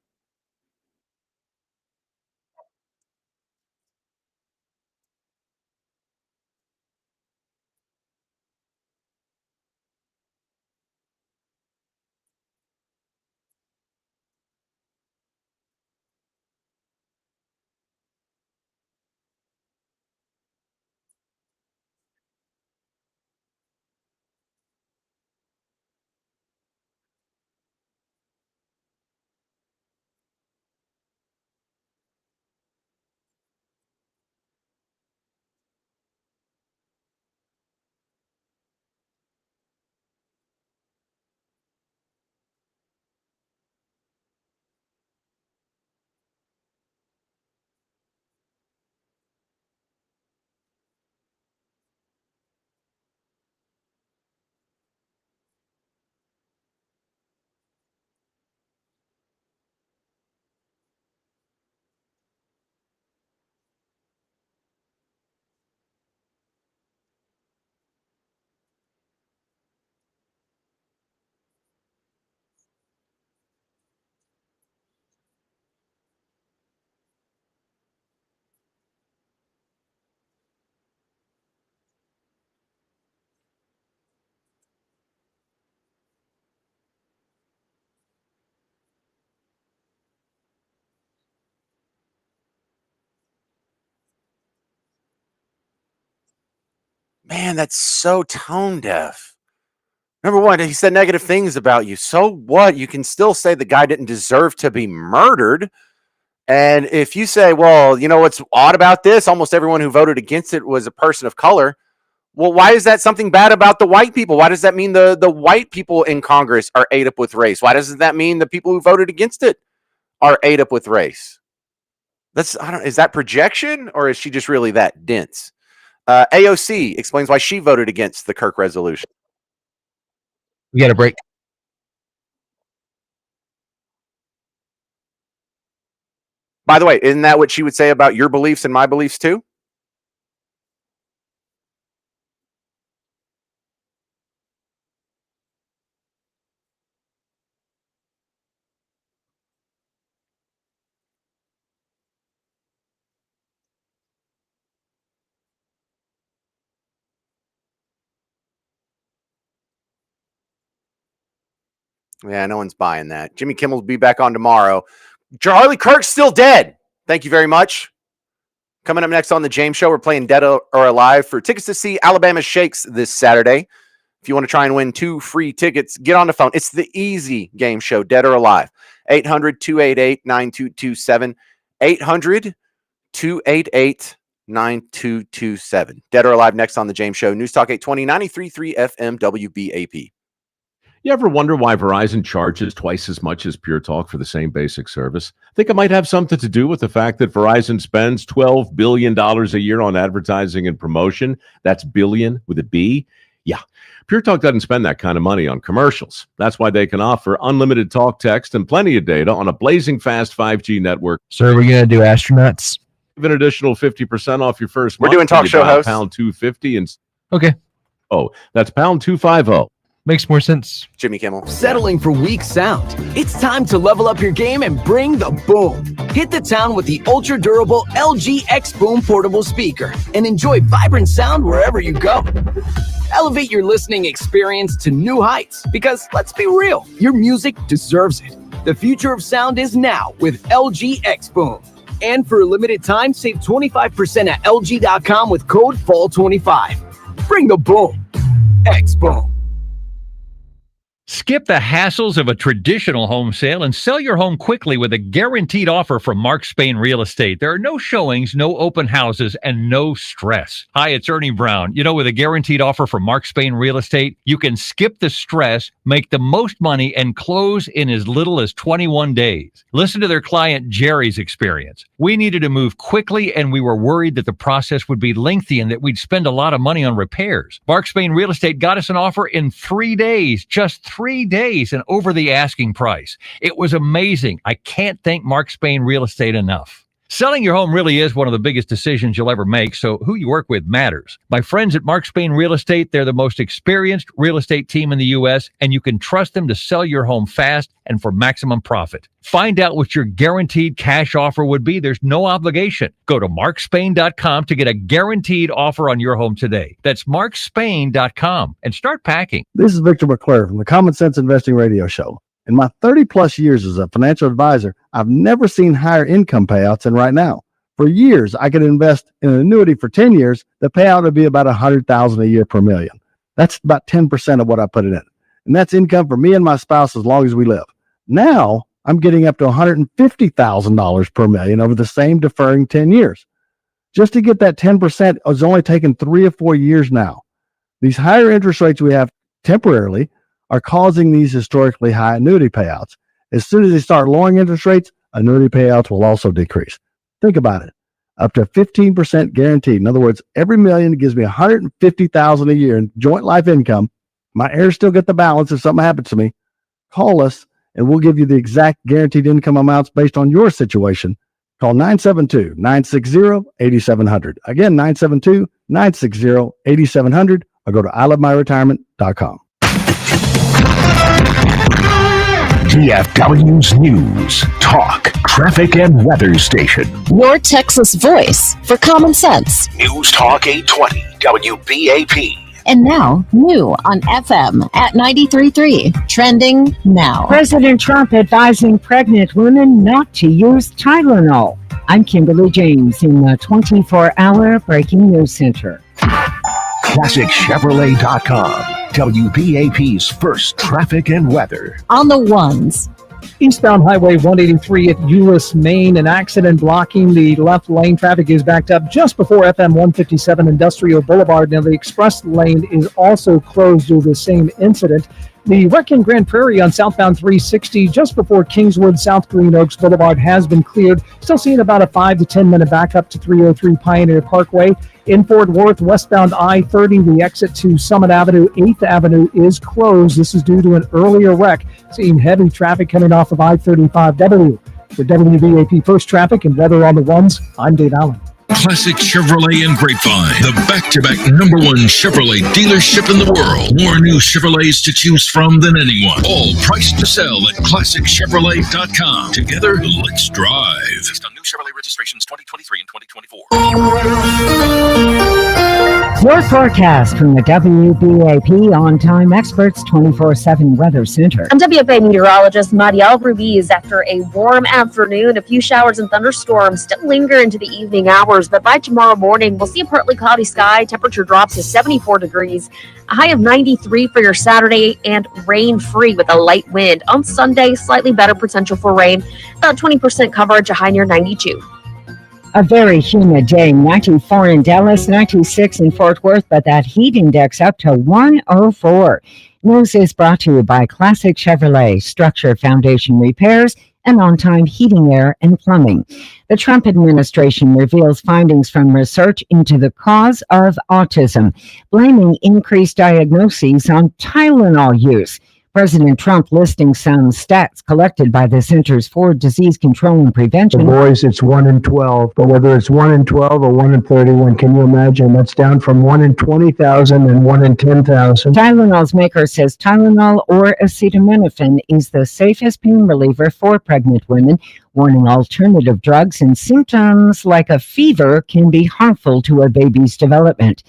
Man, that's so tone deaf. Number one, he said negative things about you. So what? You can still say the guy didn't deserve to be murdered. And if you say, well, you know what's odd about this? Almost everyone who voted against it was a person of color. Well, why is that something bad about the white people? Why does that mean the white people in Congress are ate up with race? Why doesn't that mean the people who voted against it are ate up with race? Is that projection, or is she just really that dense? AOC explains why she voted against the Kirk resolution. We got a break. By the way, isn't that what she would say about your beliefs and my beliefs too? Yeah, no one's buying that. Jimmy Kimmel will be back on tomorrow. Charlie Kirk's still dead. Thank you very much. Coming up next on the James Show, we're playing Dead or Alive for tickets to see Alabama Shakes this Saturday. If you want to try and win 2 free tickets, get on the phone. It's the easy game show, Dead or Alive. 800-288-9227. 800-288-9227. Dead or Alive next on the James Show. News Talk 820, 93.3 FM WBAP. You ever wonder why Verizon charges twice as much as Pure Talk for the same basic service? Think it might have something to do with the fact that Verizon spends $12 billion a year on advertising and promotion. That's billion with a B. Yeah, Pure Talk doesn't spend that kind of money on commercials. That's why they can offer unlimited talk, text, and plenty of data on a blazing fast 5G network. So we're going to do astronauts? An additional 50% off your first month. We're doing talk show hosts. Pound 250 and okay. Oh, that's pound 250. Makes more sense. Jimmy Kimmel. Settling for weak sound? It's time to level up your game and bring the boom. Hit the town with the ultra-durable LG X Boom portable speaker and enjoy vibrant sound wherever you go. Elevate your listening experience to new heights because, let's be real, your music deserves it. The future of sound is now with LG X Boom. And for a limited time, save 25% at LG.com with code FALL25. Bring the boom. X Boom. Skip the hassles of a traditional home sale and sell your home quickly with a guaranteed offer from Mark Spain Real Estate. There are no showings, no open houses, and no stress. Hi, it's Ernie Brown. You know, with a guaranteed offer from Mark Spain Real Estate, you can skip the stress, make the most money, and close in as little as 21 days. Listen to their client Jerry's experience. We needed to move quickly, and we were worried that the process would be lengthy and that we'd spend a lot of money on repairs. Mark Spain Real Estate got us an offer in 3 days, just 3 days, and over the asking price. It was amazing. I can't thank Mark Spain Real Estate enough. Selling your home really is one of the biggest decisions you'll ever make, so who you work with matters. My friends at Mark Spain Real Estate, they're the most experienced real estate team in the U.S., and you can trust them to sell your home fast and for maximum profit. Find out what your guaranteed cash offer would be. There's no obligation. Go to markspain.com to get a guaranteed offer on your home today. That's markspain.com and start packing. This is Victor McClure from the Common Sense Investing Radio Show. In my 30 plus years as a financial advisor, I've never seen higher income payouts than right now. For years, I could invest in an annuity for 10 years. The payout would be about $100,000 a year per million. That's about 10% of what I put it in. And that's income for me and my spouse as long as we live. Now I'm getting up to $150,000 per million over the same deferring 10 years. Just to get that 10% is only taking 3 or 4 years now. These higher interest rates we have temporarily are causing these historically high annuity payouts. As soon as they start lowering interest rates, annuity payouts will also decrease. Think about it. Up to 15% guaranteed. In other words, every million gives me $150,000 a year in joint life income. My heirs still get the balance if something happens to me. Call us and we'll give you the exact guaranteed income amounts based on your situation. Call 972-960-8700. Again, 972-960-8700 or go to ilovemyretirement.com. DFW's News, Talk, Traffic, and Weather Station. Your Texas voice for common sense. News Talk 820, WBAP. And now, new on FM at 93.3. Trending now. President Trump advising pregnant women not to use Tylenol. I'm Kimberly James in the 24-hour Breaking News Center. ClassicChevrolet.com. WBAP's first traffic and weather. On the ones. Eastbound Highway 183 at Euless, Maine, an accident blocking the left lane. Traffic is backed up just before FM 157 Industrial Boulevard. Now, the express lane is also closed due to the same incident. The wreck in Grand Prairie on southbound 360 just before Kingswood, South Green Oaks Boulevard has been cleared. Still seeing about a 5 to 10 minute backup to 303 Pioneer Parkway. In Fort Worth, westbound I-30, the exit to Summit Avenue, 8th Avenue is closed. This is due to an earlier wreck. Seeing heavy traffic coming off of I-35W. For WBAP First Traffic and Weather on the Ones, I'm Dave Allen. Classic Chevrolet and Grapevine, the back-to-back #1 Chevrolet dealership in the world. More new Chevrolets to choose from than anyone. All priced to sell at ClassicChevrolet.com. Together, let's drive. Based on new Chevrolet registrations 2023 and 2024. Your forecast from the WBAP On-Time Experts 24/7 Weather Center. I'm WFA meteorologist Marielle Ruiz. After a warm afternoon, a few showers and thunderstorms still linger into the evening hours, but by tomorrow morning, we'll see a partly cloudy sky. Temperature drops to 74 degrees, a high of 93 for your Saturday, and rain-free with a light wind. On Sunday, slightly better potential for rain, about 20% coverage, a high near 92. A very humid day, 94 in Dallas, 96 in Fort Worth, but that heat index up to 104. News is brought to you by Classic Chevrolet, Structure Foundation Repairs, and on-time heating, air, and plumbing. The Trump administration reveals findings from research into the cause of autism, blaming increased diagnoses on Tylenol use. President Trump listing some stats collected by the Centers for Disease Control and Prevention. For boys, it's 1 in 12, but whether it's 1 in 12 or 1 in 31, can you imagine? That's down from 1 in 20,000 and 1 in 10,000. Tylenol's maker says Tylenol or acetaminophen is the safest pain reliever for pregnant women, warning alternative drugs and symptoms like a fever can be harmful to a baby's development.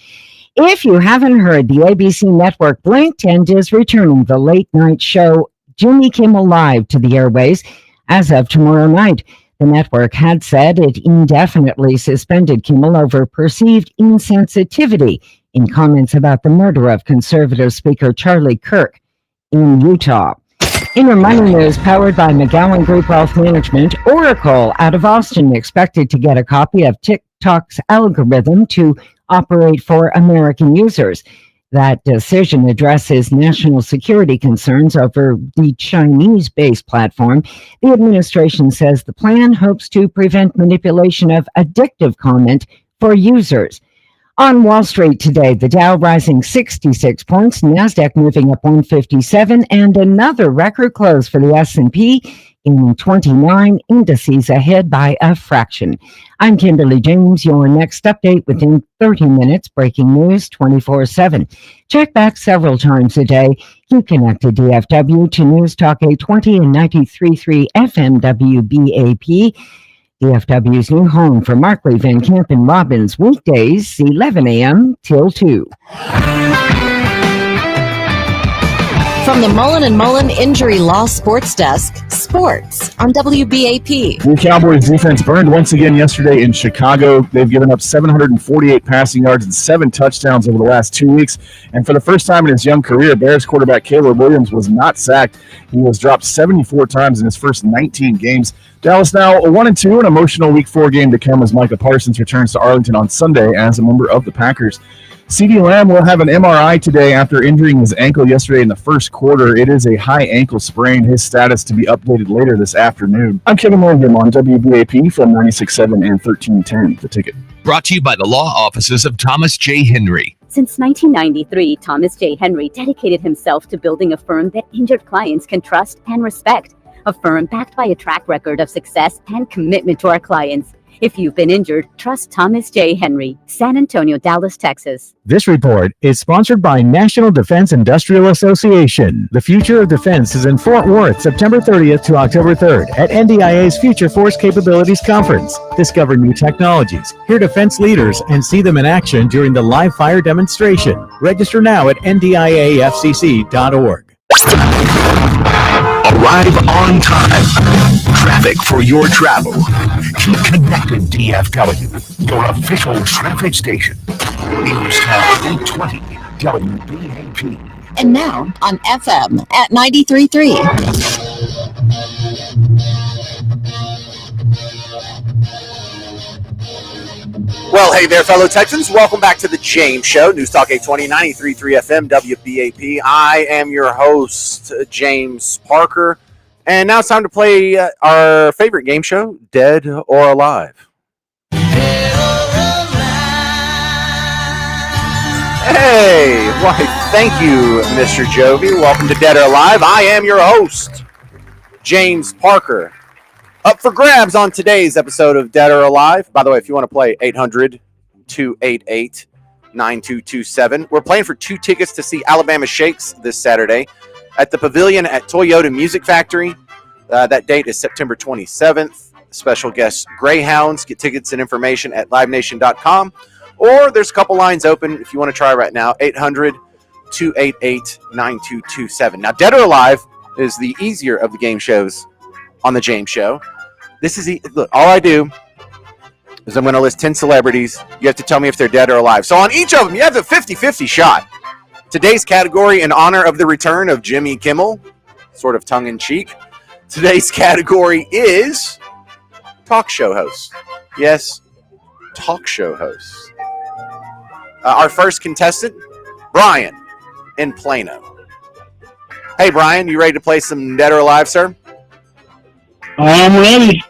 If you haven't heard, the ABC network blinked and is returning the late-night show Jimmy Kimmel Live to the airways as of tomorrow night. The network had said it indefinitely suspended Kimmel over perceived insensitivity in comments about the murder of conservative Speaker Charlie Kirk. in Utah. In your money news, powered by McGowan Group Wealth Management, Oracle out of Austin expected to get a copy of TikTok's algorithm to operate for American users. That decision addresses national security concerns over the Chinese-based platform. The administration says the plan hopes to prevent manipulation of addictive content for users. On Wall Street today, the Dow rising 66 points, NASDAQ moving up 157, and another record close for the S&P in 29 indices ahead by a fraction. I'm Kimberly James, your next update within 30 minutes, breaking news 24/7. Check back several times a day. Keep connected DFW to News Talk 820 and 93.3 FM WBAP. DFW's new home for Markley, Van Camp, and Robbins, weekdays 11 a.m. till 2. From the Mullen & Mullen Injury Law Sports Desk, sports on WBAP. The Cowboys defense burned once again yesterday in Chicago. They've given up 748 passing yards and 7 touchdowns over the last 2 weeks. And for the first time in his young career, Bears quarterback Caleb Williams was not sacked. He was dropped 74 times in his first 19 games. Dallas now 1-2, an emotional Week 4 game to come as Micah Parsons returns to Arlington on Sunday as a member of the Packers. CeeDee Lamb will have an MRI today after injuring his ankle yesterday in the first quarter. It is a high ankle sprain. His status to be updated later this afternoon. I'm Kevin Morgan on WBAP from 96.7 and 1310. The Ticket. Brought to you by the law offices of Thomas J. Henry. Since 1993, Thomas J. Henry dedicated himself to building a firm that injured clients can trust and respect. A firm backed by a track record of success and commitment to our clients. If you've been injured, trust Thomas J. Henry, San Antonio, Dallas, Texas. This report is sponsored by National Defense Industrial Association. The Future of Defense is in Fort Worth, September 30th to October 3rd at NDIA's Future Force Capabilities Conference. Discover new technologies, hear defense leaders, and see them in action during the live fire demonstration. Register now at ndiafcc.org. Arrive on time. Traffic for your travel. Keep connected, DFW, your official traffic station. News Talk 820 WBAP. And now on FM at 93.3. Well, hey there, fellow Texans. Welcome back to the James Show, News Talk 820, 93.3 FM, WBAP. I am your host, James Parker. And now it's time to play our favorite game show, Dead or Alive. Hey, why, thank you, Mr. Jovi. Welcome to Dead or Alive. I am your host, James Parker. Up for grabs on today's episode of Dead or Alive. By the way, if you want to play, 800-288-9227. We're playing for 2 tickets to see Alabama Shakes this Saturday at the Pavilion at Toyota Music Factory. That date is September 27th. Special guest Greyhounds. Get tickets and information at livenation.com. Or there's a couple lines open if you want to try right now, 800-288-9227. Now, Dead or Alive is the easier of the game shows on the James Show. This is look, all I do is I'm going to list 10 celebrities. You have to tell me if they're dead or alive. So on each of them, you have a 50-50 shot. Today's category, in honor of the return of Jimmy Kimmel, sort of tongue-in-cheek. Today's category is talk show hosts. Yes, talk show hosts. Our first contestant, Brian in Plano. Hey, Brian, you ready to play some Dead or Alive, sir? I'm ready.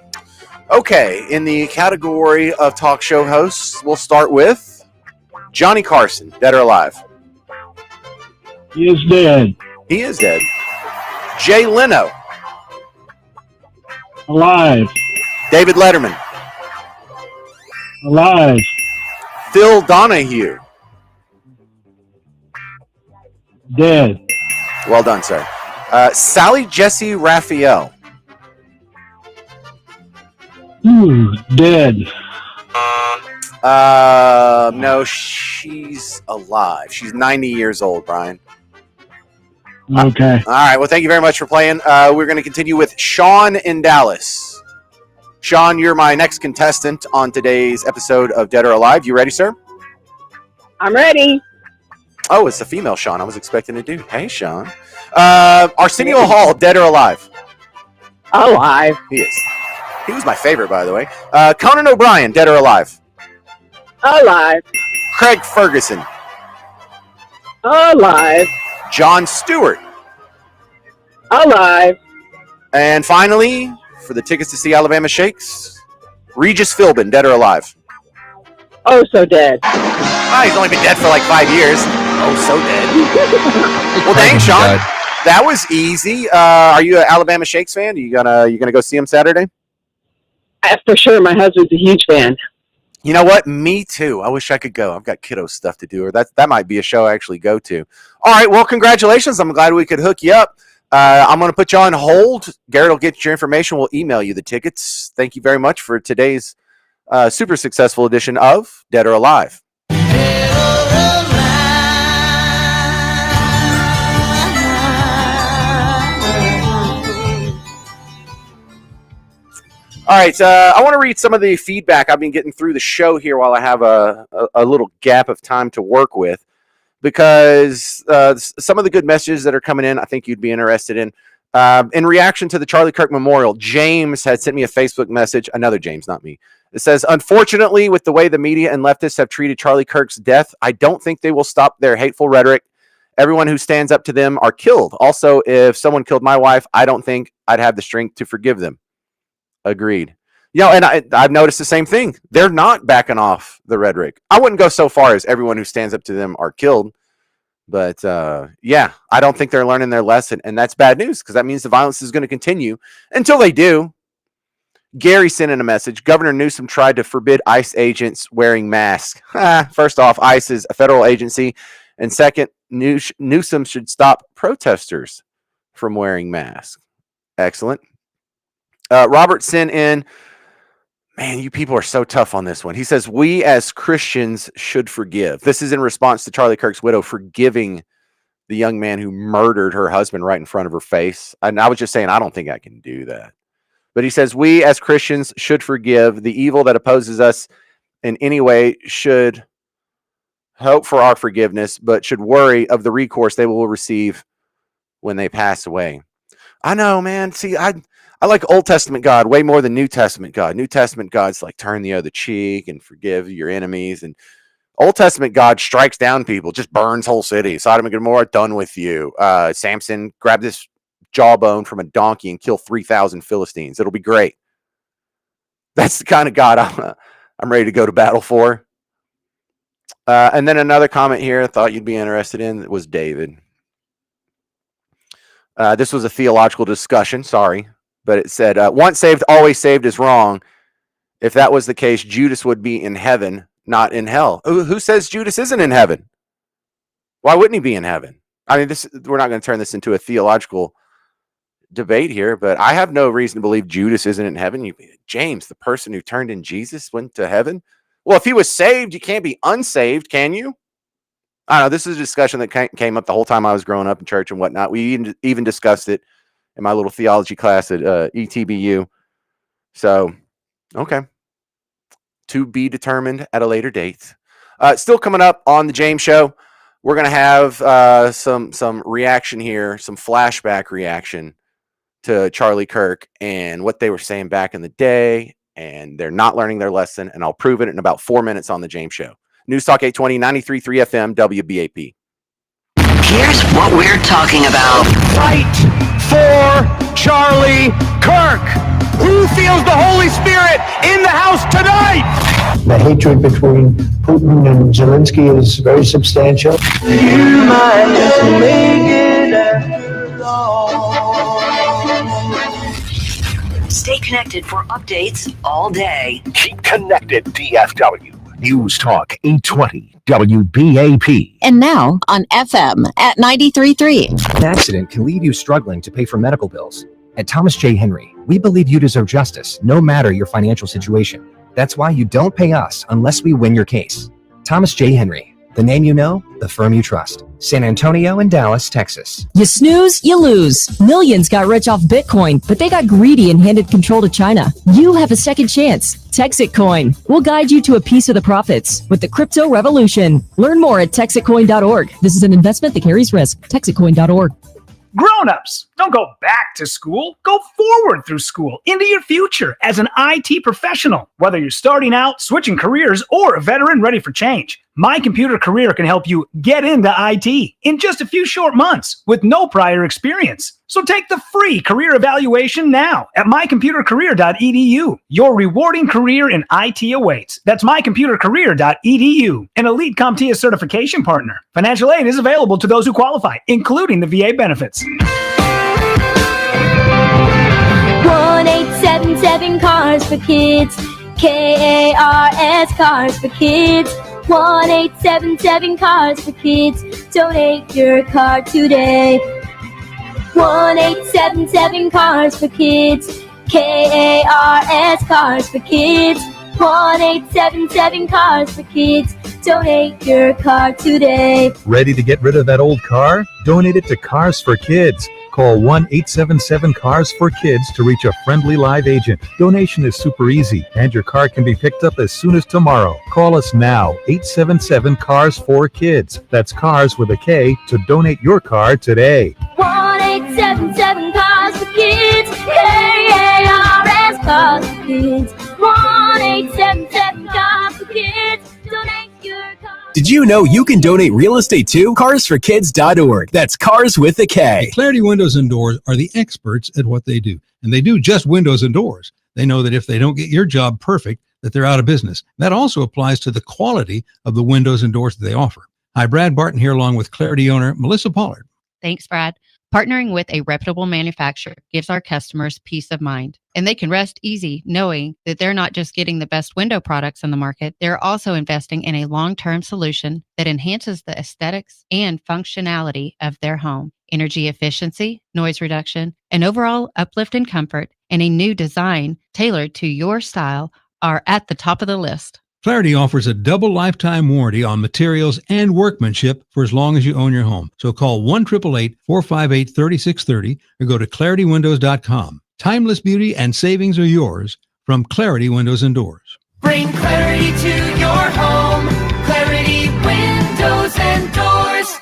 Okay, in the category of talk show hosts, we'll start with Johnny Carson, dead or alive? He is dead. He is dead. Jay Leno. Alive. David Letterman. Alive. Phil Donahue. Dead. Well done, sir. Sally Jesse Raphael. Dead. No, she's alive. She's 90 years old, Brian. Okay. All right. Well, thank you very much for playing. We're going to continue with Sean in Dallas. Sean, you're my next contestant on today's episode of Dead or Alive. You ready, sir? I'm ready. Oh, it's the female Sean. I was expecting a dude. Hey, Sean. Arsenio Hall, dead or alive? Alive. He is. He was my favorite, by the way. Conan O'Brien, dead or alive? Alive. Craig Ferguson. Alive. Jon Stewart. Alive. And finally, for the tickets to see Alabama Shakes, Regis Philbin, dead or alive? Oh, so dead. He's only been dead for like 5 years. Oh, so dead. Well, dang, Sean. That was easy. Are you an Alabama Shakes fan? You gonna go see him Saturday? For sure. My husband's a huge fan. You know what? Me too. I wish I could go. I've got kiddo stuff to do, or that might be a show I actually go to. All right. Well, congratulations. I'm glad we could hook you up. I'm going to put you on hold. Garrett will get your information. We'll email you the tickets. Thank you very much for today's super successful edition of Dead or Alive. All right, I want to read some of the feedback I've been getting through the show here while I have a little gap of time to work with, because some of the good messages that are coming in, I think you'd be interested in. In reaction to the Charlie Kirk Memorial, James had sent me a Facebook message, another James, not me. It says, unfortunately, with the way the media and leftists have treated Charlie Kirk's death, I don't think they will stop their hateful rhetoric. Everyone who stands up to them are killed. Also, if someone killed my wife, I don't think I'd have the strength to forgive them. Agreed. And I've noticed the same thing. They're not backing off the rhetoric. I wouldn't go so far as everyone who stands up to them are killed. But, I don't think they're learning their lesson. And that's bad news, because that means the violence is going to continue until they do. Gary sent in a message. Governor Newsom tried to forbid ICE agents wearing masks. First off, ICE is a federal agency. And second, Newsom should stop protesters from wearing masks. Excellent. Robert sent in, man, you people are so tough on this one. He says, we as Christians should forgive. This is in response to Charlie Kirk's widow forgiving the young man who murdered her husband right in front of her face. And I was just saying, I don't think I can do that. But he says, we as Christians should forgive. The evil that opposes us in any way should hope for our forgiveness, but should worry of the recourse they will receive when they pass away. I know, man. See, I like Old Testament God way more than New Testament God. New Testament God's like turn the other cheek and forgive your enemies. And Old Testament God strikes down people, just burns whole cities. Sodom and Gomorrah, done with you. Samson, grab this jawbone from a donkey and kill 3,000 Philistines. It'll be great. That's the kind of God I'm ready to go to battle for. And then another comment here I thought you'd be interested in was David. This was a theological discussion. Sorry. But it said, once saved, always saved is wrong. If that was the case, Judas would be in heaven, not in hell. Who says Judas isn't in heaven? Why wouldn't he be in heaven? I mean, we're not going to turn this into a theological debate here, but I have no reason to believe Judas isn't in heaven. James, the person who turned in Jesus, went to heaven. Well, if he was saved, you can't be unsaved, can you? I don't know. This is a discussion that came up the whole time I was growing up in church and whatnot. We even discussed it in my little theology class at ETBU. So, okay. To be determined at a later date. Still coming up on the James Show, we're going to have some reaction here, some flashback reaction to Charlie Kirk and what they were saying back in the day, and they're not learning their lesson, and I'll prove it in about 4 minutes on the James Show. News Talk 820, 93.3 FM, WBAP. Here's what we're talking about. Fight for Charlie Kirk. Who feels the Holy Spirit in the house tonight? The hatred between Putin and Zelensky is very substantial. You might just make it after Stay connected for updates all day. Keep connected, DFW. News Talk 820 WBAP. And now on FM at 93.3. An accident can leave you struggling to pay for medical bills. At Thomas J. Henry, we believe you deserve justice, no matter your financial situation. That's why you don't pay us unless we win your case. Thomas J. Henry, The name you know, the firm you trust. San Antonio and Dallas, Texas. You snooze, you lose. Millions got rich off Bitcoin, but they got greedy and handed control to China. You have a second chance. Texit Coin. We'll guide you to a piece of the profits with the crypto revolution. Learn more at texitcoin.org. This is an investment that carries risk. Texitcoin.org. Grown-ups, don't go back to school. Go forward through school into your future as an IT professional. Whether you're starting out, switching careers, or a veteran ready for change, My Computer Career can help you get into IT in just a few short months with no prior experience. So take the free career evaluation now at mycomputercareer.edu. Your rewarding career in IT awaits. That's mycomputercareer.edu, an elite CompTIA certification partner. Financial aid is available to those who qualify, including the VA benefits. 1877 Cars for Kids. KARS Cars for Kids. 1877 Cars for Kids. Donate your car today. 1877 Cars for Kids. KARS Cars for Kids. 1877 Cars for Kids. Donate your car today. Ready to get rid of that old car? Donate it to Cars for Kids. Call 1-877-CARS-FOR-KIDS to reach a friendly live agent. Donation is super easy, and your car can be picked up as soon as tomorrow. Call us now, 877-CARS-FOR-KIDS. That's cars with a K to donate your car today. 1877 Cars for Kids. KARS Cars for Kids. 1877 Cars for Kids. Donate your car. Did you know you can donate real estate too? CarsForKids.org. That's cars with a K. Clarity Windows and Doors are the experts at what they do. And they do just windows and doors. They know that if they don't get your job perfect, that they're out of business. That also applies to the quality of the windows and doors that they offer. Hi, Brad Barton here along with Clarity owner Melissa Pollard. Thanks, Brad. Partnering with a reputable manufacturer gives our customers peace of mind, and they can rest easy knowing that they're not just getting the best window products on the market, they're also investing in a long-term solution that enhances the aesthetics and functionality of their home. Energy efficiency, noise reduction, and overall uplift and comfort, and a new design tailored to your style are at the top of the list. Clarity offers a double lifetime warranty on materials and workmanship for as long as you own your home. So call 1-888-458-3630 or go to ClarityWindows.com. Timeless beauty and savings are yours from Clarity Windows and Doors. Bring clarity to your home. Clarity Windows and Doors.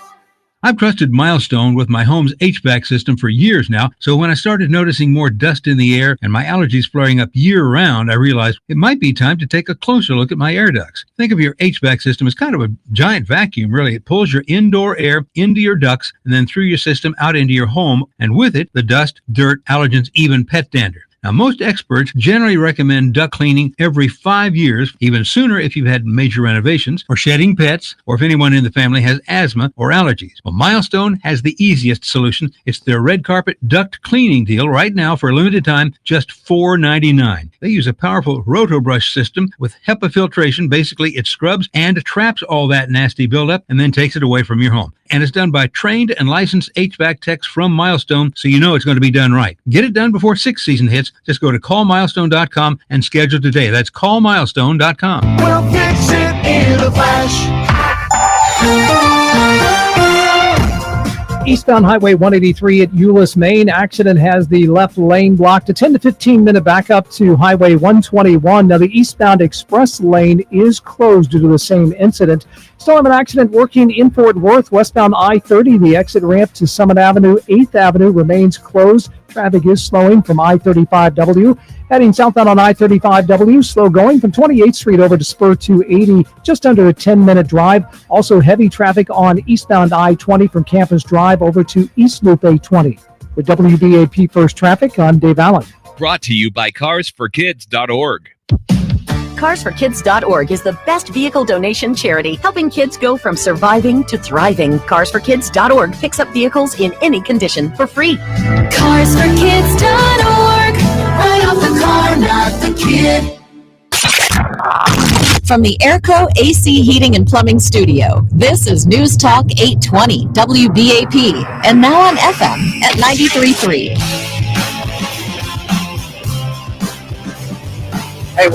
I've trusted Milestone with my home's HVAC system for years now, so when I started noticing more dust in the air and my allergies flaring up year-round, I realized it might be time to take a closer look at my air ducts. Think of your HVAC system as kind of a giant vacuum, really. It pulls your indoor air into your ducts and then through your system out into your home, and with it, the dust, dirt, allergens, even pet dander. Now, most experts generally recommend duct cleaning every 5 years, even sooner if you've had major renovations or shedding pets, or if anyone in the family has asthma or allergies. Well, Milestone has the easiest solution. It's their red carpet duct cleaning deal right now for a limited time, just $4.99. They use a powerful rotobrush system with HEPA filtration. Basically, it scrubs and traps all that nasty buildup and then takes it away from your home. And it's done by trained and licensed HVAC techs from Milestone, so you know it's going to be done right. Get it done before 6 season hits. Just go to callmilestone.com and schedule today. That's callmilestone.com. We'll fix it in a flash. Eastbound Highway 183 at Euless, Maine. Accident has the left lane blocked. A 10 to 15 minute backup to Highway 121. Now, the eastbound express lane is closed due to the same incident. Still have an accident working in Fort Worth. Westbound I-30, the exit ramp to Summit Avenue, 8th Avenue remains closed. Traffic is slowing from I-35W. Heading southbound on I-35W, slow going from 28th Street over to Spur 280, just under a 10-minute drive. Also heavy traffic on eastbound I-20 from Campus Drive over to East Loop 820. With WBAP First Traffic, I'm Dave Allen. Brought to you by CarsForKids.org. CarsForKids.org is the best vehicle donation charity, helping kids go from surviving to thriving. CarsForKids.org picks up vehicles in any condition for free. CarsForKids.org. Right off the car, not the kid. From the Airco AC Heating and Plumbing Studio, this is News Talk 820 WBAP, and now on FM at 93.3. Hey,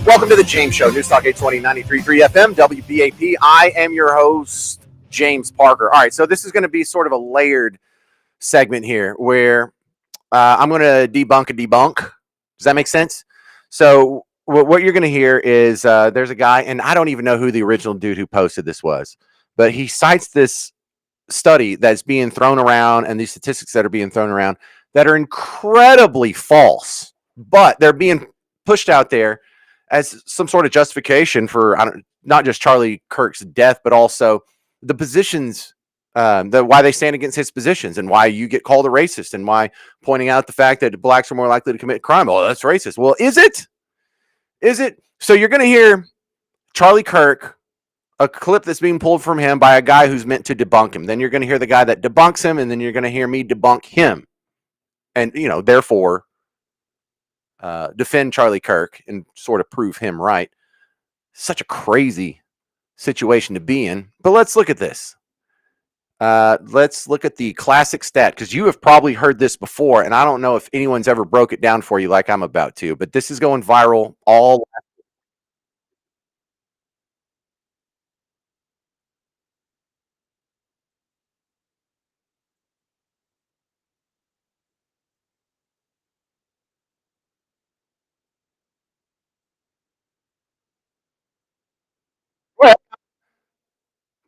Welcome to the James Show, News Talk 820, 93.3 FM, WBAP. I am your host, James Parker. All right, so this is going to be sort of a layered segment here where I'm going to debunk a debunk. Does that make sense? So what you're going to hear is there's a guy, and I don't even know who the original dude who posted this was, but he cites this study that's being thrown around and these statistics that are being thrown around that are incredibly false, but they're being pushed out there as some sort of justification for not just Charlie Kirk's death, but also the positions, why they stand against his positions and why you get called a racist and why pointing out the fact that blacks are more likely to commit crime. Oh, that's racist. Well, is it? Is it? So you're going to hear Charlie Kirk, a clip that's being pulled from him by a guy who's meant to debunk him. Then you're going to hear the guy that debunks him, and then you're going to hear me debunk him. And, therefore, defend Charlie Kirk and sort of prove him right. Such a crazy situation to be in. But let's look at this. Let's look at the classic stat, because you have probably heard this before, and I don't know if anyone's ever broke it down for you like I'm about to, but this is going viral all. Well,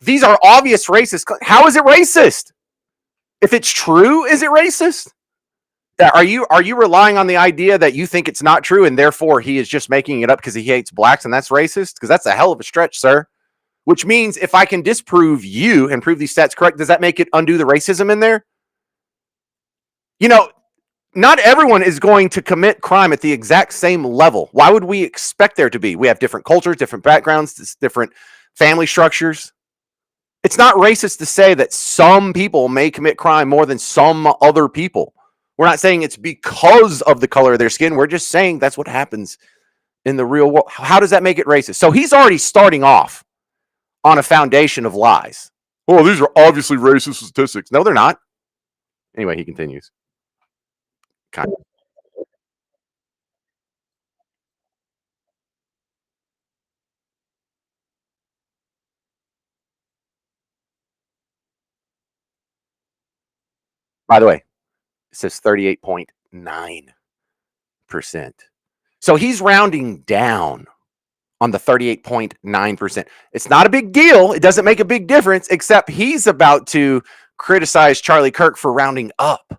these are obvious racist. How is it racist? If it's true, is it racist? Are you relying on the idea that you think it's not true and therefore he is just making it up because he hates blacks and that's racist? Because that's a hell of a stretch, sir. Which means if I can disprove you and prove these stats correct, does that make it undo the racism in there? Not everyone is going to commit crime at the exact same level. Why would we expect there to be? We have different cultures, different backgrounds, different family structures. It's not racist to say that some people may commit crime more than some other people. We're not saying it's because of the color of their skin. We're just saying that's what happens in the real world. How does that make it racist? So he's already starting off on a foundation of lies. Oh, these are obviously racist statistics. No, they're not. Anyway, he continues. Kind of. By the way, it says 38.9%. So he's rounding down on the 38.9%. It's not a big deal. It doesn't make a big difference, except he's about to criticize Charlie Kirk for rounding up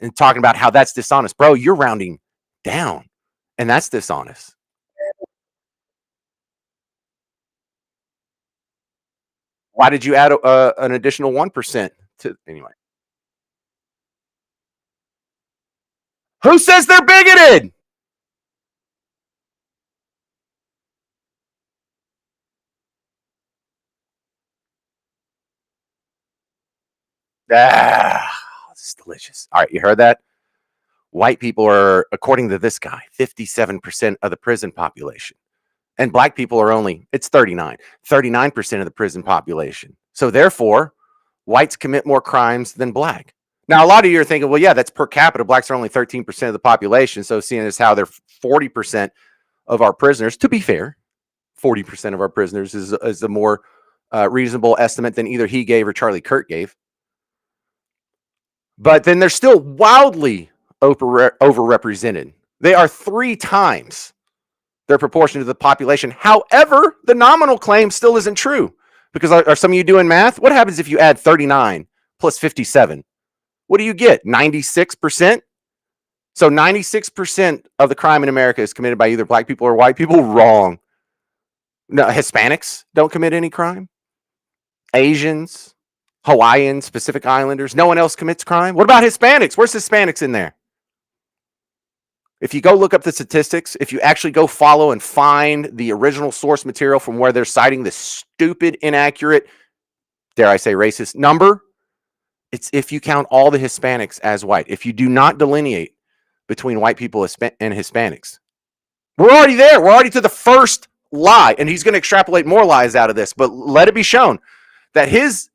and talking about how that's dishonest. Bro, you're rounding down, and that's dishonest. Why did you add an additional 1% to anyway? Who says they're bigoted? It's delicious. All right, you heard that? White people are, according to this guy, 57% of the prison population. And black people are only, it's 39% of the prison population. So therefore, whites commit more crimes than black. Now, a lot of you are thinking, well, yeah, that's per capita. Blacks are only 13% of the population. So seeing as how they're 40% of our prisoners, to be fair, 40% of our prisoners is a more reasonable estimate than either he gave or Charlie Kirk gave. But then they're still wildly overrepresented. They are 3 times their proportion to the population. However, the nominal claim still isn't true, because are some of you doing math? What happens if you add 39 plus 57? What do you get? 96%? So 96% of the crime in America is committed by either black people or white people? Wrong. No, Hispanics don't commit any crime. Asians, Hawaiians, Pacific Islanders, no one else commits crime. What about Hispanics? Where's Hispanics in there? If you go look up the statistics, if you actually go follow and find the original source material from where they're citing this stupid, inaccurate, dare I say racist number, it's if you count all the Hispanics as white. If you do not delineate between white people and Hispanics, we're already there. We're already to the first lie, and he's going to extrapolate more lies out of this. But let it be shown that his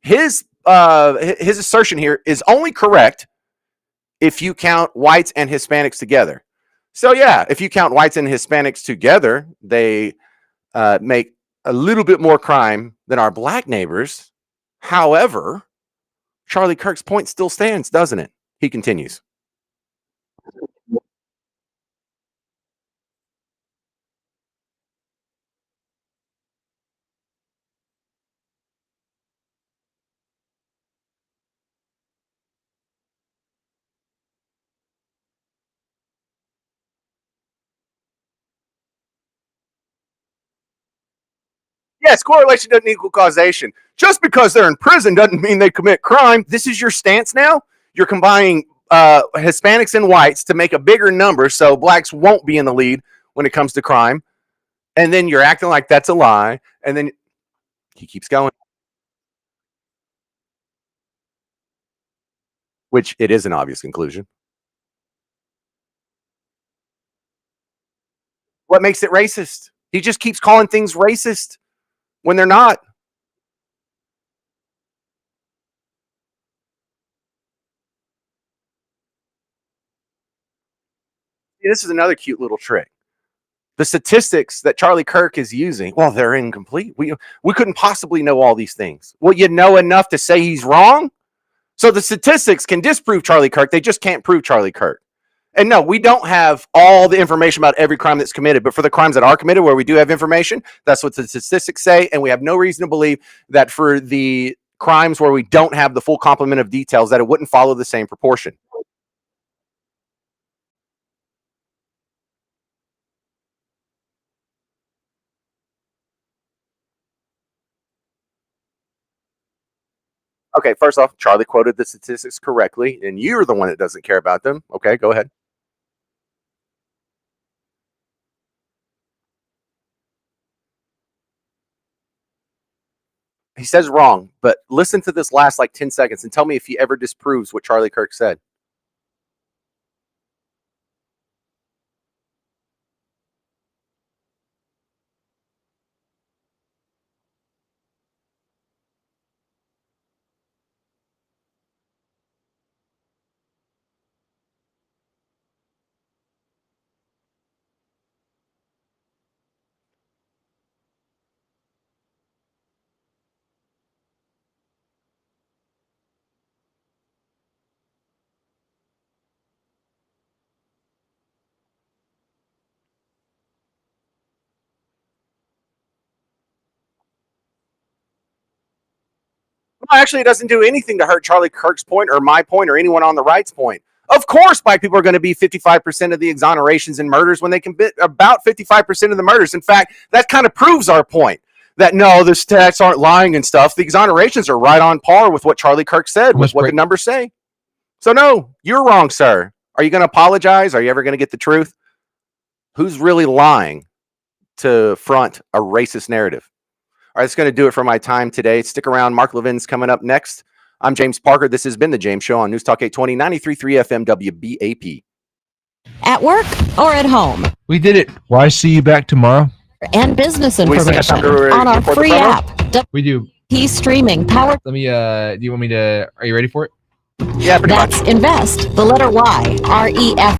assertion here is only correct if you count whites and Hispanics together. So yeah, if you count whites and Hispanics together, they make a little bit more crime than our black neighbors. However, Charlie Kirk's point still stands, doesn't it? He continues. Yes, correlation doesn't equal causation. Just because they're in prison doesn't mean they commit crime. This is your stance now. You're combining Hispanics and whites to make a bigger number so blacks won't be in the lead when it comes to crime. And then you're acting like that's a lie. And then he keeps going. Which it is an obvious conclusion. What makes it racist? He just keeps calling things racist when they're not. This is another cute little trick. The statistics that Charlie Kirk is using, well, they're incomplete. We couldn't possibly know all these things. Well, you know enough to say he's wrong? So the statistics can disprove Charlie Kirk. They just can't prove Charlie Kirk. And no, we don't have all the information about every crime that's committed, but for the crimes that are committed where we do have information, that's what the statistics say. And we have no reason to believe that for the crimes where we don't have the full complement of details, that it wouldn't follow the same proportion. Okay, first off, Charlie quoted the statistics correctly, and you're the one that doesn't care about them. Okay, go ahead. He says wrong, but listen to this last like 10 seconds and tell me if he ever disproves what Charlie Kirk said. Well, actually, it doesn't do anything to hurt Charlie Kirk's point or my point or anyone on the right's point. Of course, black people are going to be 55% of the exonerations and murders when they commit about 55% of the murders. In fact, that kind of proves our point that no, the stats aren't lying and stuff. The exonerations are right on par with what Charlie Kirk said, with what the numbers say. So no, you're wrong, sir. Are you going to apologize? Are you ever going to get the truth? Who's really lying to front a racist narrative? All right, that's going to do it for my time today. Stick around. Mark Levin's coming up next. I'm James Parker. This has been The James Show on News Talk 820, 93.3 FM WBAP. At work or at home. We did it. Well, I see you back tomorrow. And business information on our free app. We do. He's streaming powered. Let me, do you want me to, are you ready for it? Yeah, pretty much. That's invest, the letter Y, REF.